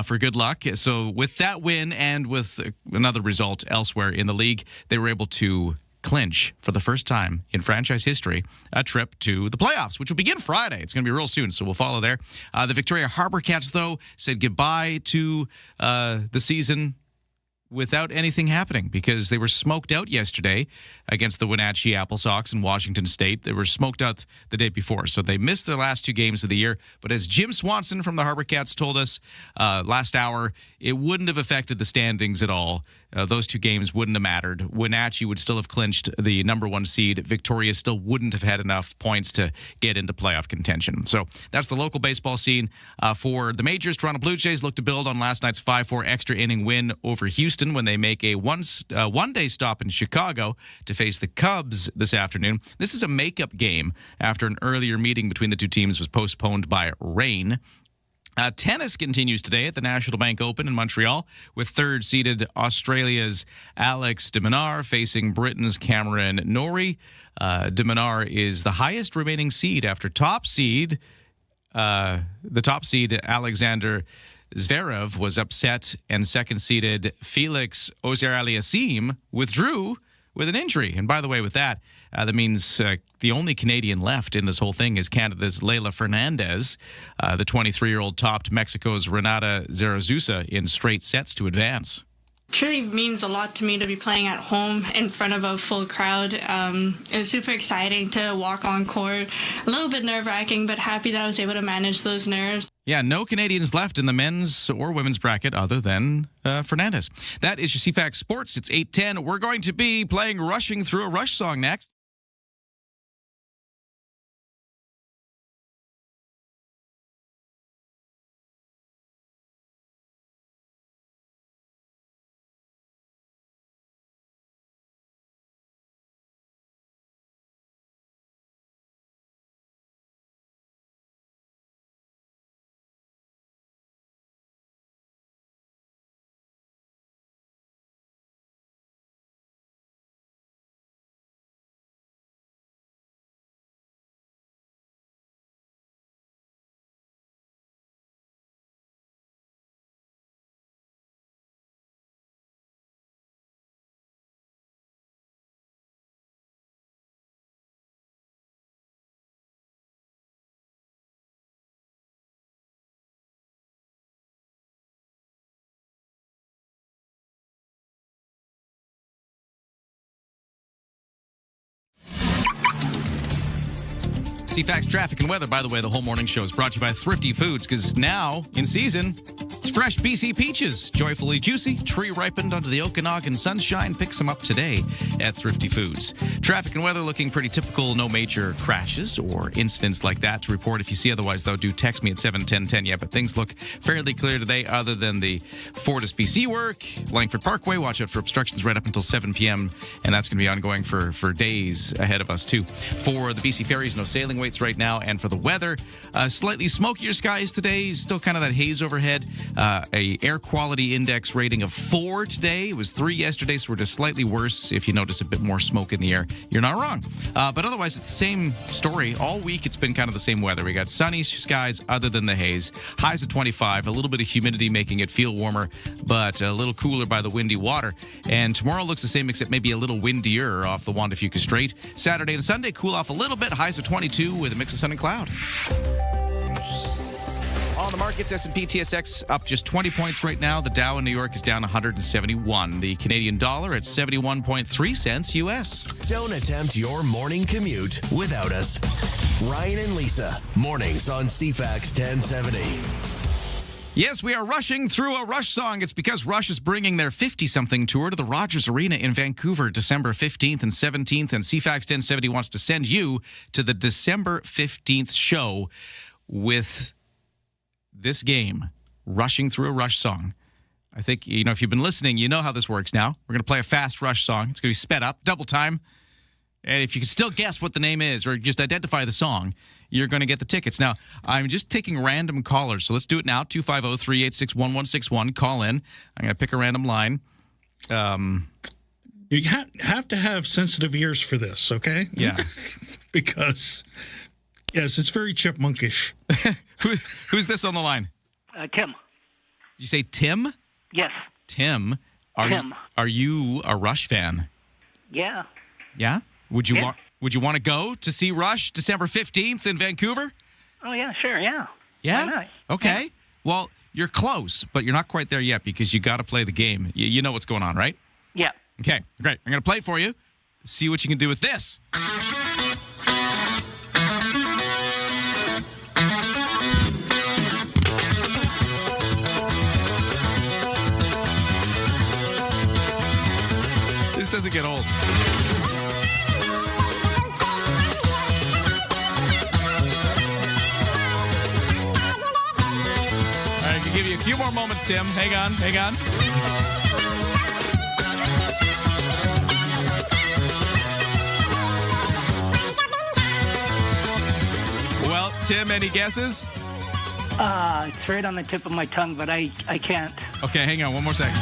for good luck. So with that win and with another result elsewhere in the league, they were able to clinch for the first time in franchise history a trip to the playoffs, which will begin Friday. It's going to be real soon, so we'll follow there. The Victoria Harbour Cats, though, said goodbye to the season without anything happening because they were smoked out yesterday against the Wenatchee Apple Sox in Washington State. They were smoked out the day before, so they missed their last two games of the year. But as Jim Swanson from the Harbour Cats told us last hour, it wouldn't have affected the standings at all. Those two games wouldn't have mattered. Wenatchee would still have clinched the number one seed. Victoria still wouldn't have had enough points to get into playoff contention. So that's the local baseball scene. For the majors, Toronto Blue Jays look to build on last night's 5-4 extra inning win over Houston when they make a one-day stop in Chicago to face the Cubs this afternoon. This is a makeup game after an earlier meeting between the two teams was postponed by rain. Tennis continues today at the National Bank Open in Montreal, with third-seeded Australia's Alex de Minaur facing Britain's Cameron Norrie. De Minaur is the highest remaining seed after the top seed Alexander Zverev was upset, and second-seeded Felix Auger-Aliassime withdrew with an injury. And by the way, with that, that means the only Canadian left in this whole thing is Canada's Leila Fernandez. The 23-year-old topped Mexico's Renata Zarazuza in straight sets to advance. Truly means a lot to me to be playing at home in front of a full crowd. It was super exciting to walk on court. A little bit nerve-wracking, but happy that I was able to manage those nerves. Yeah, no Canadians left in the men's or women's bracket other than Fernandez. That is your CFAX Sports. It's 8:10. We're going to be playing Rushing Through a Rush song next. CFAX traffic and weather. By the way, the whole morning show is brought to you by Thrifty Foods, because now, in season, it's fresh BC peaches. Joyfully juicy, tree ripened under the Okanagan sunshine. Pick some up today at Thrifty Foods. Traffic and weather looking pretty typical. No major crashes or incidents like that to report. If you see otherwise, though, do text me at 71010. Yeah, but things look fairly clear today other than the Fortis BC work. Langford Parkway, watch out for obstructions right up until 7 p.m. And that's going to be ongoing for days ahead of us, too. For the BC ferries, no sailing waits right now. And for the weather, slightly smokier skies today. Still kind of that haze overhead. A air quality index rating of 4 today. It was 3 yesterday, so we're just slightly worse. If you notice a bit more smoke in the air, you're not wrong. But otherwise, it's the same story. All week, it's been kind of the same weather. We got sunny skies other than the haze. Highs at 25. A little bit of humidity making it feel warmer, but a little cooler by the windy water. And tomorrow looks the same, except maybe a little windier off the Juan de Fuca Strait. Saturday and Sunday, cool off a little bit. Highs of 22 with a mix of sun and cloud. On the markets, S&P TSX up just 20 points right now. The Dow in New York is down 171. The Canadian dollar at 71.3 cents US. Don't attempt your morning commute without us. Ryan and Lisa, mornings on CFAX 1070. Yes, we are rushing through a Rush song. It's because Rush is bringing their 50-something tour to the Rogers Arena in Vancouver, December 15th and 17th. And CFAX 1070 wants to send you to the December 15th show with this game, Rushing Through a Rush song. I think, if you've been listening, you know how this works now. We're going to play a fast Rush song. It's going to be sped up, double time. And if you can still guess what the name is or just identify the song, you're going to get the tickets. Now, I'm just taking random callers, so let's do it now. 250-386-1161. Call in. I'm going to pick a random line. You have to have sensitive ears for this, okay? Yeah. Because, yes, it's very chipmunkish. Who's this on the line? Tim. Did you say Tim? Yes. Tim. Are you a Rush fan? Yeah. Yeah? Would you want to go to see Rush December 15th in Vancouver? Oh, yeah, sure, yeah. Yeah? Why not? Okay. Yeah. Well, you're close, but you're not quite there yet because you got to play the game. You know what's going on, right? Yeah. Okay, great. I'm going to play it for you. See what you can do with this. This doesn't get old. I can give you a few more moments, Tim. Hang on. Well, Tim, any guesses? It's right on the tip of my tongue, but I can't. Okay, hang on. One more second.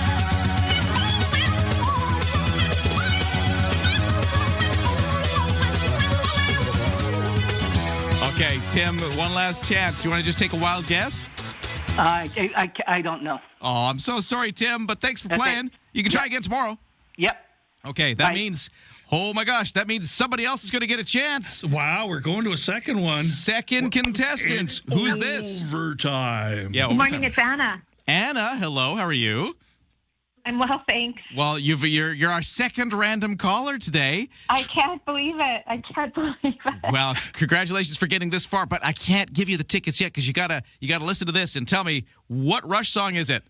Okay, Tim, one last chance. You want to just take a wild guess? I don't know. Oh, I'm so sorry, Tim, but thanks for playing. You can try again tomorrow. Yep. Okay, that means, oh my gosh, that means somebody else is going to get a chance. Wow, we're going to a second one. Second contestant. Who's this? Overtime. Yeah, Good morning, it's Anna. Anna, hello, how are you? I'm well, thanks. Well, you're our second random caller today. I can't believe it. Well, congratulations for getting this far, but I can't give you the tickets yet because you gotta listen to this and tell me what Rush song is it.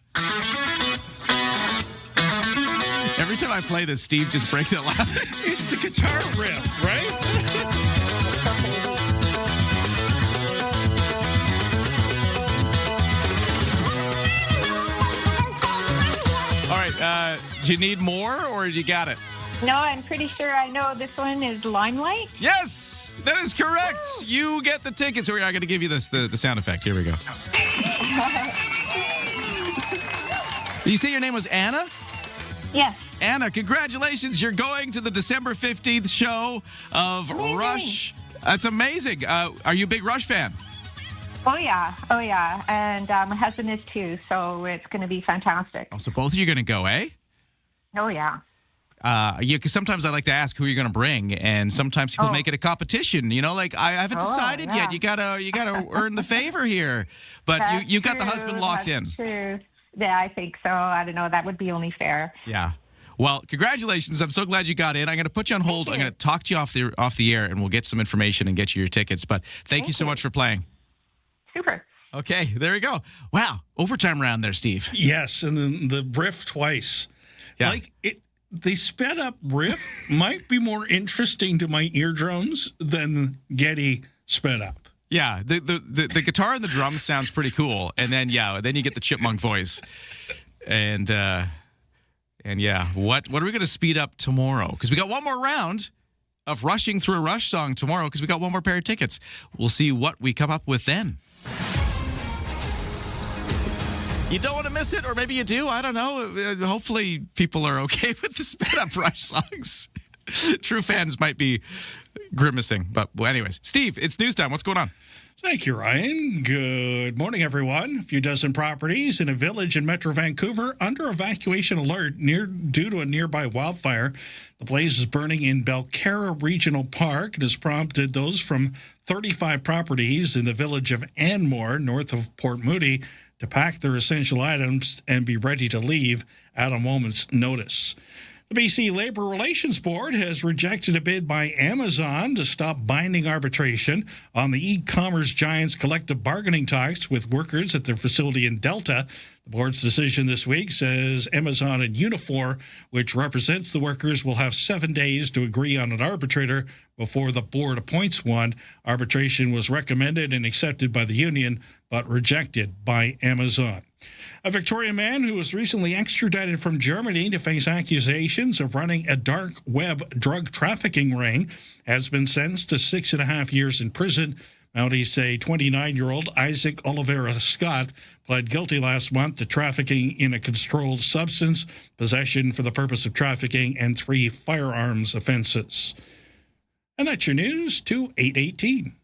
Every time I play this, Steve just breaks out laughing. It's the guitar riff, right? All right, do you need more or you got it? No, I'm pretty sure I know this one is Limelight. Yes, that is correct. Woo! You get the tickets. We're going to give you the sound effect. Here we go. Did you say your name was Anna? Yes. Anna, congratulations. You're going to the December 15th show of Rush. That's amazing. Are you a big Rush fan? Oh, yeah. And my husband is too, so it's going to be fantastic. Oh, so both of you are going to go, eh? Oh, yeah. Because sometimes I like to ask who you're going to bring, and sometimes people make it a competition. You know, like I haven't decided yet. You gotta earn the favor here. But you got the husband locked in. True. Yeah, I think so. I don't know. That would be only fair. Yeah. Well, congratulations. I'm so glad you got in. I'm going to put you on hold. I'm going to talk to you off the air, and we'll get some information and get you your tickets. But thank you so much for playing. Super. Okay, there we go. Wow, overtime round there, Steve. Yes, and then the riff twice. Yeah. The sped up riff might be more interesting to my eardrums than Getty sped up. Yeah, the guitar and the drums sounds pretty cool, and then you get the chipmunk voice, and yeah, what are we going to speed up tomorrow? Because we got one more round of rushing through a Rush song tomorrow. Because we got one more pair of tickets. We'll see what we come up with then. You don't want to miss it, or maybe you do. I don't know. Hopefully, people are okay with the sped up Rush songs. True fans might be grimacing. But, anyways, Steve, it's news time. What's going on? Thank you, Ryan. Good morning, everyone. A few dozen properties in a village in Metro Vancouver under evacuation alert due to a nearby wildfire. The blaze is burning in Belcarra Regional Park. It has prompted those from 35 properties in the village of Anmore, north of Port Moody, to pack their essential items and be ready to leave at a moment's notice. The BC Labour Relations Board has rejected a bid by Amazon to stop binding arbitration on the e-commerce giant's collective bargaining talks with workers at their facility in Delta. The board's decision this week says Amazon and Unifor, which represents the workers, will have 7 days to agree on an arbitrator before the board appoints one. Arbitration was recommended and accepted by the union, but rejected by Amazon. A Victorian man who was recently extradited from Germany to face accusations of running a dark web drug trafficking ring has been sentenced to 6.5 years in prison. Mounties say 29-year-old Isaac Oliveira Scott pled guilty last month to trafficking in a controlled substance, possession for the purpose of trafficking, and 3 firearms offenses. And that's your news to 8:18.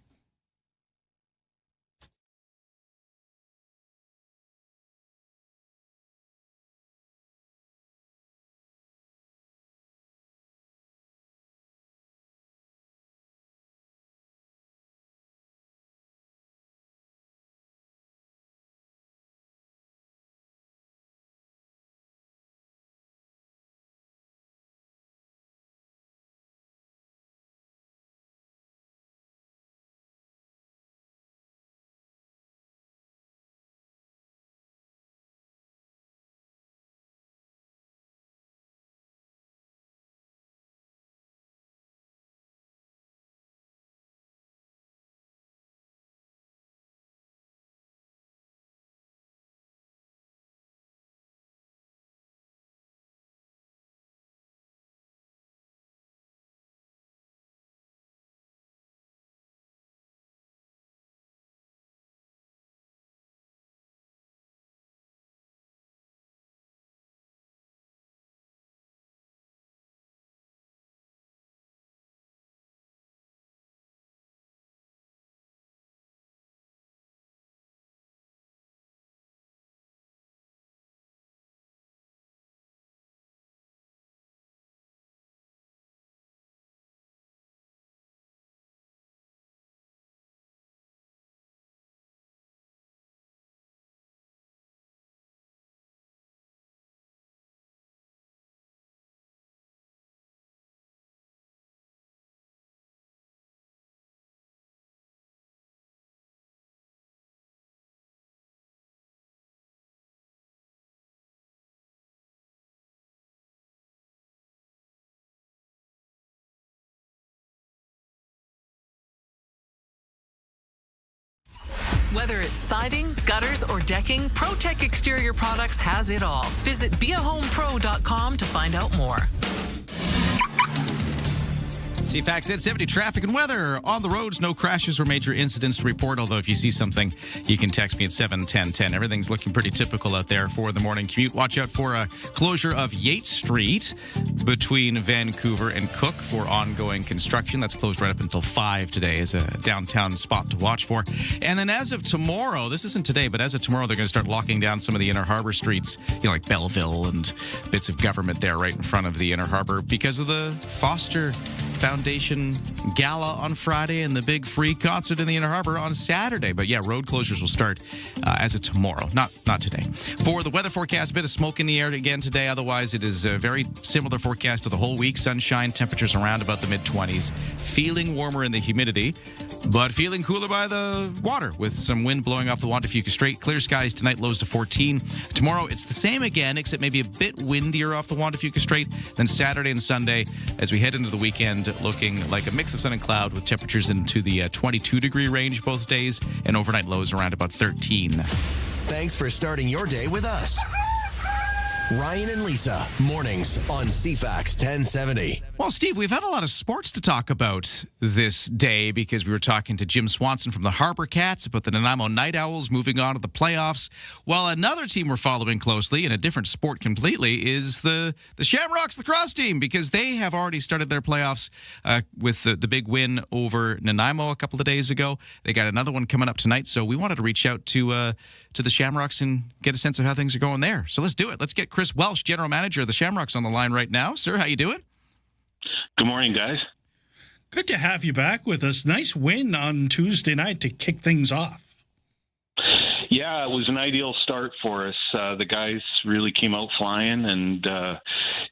Whether it's siding, gutters, or decking, ProTech Exterior Products has it all. Visit beahomepro.com to find out more. CFAX 1070 traffic and weather. On the roads, no crashes or major incidents to report, although if you see something, you can text me at 71010. Everything's looking pretty typical out there for the morning commute. Watch out for a closure of Yates Street between Vancouver and Cook for ongoing construction. That's closed right up until 5 today as a downtown spot to watch for. And then as of tomorrow, this isn't today, but as of tomorrow, they're going to start locking down some of the Inner Harbor streets, like Belleville and bits of government there right in front of the Inner Harbor because of the Foster Foundation Gala on Friday and the big free concert in the Inner Harbor on Saturday. But yeah, road closures will start as of tomorrow, not today. For the weather forecast, a bit of smoke in the air again today. Otherwise, it is a very similar forecast to the whole week. Sunshine, temperatures around about the mid-20s. Feeling warmer in the humidity, but feeling cooler by the water with some wind blowing off the Juan de Fuca Strait. Clear skies tonight, lows to 14. Tomorrow, it's the same again, except maybe a bit windier off the Juan de Fuca Strait than Saturday and Sunday as we head into the weekend, looking like a mix of sun and cloud with temperatures into the 22-degree range both days and overnight lows around about 13. Thanks for starting your day with us. Ryan and Lisa, mornings on CFAX 1070. Well, Steve, we've had a lot of sports to talk about this day because we were talking to Jim Swanson from the Harbor Cats about the Nanaimo Night Owls moving on to the playoffs. Well, another team we're following closely in a different sport completely is the Shamrocks lacrosse team because they have already started their playoffs with the big win over Nanaimo a couple of days ago. They got another one coming up tonight, so we wanted to reach out to the Shamrocks and get a sense of how things are going there. So let's do it. Let's get Chris Welsh, General Manager of the Shamrocks, on the line right now. Sir, how you doing? Good morning, guys. Good to have you back with us. Nice win on Tuesday night to kick things off. Yeah, it was an ideal start for us. The guys really came out flying, and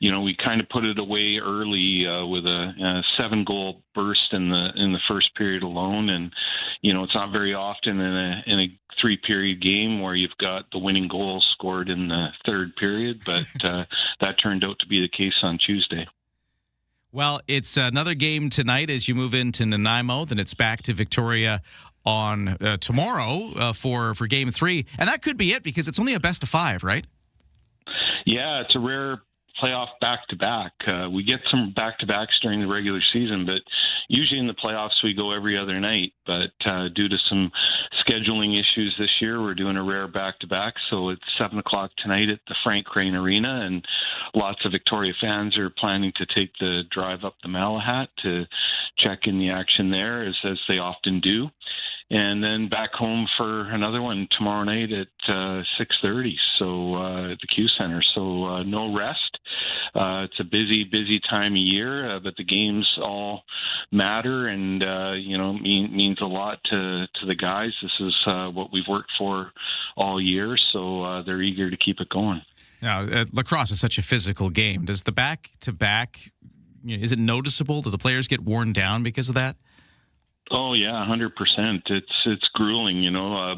we kind of put it away early with a 7-goal burst in the first period alone. And it's not very often in a 3-period game where you've got the winning goal scored in the third period, but that turned out to be the case on Tuesday. Well, it's another game tonight as you move into Nanaimo. Then it's back to Victoria on tomorrow for Game 3. And that could be it because it's only a best-of-5, right? Yeah, it's a rare playoff back-to-back. We get some back-to-backs during the regular season, but usually in the playoffs we go every other night. But due to some scheduling issues this year, we're doing a rare back-to-back. So it's 7 o'clock tonight at the Frank Crane Arena, and lots of Victoria fans are planning to take the drive up the Malahat to check in the action there, as they often do. And then back home for another one tomorrow night at 6:30. So at the Q Center. So no rest. It's a busy time of year, but the games all matter, and means a lot to the guys. This is what we've worked for all year, so they're eager to keep it going. Now, lacrosse is such a physical game. Does the back-to-back, is it noticeable that the players get worn down because of that? Oh yeah, 100%. It's grueling.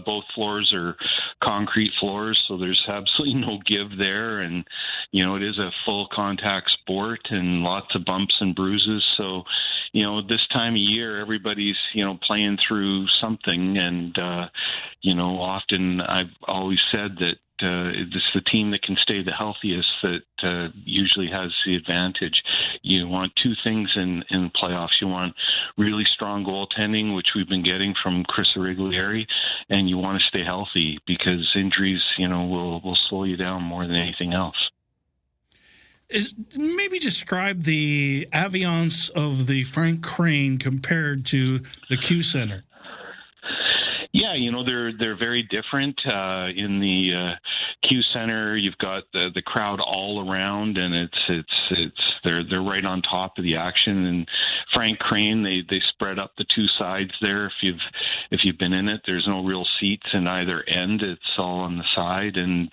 Both floors are concrete floors, so there's absolutely no give there, and it is a full contact sport and lots of bumps and bruises. So, this time of year, everybody's playing through something, and often I've always said that it's the team that can stay the healthiest that usually has the advantage. You want two things in playoffs. You want really strong goaltending, which we've been getting from Chris Origlieri, and you want to stay healthy because injuries, will slow you down more than anything else. Maybe describe the ambiance of the Frank Crane compared to the Q Center. Yeah, they're very different. In the Q Center, you've got the crowd all around, and they're right on top of the action. And Frank Crane, they spread up the two sides there. If you've been in it, there's no real seats in either end. It's all on the side, and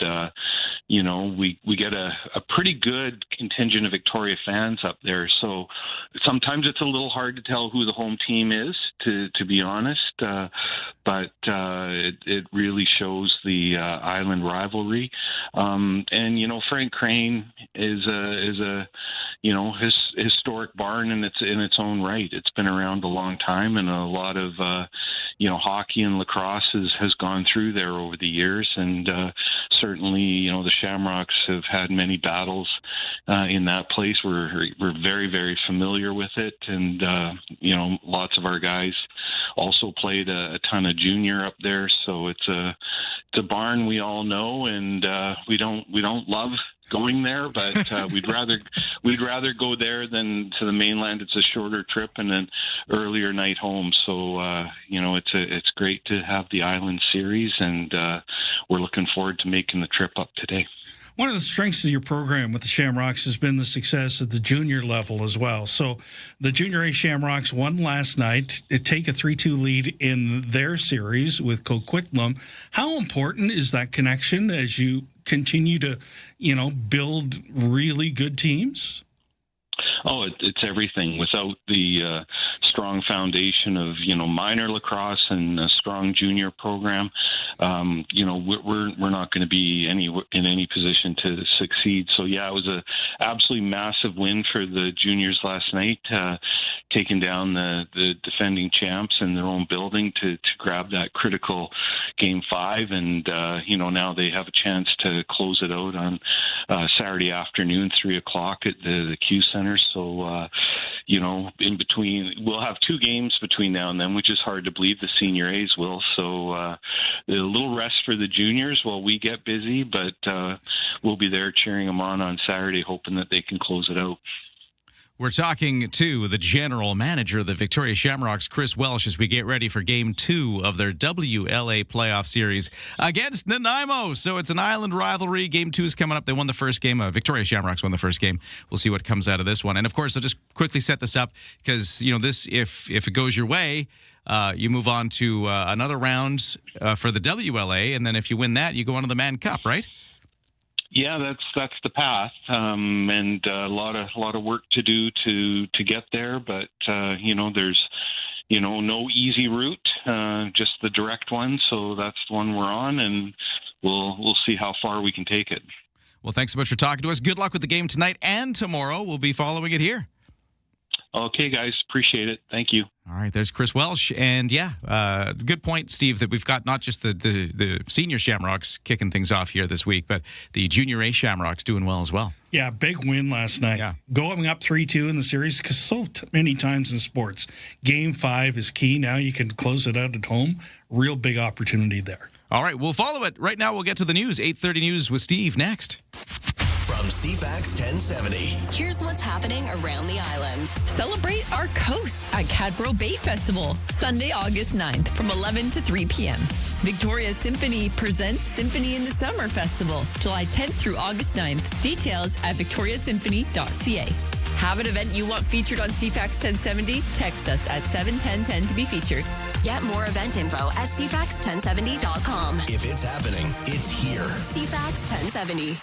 we get a pretty good contingent of Victoria fans up there. So sometimes it's a little hard to tell who the home team is, to be honest. But it really shows the island rivalry. And Frank Crane is a historic barn in its own right. It's been around a long time, and a lot of hockey and lacrosse has gone through there over the years, and certainly, the Shamrocks have had many battles in that place. We're very, very familiar with it, and lots of our guys also played a ton of junior up there. So it's a barn we all know, and we don't love going there, but we'd rather go there than to the mainland. It's a shorter trip and an earlier night home. So it's great to have the Island Series, and we're looking forward to making the trip up today. One of the strengths of your program with the Shamrocks has been the success at the junior level as well. So the Junior A Shamrocks won last night, take a 3-2 lead in their series with Coquitlam. How important is that connection as you continue to, build really good teams? Oh, it's everything. Without the strong foundation of minor lacrosse and a strong junior program, we're not going to be in any position to succeed. So yeah, it was a absolutely massive win for the juniors last night, taking down the defending champs in their own building to grab that critical Game 5, and now they have a chance to close it out on Saturday afternoon, 3:00 at the Q Center. So, in between, we'll have 2 games between now and then, which is hard to believe the senior A's will. So a little rest for the juniors while we get busy, but we'll be there cheering them on Saturday, hoping that they can close it out. We're talking to the general manager of the Victoria Shamrocks, Chris Welsh, as we get ready for Game 2 of their WLA playoff series against Nanaimo. So it's an island rivalry. Game 2 is coming up. They won the first game. Victoria Shamrocks won the first game. We'll see what comes out of this one. And, of course, I'll just quickly set this up because, this, if it goes your way, you move on to another round for the WLA. And then if you win that, you go on to the Mann Cup, right? Yeah, that's the path, and a lot of work to do to get there. But there's no easy route, just the direct one. So that's the one we're on, and we'll see how far we can take it. Well, thanks so much for talking to us. Good luck with the game tonight and tomorrow. We'll be following it here. Okay, guys. Appreciate it. Thank you. All right, there's Chris Welsh. And, good point, Steve, that we've got not just the senior Shamrocks kicking things off here this week, but the Junior A Shamrocks doing well as well. Yeah, big win last night. Yeah. Going up 3-2 in the series, because so many times in sports, Game 5 is key. Now you can close it out at home. Real big opportunity there. All right, we'll follow it. Right now, we'll get to the news. 8:30 News with Steve next. From CFAX 1070. Here's what's happening around the island. Celebrate our coast at Cadbro Bay Festival, Sunday, August 9th from 11 to 3 p.m. Victoria Symphony presents Symphony in the Summer Festival, July 10th through August 9th. Details at victoriasymphony.ca. Have an event you want featured on CFAX 1070? Text us at 71010 to be featured. Get more event info at CFAX1070.com. If it's happening, it's here. CFAX 1070.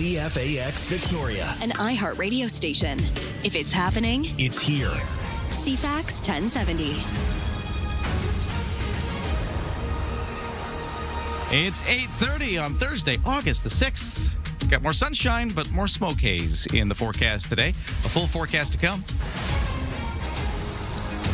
CFAX Victoria. An iHeart radio station. If it's happening, it's here. CFAX 1070. It's 8:30 on Thursday, August the 6th. Got more sunshine, but more smoke haze in the forecast today. A full forecast to come.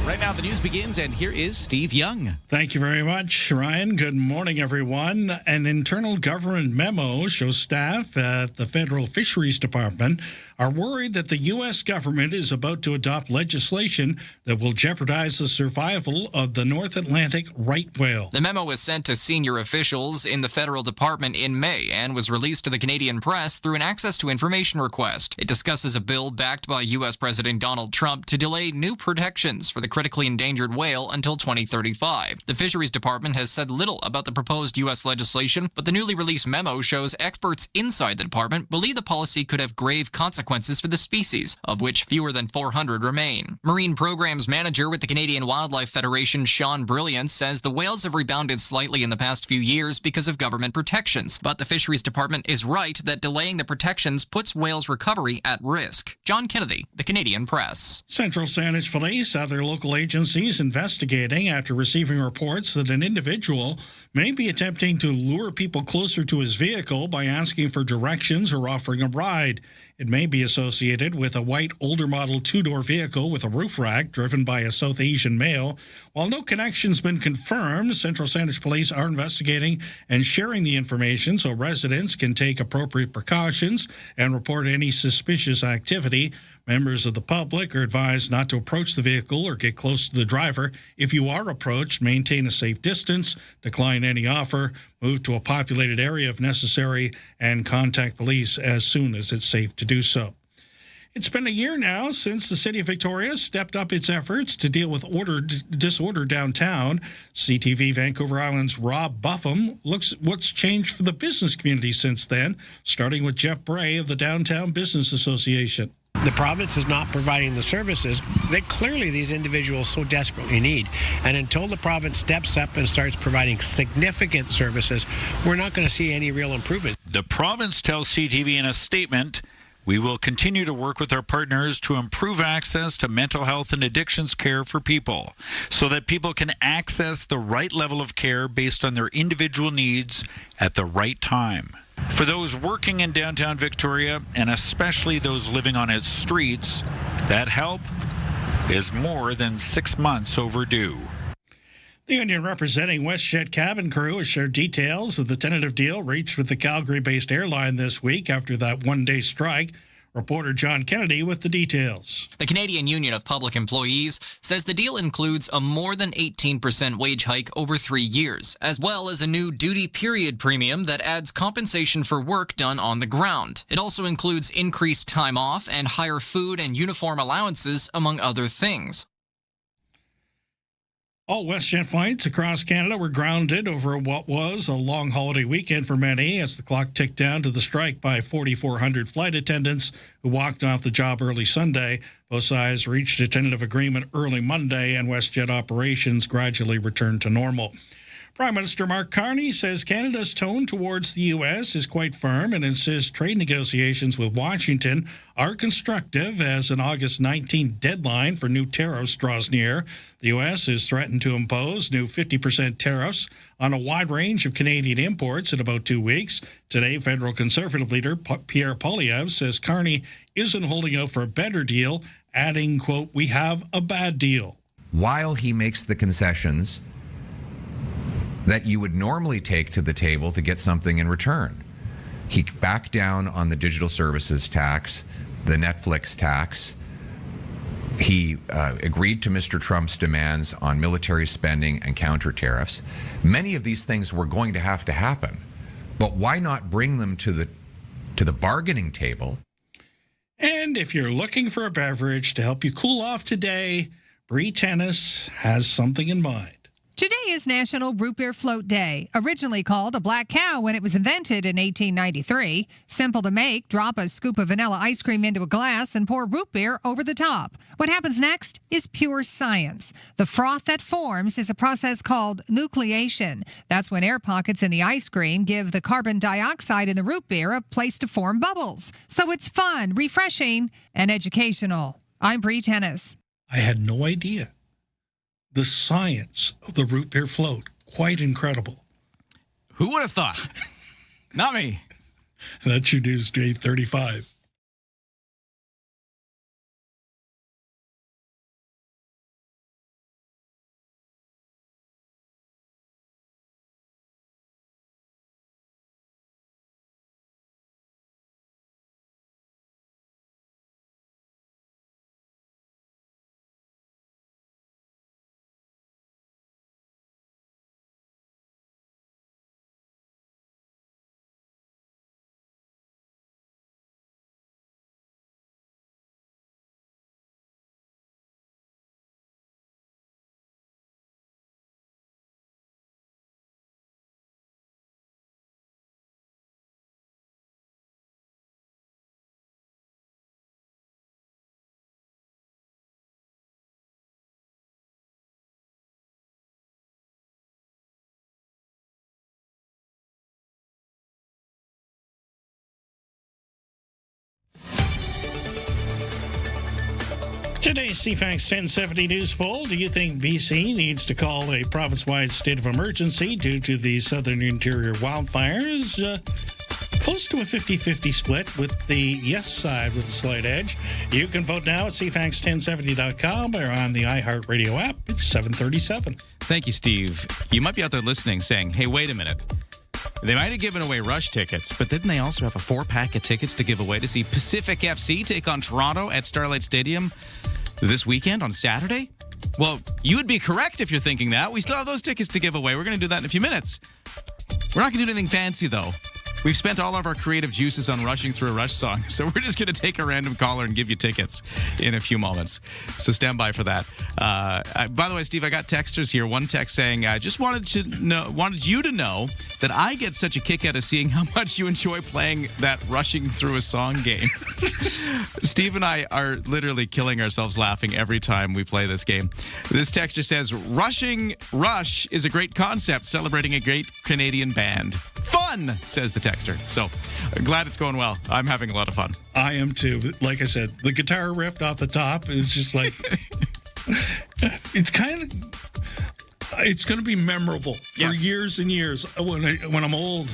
Right now, the news begins, and here is Steve Young. Thank you very much, Ryan. Good morning, everyone. An internal government memo shows staff at the Federal Fisheries Department are worried that the U.S. government is about to adopt legislation that will jeopardize the survival of the North Atlantic right whale. The memo was sent to senior officials in the federal department in May and was released to the Canadian press through an access to information request. It discusses a bill backed by U.S. President Donald Trump to delay new protections for the critically endangered whale until 2035. The Fisheries Department has said little about the proposed U.S. legislation, but the newly released memo shows experts inside the department believe the policy could have grave consequences for the species, of which fewer than 400 remain. Marine Programs Manager with the Canadian Wildlife Federation, Sean Brilliant, says the whales have rebounded slightly in the past few years because of government protections, but the Fisheries Department is right that delaying the protections puts whales' recovery at risk. John Kennedy, the Canadian Press. Central Saanich Police, other local agencies investigating after receiving reports that an individual may be attempting to lure people closer to his vehicle by asking for directions or offering a ride. It may be associated with a white older model two-door vehicle with a roof rack driven by a South Asian male. While no connection's been confirmed, Central Saanich Police are investigating and sharing the information so residents can take appropriate precautions and report any suspicious activity. Members of the public are advised not to approach the vehicle or get close to the driver. If you are approached, maintain a safe distance, decline any offer, move to a populated area if necessary, and contact police as soon as it's safe to do so. It's been a year now since the city of Victoria stepped up its efforts to deal with disorder downtown. CTV Vancouver Island's Rob Buffum looks at what's changed for the business community since then, starting with Jeff Bray of the Downtown Business Association. The province is not providing the services that clearly these individuals so desperately need. And until the province steps up and starts providing significant services, we're not going to see any real improvement. The province tells CTV in a statement, "We will continue to work with our partners to improve access to mental health and addictions care for people so that people can access the right level of care based on their individual needs at the right time. For those working in downtown Victoria, and especially those living on its streets, that help is more than 6 months overdue." The union representing WestJet cabin crew has shared details of the tentative deal reached with the Calgary-based airline this week after that one-day strike. Reporter John Kennedy with the details. The Canadian Union of Public Employees says the deal includes a more than 18% wage hike over 3 years, as well as a new duty period premium that adds compensation for work done on the ground. It also includes increased time off and higher food and uniform allowances, among other things. All WestJet flights across Canada were grounded over what was a long holiday weekend for many as the clock ticked down to the strike by 4,400 flight attendants who walked off the job early Sunday. Both sides reached a tentative agreement early Monday, and WestJet operations gradually returned to normal. Prime Minister Mark Carney says Canada's tone towards the U.S. is quite firm and insists trade negotiations with Washington are constructive as an August 19th deadline for new tariffs draws near. The U.S. has threatened to impose new 50% tariffs on a wide range of Canadian imports in about 2 weeks. Today, federal Conservative leader Pierre Poilievre says Carney isn't holding out for a better deal, adding, quote, "We have a bad deal." While he makes the concessions that you would normally take to the table to get something in return. He backed down on the digital services tax, the Netflix tax. He agreed to Mr. Trump's demands on military spending and counter tariffs. Many of these things were going to have to happen, but why not bring them to the bargaining table? And if you're looking for a beverage to help you cool off today, Bree Tennis has something in mind. Today is National Root Beer Float Day, originally called a black cow when it was invented in 1893. Simple to make, drop a scoop of vanilla ice cream into a glass and pour root beer over the top. What happens next is pure science. The froth that forms is a process called nucleation. That's when air pockets in the ice cream give the carbon dioxide in the root beer a place to form bubbles. So it's fun, refreshing, and educational. I'm Bree Tennis. I had no idea. The science of the root beer float, quite incredible. Who would have thought? Not me. That's your news to 8:35. Today's CFAX 1070 News Poll. Do you think BC needs to call a province-wide state of emergency due to the southern interior wildfires? Close to a 50-50 split with the yes side with a slight edge. You can vote now at CFAX1070.com or on the iHeartRadio app. It's 7:37. Thank you, Steve. You might be out there listening saying, hey, wait a minute. They might have given away Rush tickets, but didn't they also have a 4-pack of tickets to give away to see Pacific FC take on Toronto at Starlight Stadium this weekend on Saturday? Well, you would be correct if you're thinking that. We still have those tickets to give away. We're going to do that in a few minutes. We're not going to do anything fancy, though. We've spent all of our creative juices on rushing through a Rush song, so we're just going to take a random caller and give you tickets in a few moments. So stand by for that. By the way, Steve, I got texters here. One text saying, I just wanted you to know that I get such a kick out of seeing how much you enjoy playing that rushing through a song game. Steve and I are literally killing ourselves laughing every time we play this game. This texter says, Rush is a great concept celebrating a great Canadian band. Fun, says the texter. So glad it's going well. I'm having a lot of fun. I am too. Like I said, the guitar riff off the top is just like, it's going to be memorable for years and years when I'm old.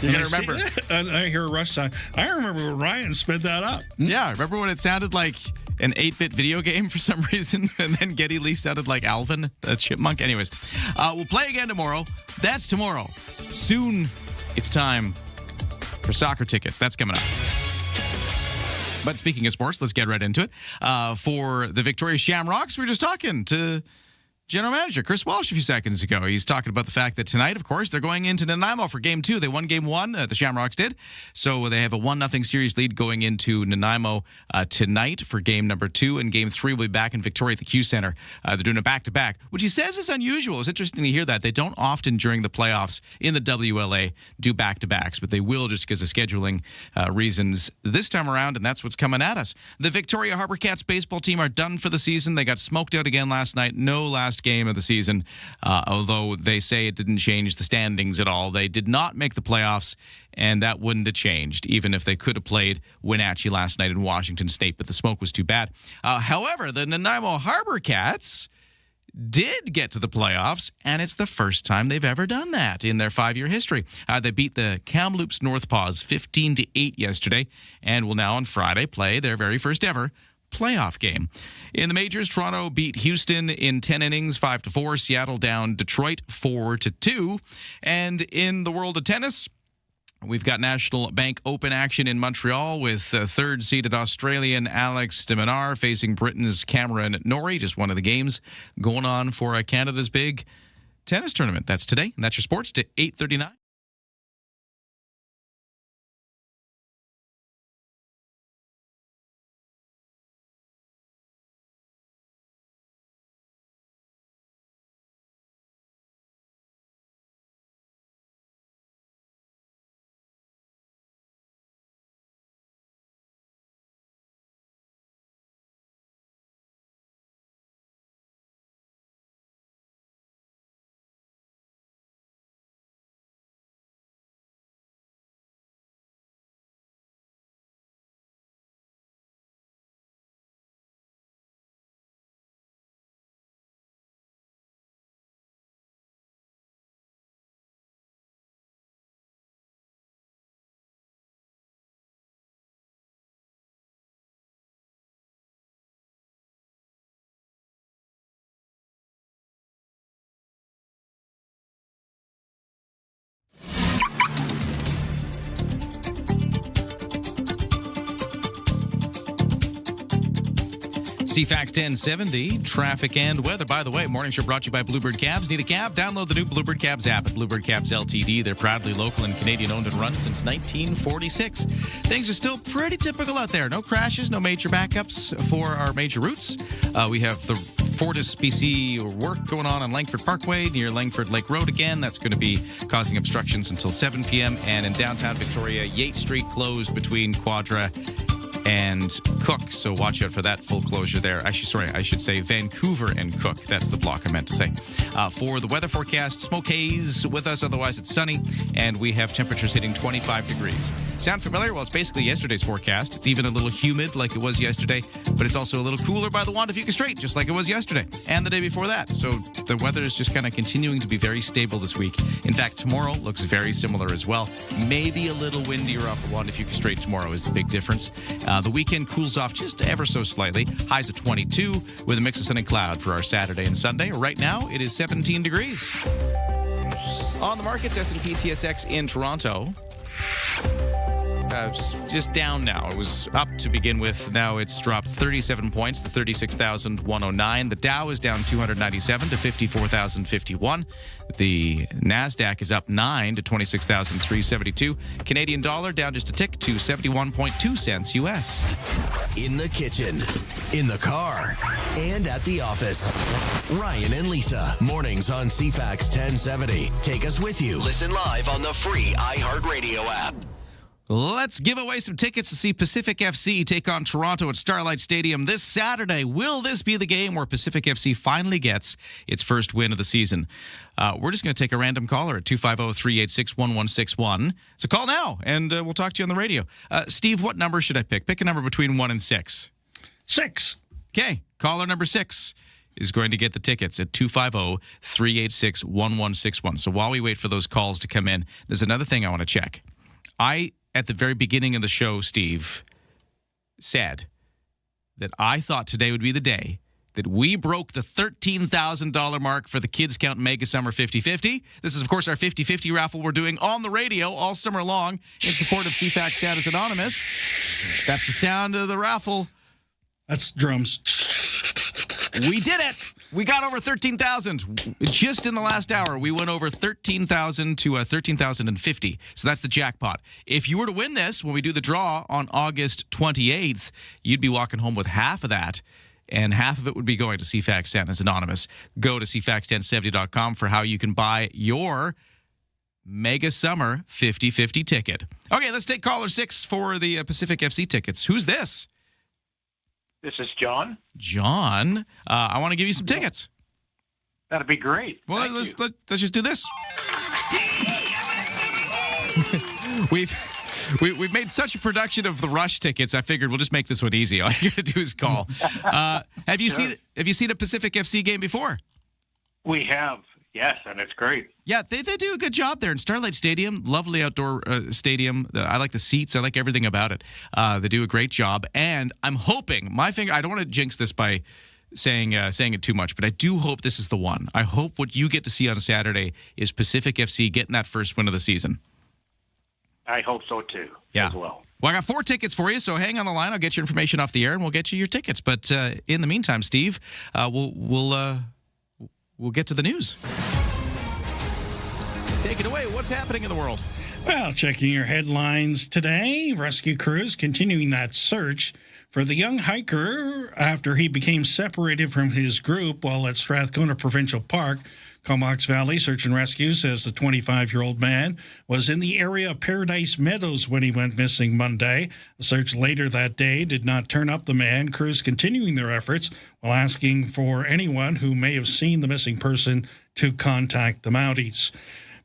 You're going to remember. And I hear a Rush song. I remember when Ryan sped that up. Yeah, remember when it sounded like an 8-bit video game for some reason, and then Geddy Lee sounded like Alvin, the chipmunk? Anyways, we'll play again tomorrow. That's tomorrow. Soon, it's time for soccer tickets. That's coming up. But speaking of sports, let's get right into it. For the Victoria Shamrocks, we were just talking to General Manager Chris Walsh a few seconds ago. He's talking about the fact that tonight, of course, they're going into Nanaimo for Game 2. They won Game 1, the Shamrocks did. So they have a 1-0 series lead going into Nanaimo tonight for Game number 2. And Game 3 will be back in Victoria at the Q Center. They're doing a back-to-back, which he says is unusual. It's interesting to hear that. They don't often during the playoffs in the WLA do back-to-backs, but they will just because of scheduling reasons this time around, and that's what's coming at us. The Victoria Harbour Cats baseball team are done for the season. They got smoked out again last night. No last game of the season, although they say it didn't change the standings at all. They did not make the playoffs, and that wouldn't have changed, even if they could have played Wenatchee last night in Washington State, but the smoke was too bad. However, the Nanaimo Harbour Cats did get to the playoffs, and it's the first time they've ever done that in their 5-year history. They beat the Kamloops Northpaws 15-8 yesterday, and will now on Friday play their very first ever playoff game. In the majors, Toronto beat Houston in 10 innings, 5-4. Seattle down Detroit 4-2. And in the world of tennis, we've got National Bank Open action in Montreal with third-seeded Australian Alex de Minaur facing Britain's Cameron Norrie. Just one of the games going on for Canada's big tennis tournament. That's today, and that's your sports to 8:39. CFAX 1070, traffic and weather. By the way, morning show brought to you by Bluebird Cabs. Need a cab? Download the new Bluebird Cabs app at Bluebird Cabs Ltd. They're proudly local and Canadian owned and run since 1946. Things are still pretty typical out there. No crashes, no major backups for our major routes. We have the Fortis BC work going on Langford Parkway near Langford Lake Road again. That's going to be causing obstructions until 7 p.m. And in downtown Victoria, Yates Street closed between Quadra and Cook, so watch out for that full closure there. Actually, sorry, I should say Vancouver and Cook. That's the block I meant to say. For the weather forecast, smoke haze with us, otherwise it's sunny, and we have temperatures hitting 25 degrees. Sound familiar? Well, it's basically yesterday's forecast. It's even a little humid like it was yesterday, but it's also a little cooler by the Wandafika Strait, just like it was yesterday and the day before that. So the weather is just kind of continuing to be very stable this week. In fact, tomorrow looks very similar as well. Maybe a little windier off the Wandafika Strait tomorrow is the big difference. The weekend cools off just ever so slightly. Highs of 22 with a mix of sun and cloud for our Saturday and Sunday. Right now, it is 17 degrees. On the markets, S&P TSX in Toronto. Just down now. It was up to begin with. Now it's dropped 37 points to 36,109. The Dow is down 297 to 54,051. The NASDAQ is up 9 to 26,372. Canadian dollar down just a tick to 71.2 cents US. In the kitchen, in the car, and at the office. Ryan and Lisa, mornings on CFAX 1070. Take us with you. Listen live on the free iHeartRadio app. Let's give away some tickets to see Pacific FC take on Toronto at Starlight Stadium this Saturday. Will this be the game where Pacific FC finally gets its first win of the season? We're just going to take a random caller at 250-386-1161. So call now, and we'll talk to you on the radio. Steve, what number should I pick? Pick a number between 1 and 6. 6. Okay, caller number 6 is going to get the tickets at 250-386-1161. So while we wait for those calls to come in, there's another thing I want to check. At the very beginning of the show, Steve said that I thought today would be the day that we broke the $13,000 mark for the Kids Count Mega Summer 50-50. This is, of course, our 50-50 raffle we're doing on the radio all summer long in support of CFAX Status Anonymous. That's the sound of the raffle. That's drums. We did it. We got over 13,000 just in the last hour. We went over 13,000 to 13,050. So that's the jackpot. If you were to win this when we do the draw on August 28th, you'd be walking home with half of that, and half of it would be going to CFAX Status Anonymous. Go to CFAX1070.com for how you can buy your Mega Summer 50-50 ticket. Okay, let's take caller 6 for the Pacific FC tickets. Who's this? This is John. John, I want to give you some tickets. That'd be great. Well, let's just do this. We've made such a production of the Rush tickets. I figured we'll just make this one easy. All you got to do is call. Have you seen a Pacific FC game before? We have. Yes, and it's great. Yeah, they do a good job there in Starlight Stadium. Lovely outdoor stadium. I like the seats. I like everything about it. They do a great job. And I'm hoping, I don't want to jinx this by saying it too much, but I do hope this is the one. I hope what you get to see on Saturday is Pacific FC getting that first win of the season. I hope so, too, as well. Well, I got 4 tickets for you, so hang on the line. I'll get your information off the air, and we'll get you your tickets. But in the meantime, Steve, we'll get to the news. Take it away. What's happening in the world? Well, checking your headlines today, rescue crews continuing that search for the young hiker after he became separated from his group while at Strathcona Provincial Park. Comox Valley Search and Rescue says the 25-year-old man was in the area of Paradise Meadows when he went missing Monday. A search later that day did not turn up the man. Crews continuing their efforts while asking for anyone who may have seen the missing person to contact the Mounties.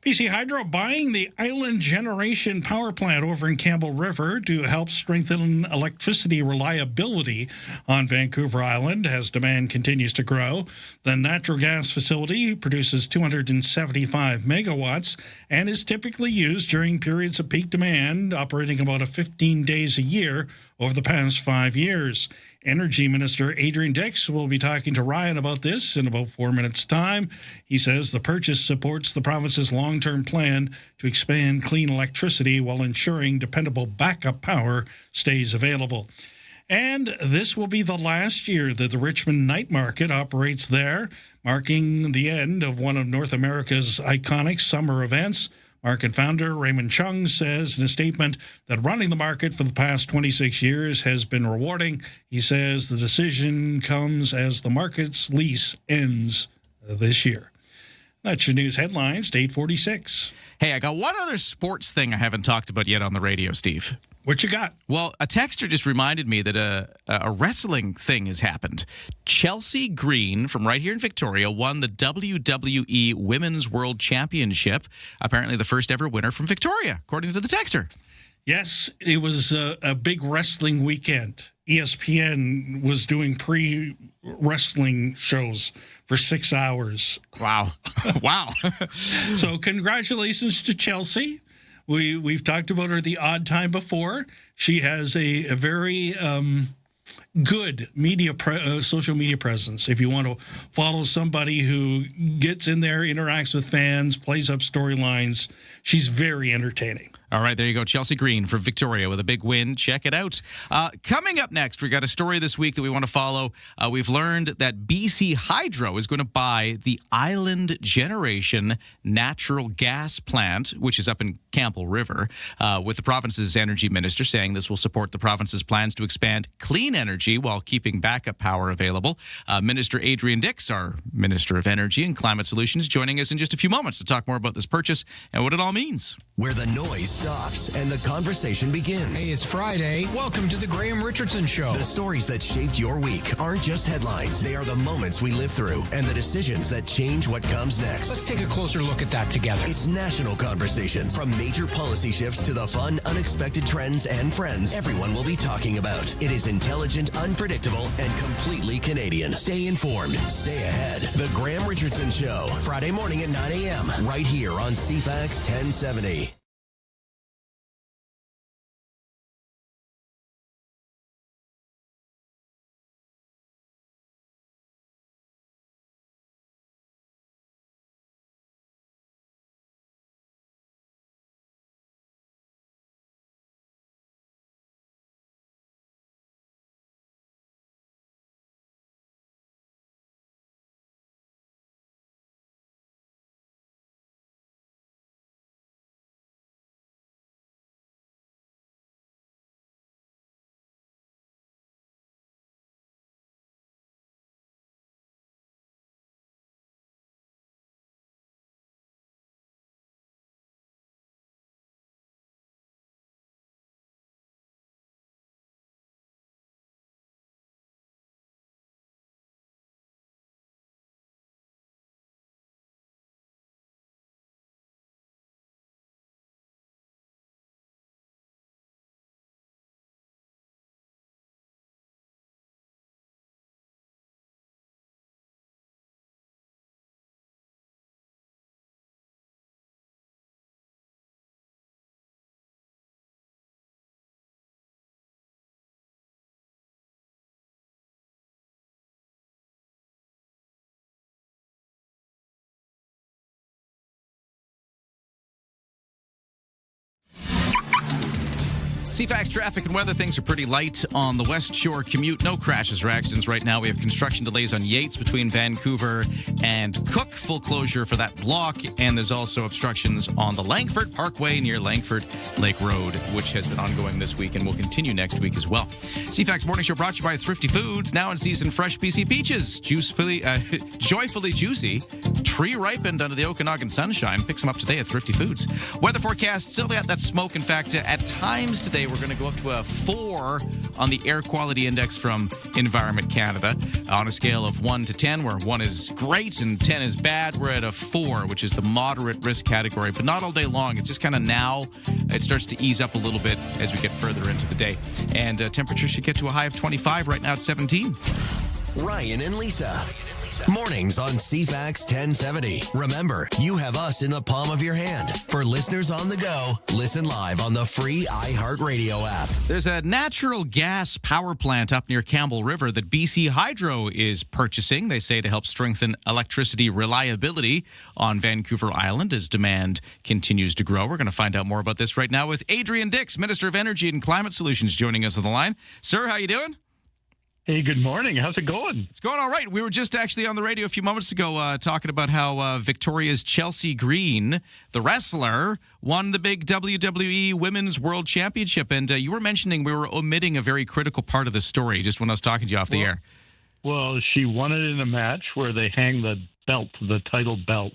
BC Hydro buying the Island Generation Power Plant over in Campbell River to help strengthen electricity reliability on Vancouver Island as demand continues to grow. The natural gas facility produces 275 megawatts and is typically used during periods of peak demand, operating about 15 days a year over the past 5 years. Energy Minister Adrian Dix will be talking to Ryan about this in about 4 minutes' time. He says the purchase supports the province's long-term plan to expand clean electricity while ensuring dependable backup power stays available. And this will be the last year that the Richmond Night Market operates there, marking the end of one of North America's iconic summer events. Market founder Raymond Chung says in a statement that running the market for the past 26 years has been rewarding. He says the decision comes as the market's lease ends this year. That's your news headlines, 8:46. Hey, I got one other sports thing I haven't talked about yet on the radio, Steve. What you got? Well, a texter just reminded me that a wrestling thing has happened. Chelsea Green from right here in Victoria won the WWE Women's World Championship. Apparently the first ever winner from Victoria, according to the texter. Yes, it was a big wrestling weekend. ESPN was doing pre-wrestling shows for 6 hours. Wow. Wow. So congratulations to Chelsea. We've talked about her the odd time before. She has a very good social media presence. If you want to follow somebody who gets in there, interacts with fans, plays up storylines, she's very entertaining. All right, there you go. Chelsea Green from Victoria with a big win. Check it out. Coming up next, we got a story this week that we want to follow. We've learned that BC Hydro is going to buy the Island Generation natural gas plant, which is up in Campbell River, with the province's energy minister saying this will support the province's plans to expand clean energy while keeping backup power available. Minister Adrian Dix, our Minister of Energy and Climate Solutions, joining us in just a few moments to talk more about this purchase and what it all means. Where the noise stops and the conversation begins. Hey, it's Friday. Welcome to the Graham Richardson Show. The stories that shaped your week aren't just headlines. They are the moments we live through and the decisions that change what comes next. Let's take a closer look at that together. It's national conversations. From major policy shifts to the fun, unexpected trends and friends everyone will be talking about. It is intelligent, unpredictable, and completely Canadian. Stay informed. Stay ahead. The Graham Richardson Show. Friday morning at 9 a.m. right here on CFAX 1070. CFAX traffic and weather, things are pretty light on the West Shore commute. No crashes or accidents right now. We have construction delays on Yates between Vancouver and Cook. Full closure for that block. And there's also obstructions on the Langford Parkway near Langford Lake Road, which has been ongoing this week and will continue next week as well. CFAX Morning Show brought to you by Thrifty Foods. Now in season, fresh BC peaches. Joyfully juicy. Tree ripened under the Okanagan sunshine. Pick some up today at Thrifty Foods. Weather forecast, still got that smoke. In fact, at times today, we're going to go up to a 4 on the air quality index from Environment Canada. On a scale of 1 to 10, where 1 is great and 10 is bad, we're at a 4, which is the moderate risk category, but not all day long. It's just kind of now it starts to ease up a little bit as we get further into the day. And temperature should get to a high of 25. Right now it's 17. Ryan and Lisa. Mornings on CFAX 1070. Remember, you have us in the palm of your hand. For listeners on the go, listen live on the free iHeartRadio app. There's a natural gas power plant up near Campbell River that BC Hydro is purchasing, they say, to help strengthen electricity reliability on Vancouver Island as demand continues to grow. We're going to find out more about this right now with Adrian Dix, Minister of Energy and Climate Solutions, joining us on the line. Sir, how you doing? Hey, good morning. How's it going? It's going all right. We were just actually on the radio a few moments ago talking about how Victoria's Chelsea Green, the wrestler, won the big WWE Women's World Championship. And you were mentioning we were omitting a very critical part of the story just when I was talking to you off the air. Well, she won it in a match where they hang the belt, the title belt,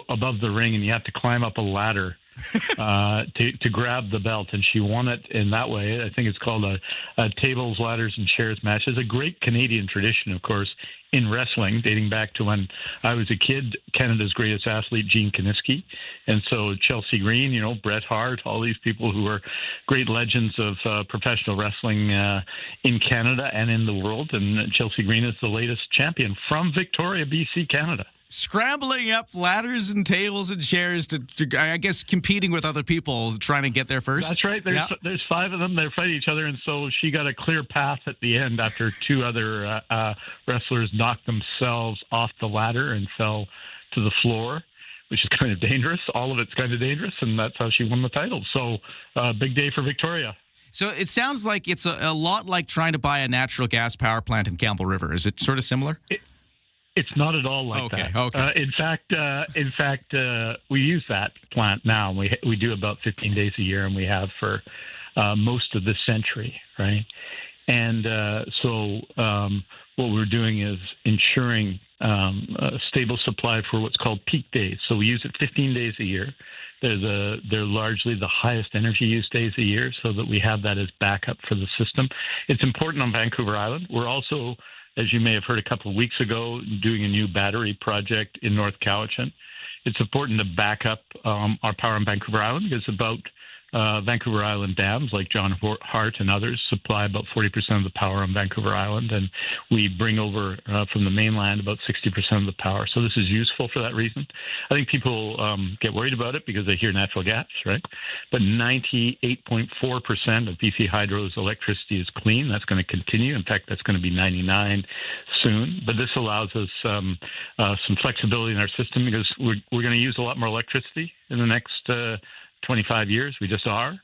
above the ring, and you have to climb up a ladder to grab the belt, and she won it in that way. I think it's called a tables, ladders, and chairs match. It's a great Canadian tradition, of course, in wrestling, dating back to when I was a kid, Canada's greatest athlete, Gene Kiniski. And so Chelsea Green, you know, Bret Hart, all these people who are great legends of professional wrestling in Canada and in the world. And Chelsea Green is the latest champion from Victoria, BC, Canada. Scrambling up ladders and tables and chairs to I guess, competing with other people trying to get there first. That's right. There's five of them. They're fighting each other, and so she got a clear path at the end after two other wrestlers knocked themselves off the ladder and fell to the floor, which is kind of dangerous. All of it's kind of dangerous, and that's how she won the title. So big day for Victoria. So it sounds like it's a lot like trying to buy a natural gas power plant in Campbell River. Is it sort of similar? It's not at all like that. Okay. In fact, we use that plant now. We do about 15 days a year, and we have for most of this century, right? And so what we're doing is ensuring a stable supply for what's called peak days. So we use it 15 days a year. They're largely the highest energy use days a year, so that we have that as backup for the system. It's important on Vancouver Island. We're also, as you may have heard a couple of weeks ago, doing a new battery project in North Cowichan. It's important to back up our power on Vancouver Island because about Vancouver Island dams like John Hart and others supply about 40% of the power on Vancouver Island, and we bring over from the mainland about 60% of the power. So this is useful for that reason. I think people get worried about it because they hear natural gas, right? But 98.4% of BC Hydro's electricity is clean. That's going to continue. In fact, that's going to be 99 soon. But this allows us some flexibility in our system because we're going to use a lot more electricity in the next 25 years. We just are.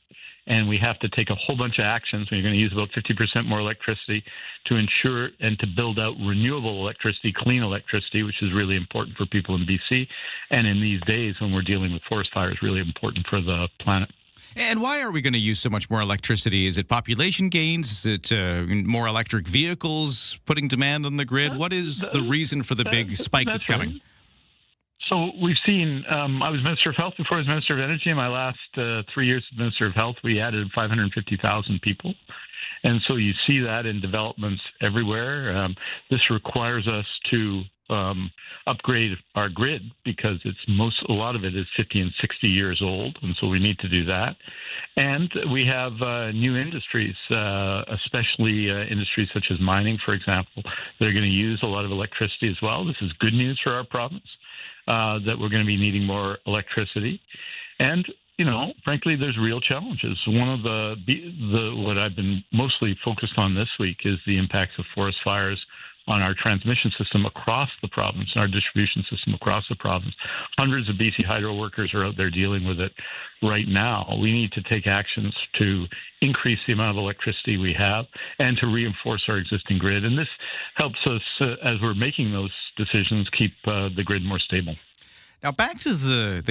And we have to take a whole bunch of actions. We're going to use about 50% more electricity to ensure and to build out renewable electricity, clean electricity, which is really important for people in BC. And in these days when we're dealing with forest fires, really important for the planet. And why are we going to use so much more electricity? Is it population gains? Is it more electric vehicles putting demand on the grid? What is the reason for the big spike that's coming? Right. So we've seen, I was Minister of Health before I was Minister of Energy. In my last 3 years as Minister of Health, we added 550,000 people. And so you see that in developments everywhere. This requires us to upgrade our grid because a lot of it is 50 and 60 years old. And so we need to do that. And we have new industries, especially industries such as mining, for example, that are going to use a lot of electricity as well. This is good news for our province. That we're going to be needing more electricity. And, you know, frankly, there's real challenges. One of what I've been mostly focused on this week is the impacts of forest fires on our transmission system across the province and our distribution system across the province. Hundreds of BC Hydro workers are out there dealing with it right now. We need to take actions to increase the amount of electricity we have and to reinforce our existing grid. And this helps us, as we're making those decisions, keep the grid more stable. Now, back to the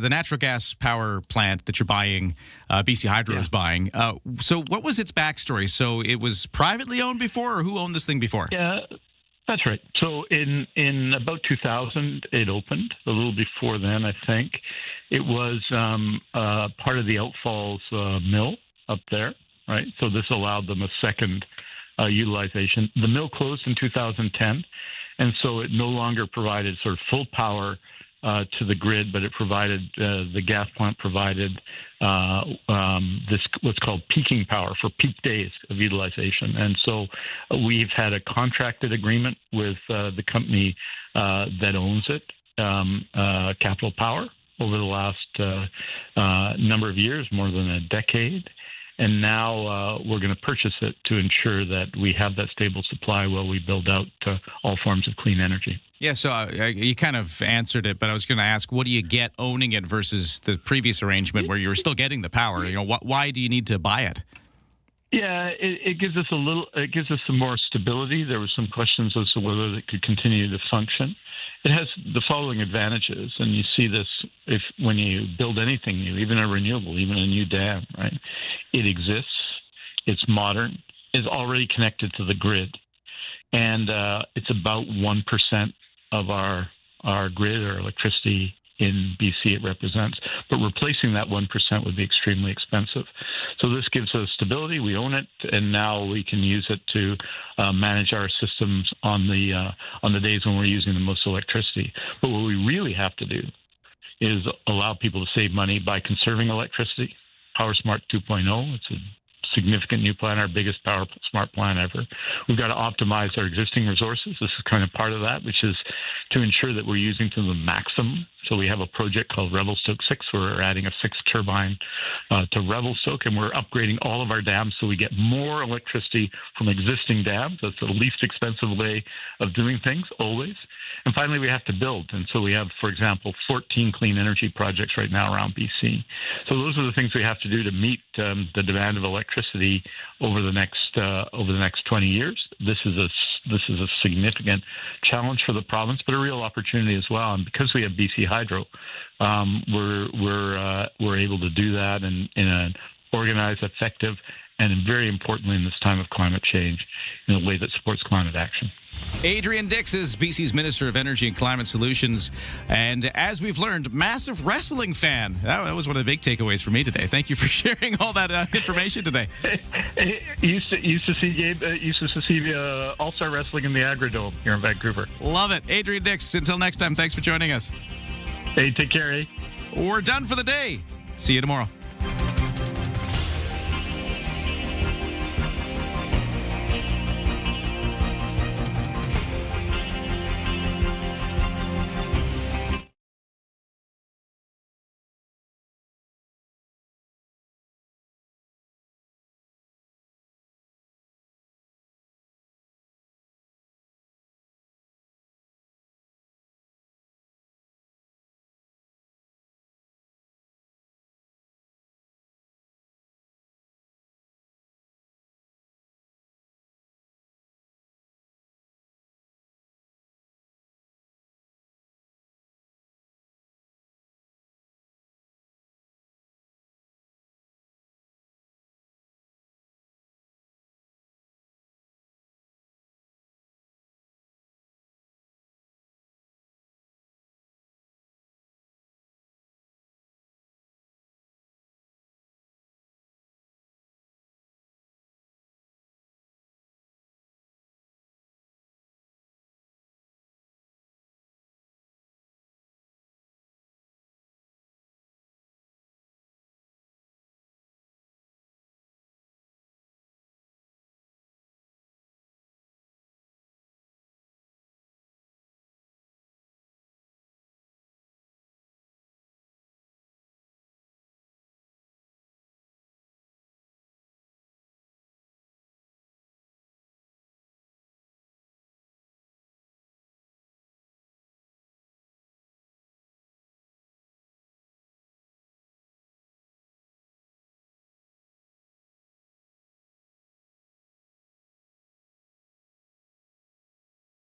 natural gas power plant that you're buying, BC Hydro is buying. So what was its backstory? So it was privately owned before, or who owned this thing before? Yeah, that's right. So in about 2000, it opened. A little before then, I think. It was part of the Outfalls mill up there, right? So this allowed them a second utilization. The mill closed in 2010, and so it no longer provided sort of full power to the grid, but it provided the gas plant provided this what's called peaking power for peak days of utilization. And so we've had a contracted agreement with the company that owns it, Capital Power, over the last number of years, more than a decade. And now we're going to purchase it to ensure that we have that stable supply while we build out all forms of clean energy. Yeah, so you kind of answered it, but I was going to ask, what do you get owning it versus the previous arrangement where you were still getting the power? You know, why do you need to buy it? Yeah, it gives us it gives us some more stability. There were some questions as to whether it could continue to function. It has the following advantages, and you see this when you build anything new, even a renewable, even a new dam, right? It exists, it's modern, it's already connected to the grid, and it's about 1% of our grid or electricity in BC it represents. But replacing that 1% would be extremely expensive. So this gives us stability. We own it, and now we can use it to manage our systems on the days when we're using the most electricity. But what we really have to do is allow people to save money by conserving electricity. Power Smart 2.0, it's a significant new plan, our biggest Power Smart plan ever. We've got to optimize our existing resources. This is kind of part of that, which is to ensure that we're using to the maximum. So we have a project called Revelstoke 6 where we're adding a 6th turbine to Revelstoke, and we're upgrading all of our dams so we get more electricity from existing dams. That's the least expensive way of doing things, always. And finally, we have to build. And so we have, for example, 14 clean energy projects right now around BC. So those are the things we have to do to meet the demand of electricity over the next 20 years. This is a significant challenge for the province, but a real opportunity as well. And because we have BC Hydro, we're able to do that in an organized, effective, and very importantly in this time of climate change, in a way that supports climate action. Adrian Dix is BC's Minister of Energy and Climate Solutions, and as we've learned, massive wrestling fan. That was one of the big takeaways for me today. Thank you for sharing all that information today. Used to see All-Star Wrestling in the Agrodome here in Vancouver. Love it. Adrian Dix, until next time, thanks for joining us. Hey, take care, eh? We're done for the day. See you tomorrow.